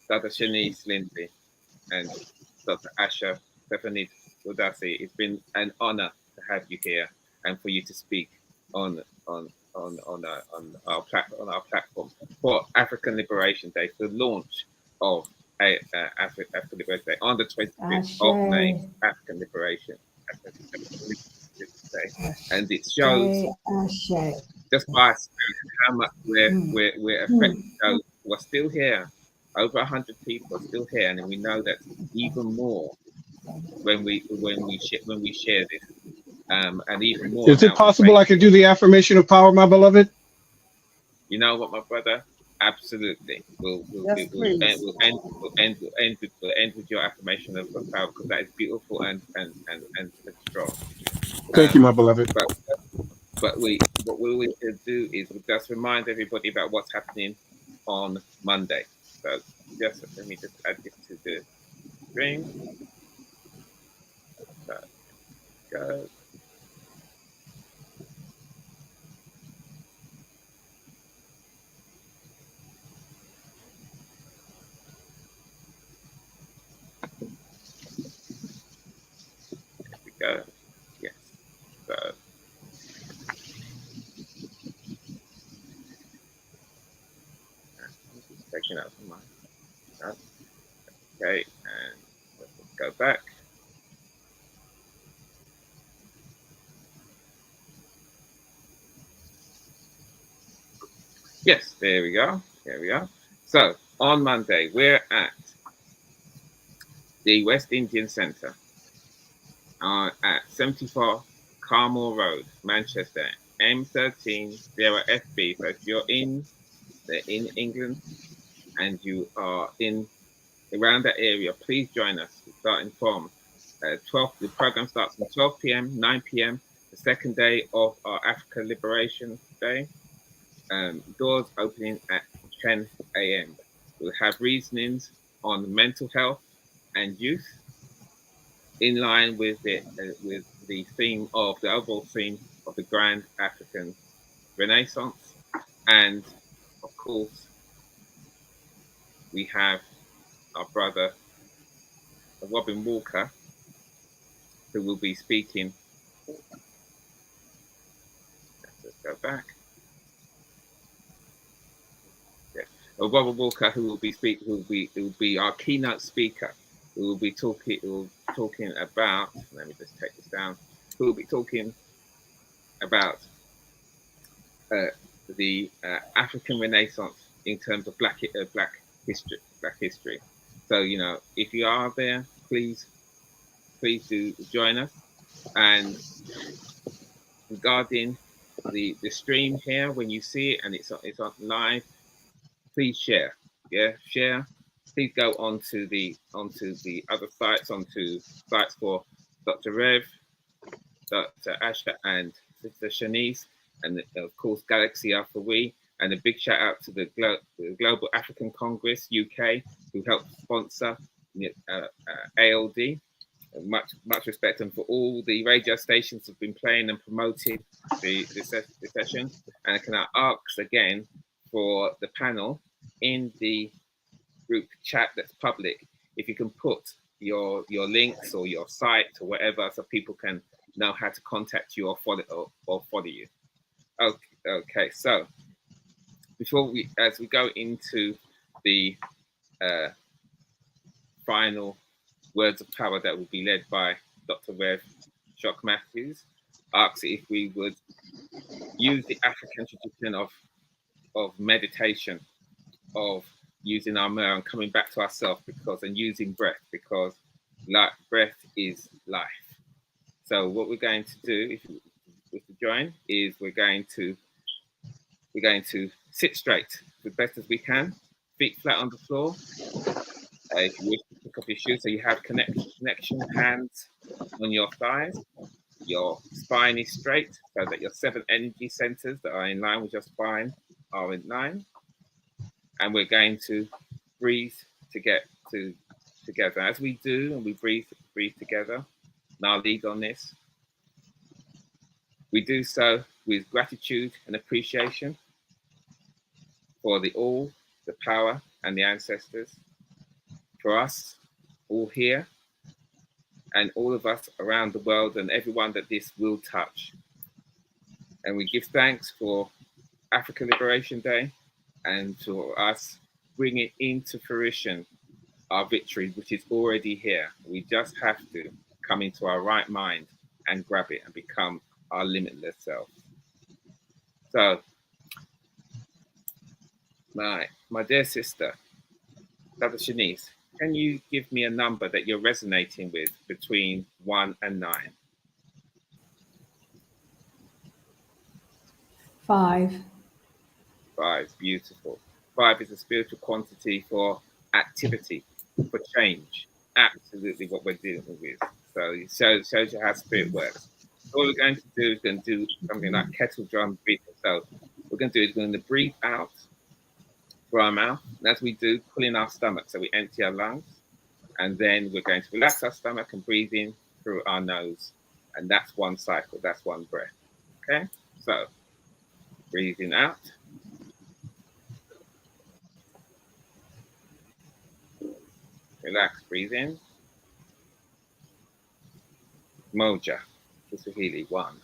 Dr. Shanice Lindsay, and Dr. Asha Stephanie Udasi. It's been an honor to have you here and for you to speak on our platform for African Liberation Day, the launch of African Liberation Day on the 25th of May, African Liberation Day. And it shows just by how much we're affected. So we're still here. Over 100 people are still here, and we know that even more when we share this, and even more. Is it possible I could do the affirmation of power, my beloved? You know what, my brother? Absolutely. We'll end with your affirmation of power, because that is beautiful and strong. Thank you, my beloved. But what we will do is we'll just remind everybody about what's happening on Monday. So let me just add this to the screen. So, go. There we go. Yes. So. Taking out from mine. Okay, and let's go back. Yes, there we go. There we go. So on Monday, we're at the West Indian Centre at 74 Carmel Road, Manchester, M130FB. So if you're in England and you are in around that area, please join us. Starting from 12, the program starts from 12 p.m., 9 p.m., the second day of our Africa Liberation Day. Doors opening at 10 a.m. We'll have reasonings on mental health and youth, in line with the theme of the overall theme of the Grand African Renaissance. And of course, we have our brother Robin Walker, who will be speaking. Let's go back. Yeah. Robin Walker, who will be our keynote speaker. Who will be talking about. Let me just take this down. Who will be talking about the African Renaissance in terms of Black history. So if you are there, please do join us. And regarding the stream here, when you see it and it's on live, please share. Yeah, share. Please go onto the other sites, onto sites for Dr. Rev, Dr. Asha, and Sister Shanice, and of course Galaxy Alpha We. And a big shout out to the Global African Congress UK, who helped sponsor ALD. Much respect, and for all the radio stations who've been playing and promoting the session. And can I ask again for the panel in the group chat that's public, if you can put your links or your site or whatever, so people can know how to contact you or follow you. Okay. So as we go into the final words of power that will be led by Dr. Rev Shock Matthews, asks if we would use the African tradition of meditation, of using our mirror and coming back to ourselves, and using breath, because breath is life. So what we're going to do, if you wish to join, is we're going to sit straight as best as we can, feet flat on the floor. If you wish to pick up your shoes, so you have connection, hands on your thighs. Your spine is straight, so that your 7 energy centers that are in line with your spine are in line. And we're going to breathe together. As we do, and we breathe together, and I'll lead on this, we do so with gratitude and appreciation for the all, the power, and the ancestors, for us all here, and all of us around the world, and everyone that this will touch. And we give thanks for African Liberation Day, and for us bringing into fruition our victory, which is already here. We just have to come into our right mind and grab it and become our limitless self. So, my dear sister, Dr. Shanice, can you give me a number that you're resonating with between 1 and 9? 5. 5, beautiful. 5 is a spiritual quantity for activity, for change. Absolutely what we're dealing with. So it shows you how spirit works. So what we're going to do is going to do something like kettle drum breathing. So what we're going to do is we're going to breathe out through our mouth. And as we do, pull in our stomach, so we empty our lungs. And then we're going to relax our stomach and breathe in through our nose. And that's one cycle, that's one breath. Okay? So breathing out. Relax, breathe in. Moja, Kiswahili, 1.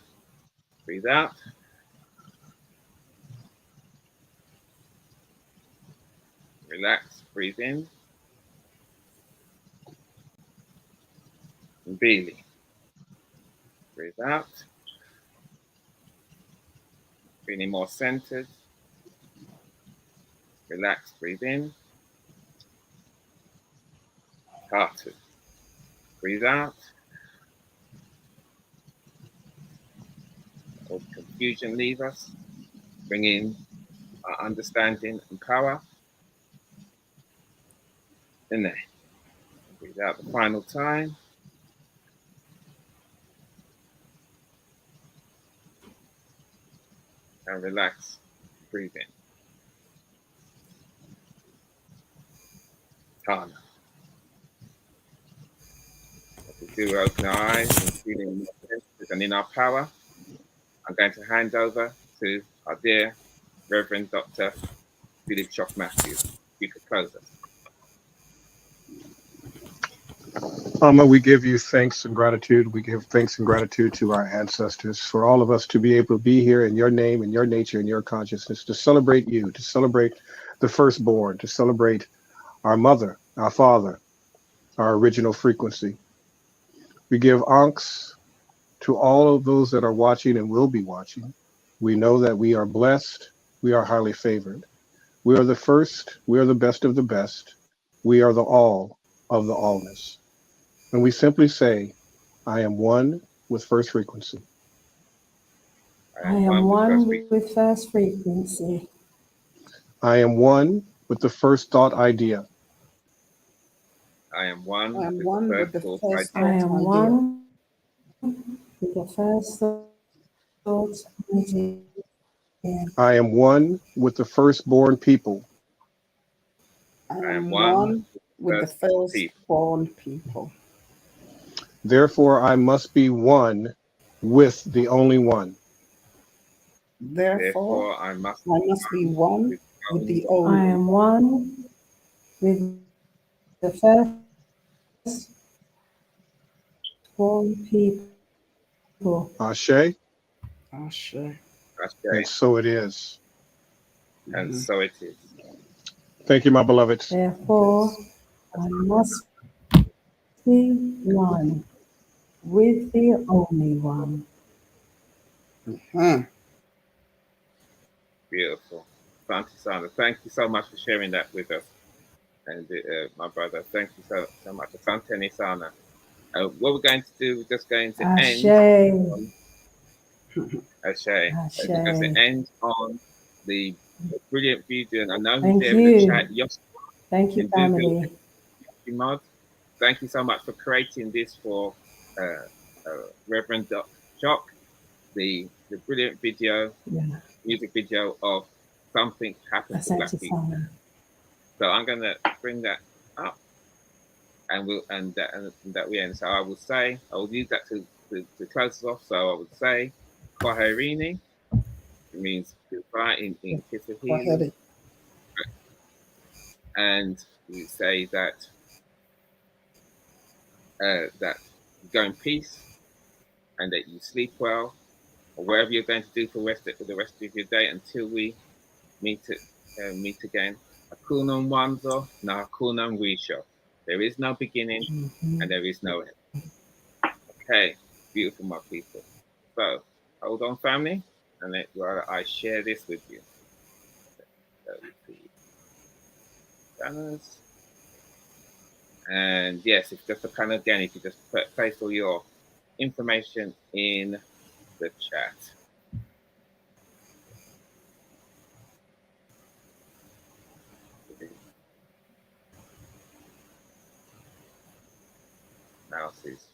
Breathe out. Relax, breathe in. Mbili. Breathe out. Feeling more centered. Relax, breathe in. Tatu. Breathe out. confusion leave us, bring in our understanding and power. In there. Breathe out the final time. And relax. Breathe in. Calm. As we do open our eyes and feeling and in our power, I'm going to hand over to our dear Reverend Dr. Philip Shock Matthews. You could close us. Amma, we give you thanks and gratitude. We give thanks and gratitude to our ancestors for all of us to be able to be here in your name, in your nature, in your consciousness, to celebrate you, to celebrate the firstborn, to celebrate our mother, our father, our original frequency. We give thanks to all of those that are watching and will be watching. We know that we are blessed. We are highly favored. We are the first. We are the best of the best. We are the all of the allness. And we simply say, I am one with first frequency. I am one with first frequency. I am one with the first thought idea. I am one with the first I am one with the first thought idea. I am one with the firstborn people. I am one with the firstborn people. Therefore, I must be one with the only one. Therefore, I must be one with the only. I am one with the firstborn people. Ashe. Ashe. And so it is. And so it is. Thank you, my beloveds. Therefore, I must be one with the only one. Beautiful. Sana, thank you so much for sharing that with us. And my brother, thank you so much. Asante Sana. What we're going to do, we're just going to end. Ashe. We're going to end on the brilliant video. And I know who's there in the chat. Thank you, family. Thank you so much for creating this for Reverend Shock, the brilliant video, music video of Something Happened to Black People. So I'm going to bring that up, and that we end. So I will use that to close us off. So I would say, Kwaherini, it means goodbye in Kiswahili, and we say that that you go in peace and that you sleep well, or whatever you're going to do for the rest of your day until we meet again. Hakuna mwanzo na hakuna mwisho. There is no beginning and there is no end. Okay, beautiful, my people. So hold on, family, and while I share this with you. And yes, it's just a panel again. If you just place all your information in the chat. Mouse is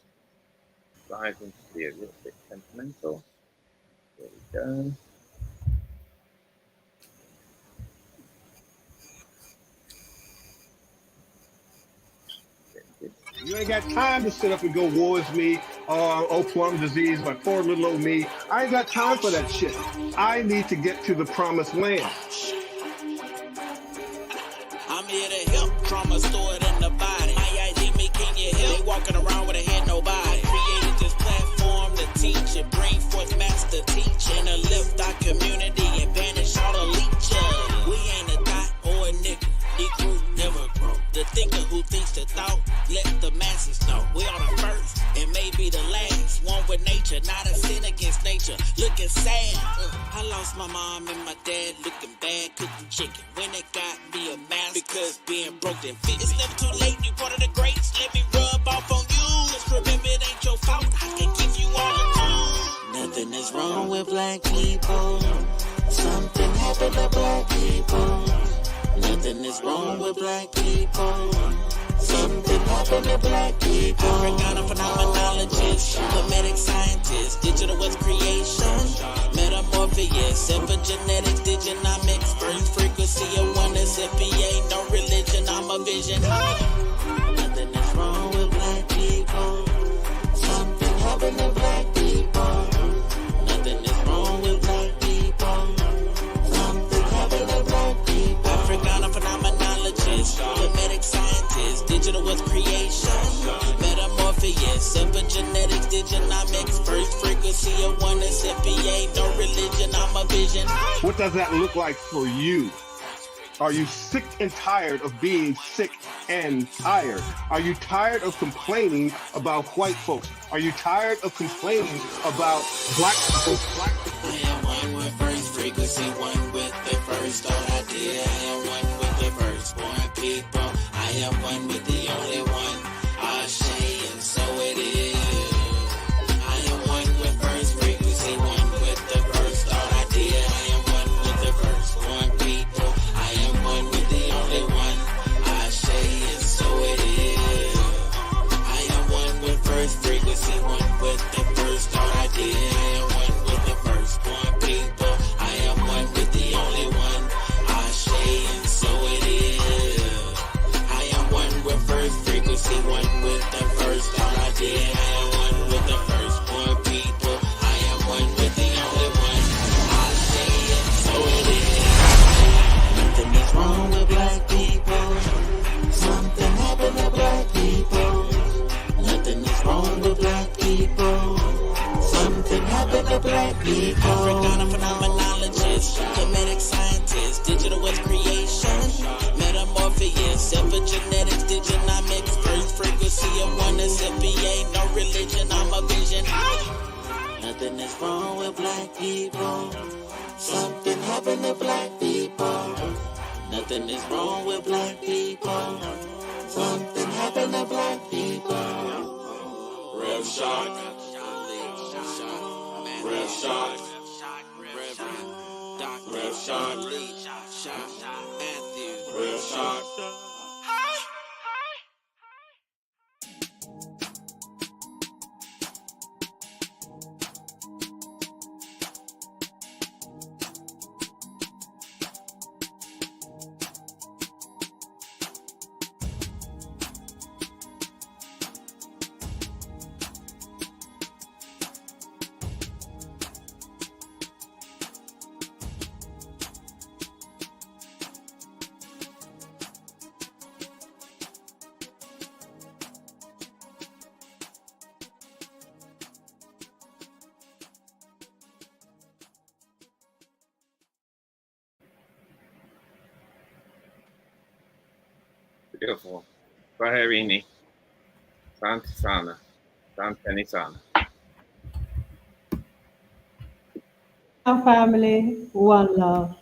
driving to be a little bit temperamental. There we go. You ain't got time to sit up and go, woe is me, oh, plum disease, my poor little old me. I ain't got time for that shit. I need to get to the promised land. I'm here to help, trauma stored in the body. Me, can you help? They walking around with a head, nobody. Created this platform to teach and bring forth master teach and uplift our community and banish all the leechers. We ain't a dot or a nickel. The group never grow. The thinker who thinks the thought, let the masses know. We are the first and maybe the last. One with nature, not a sin against nature. Looking sad. I lost my mom and my dad looking bad, cooking chicken. When it got me a mask, because being broke didn't fit. It's never too late, you part of the greats. Let me rub off on you. Just remember it ain't your fault. I can give you all the time. Nothing is wrong with black people. Something happened to black people. Nothing is wrong with black people. Something happened to black people. Africana phenomenologist, hermetic scientist, digital was creation, metamorphosis, epigenetics, diginomics, first frequency of oneness, FBA, no religion, I'm a vision. Nothing is wrong with black people. Something happened to black people. Nothing is wrong with black people. Something happened to black people. Africana phenomenologist, hermetic scientist, digital was creation, metamorphosis, epigenetics, diginomics, first frequency of oneness, FBA, no religion, I'm a vision. What does that look like for you? Are you sick and tired of being sick and tired? Are you tired of complaining about white folks? Are you tired of complaining about black people? I am one with first frequency, one with the first thought idea. I am one with the firstborn people. I am one with the only one. Ashe, and so it is. I am one with first frequency, one with the first thought idea. I am one with the firstborn people. I am one with the only one. Ashe, and so it is. I am one with first frequency, one with the first thought idea. I am one with the firstborn people. I am one with the only one. Ashe, and so it is. I am one with first frequency, one with the first thought idea. I am one with the firstborn people. I am one with the only one. Ashe, and so it is. Nothing is wrong with black people. Something happened to black people. Nothing is wrong with black people. Something happened to black people. Africana phenomenologist, hermetic scientist, digital was creation, metamorphosis, epigenetics, diginomics, first frequency of oneness, FBA, no religion, I'm a vision. Nothing is wrong with black people. Something happened to black people. Nothing is wrong with black people. Something happened to black people. Rev shock. Rev shock. Rev shock. Rev shock. Beautiful. Baherini. Santi sana. Santeni sana. Our family, one love.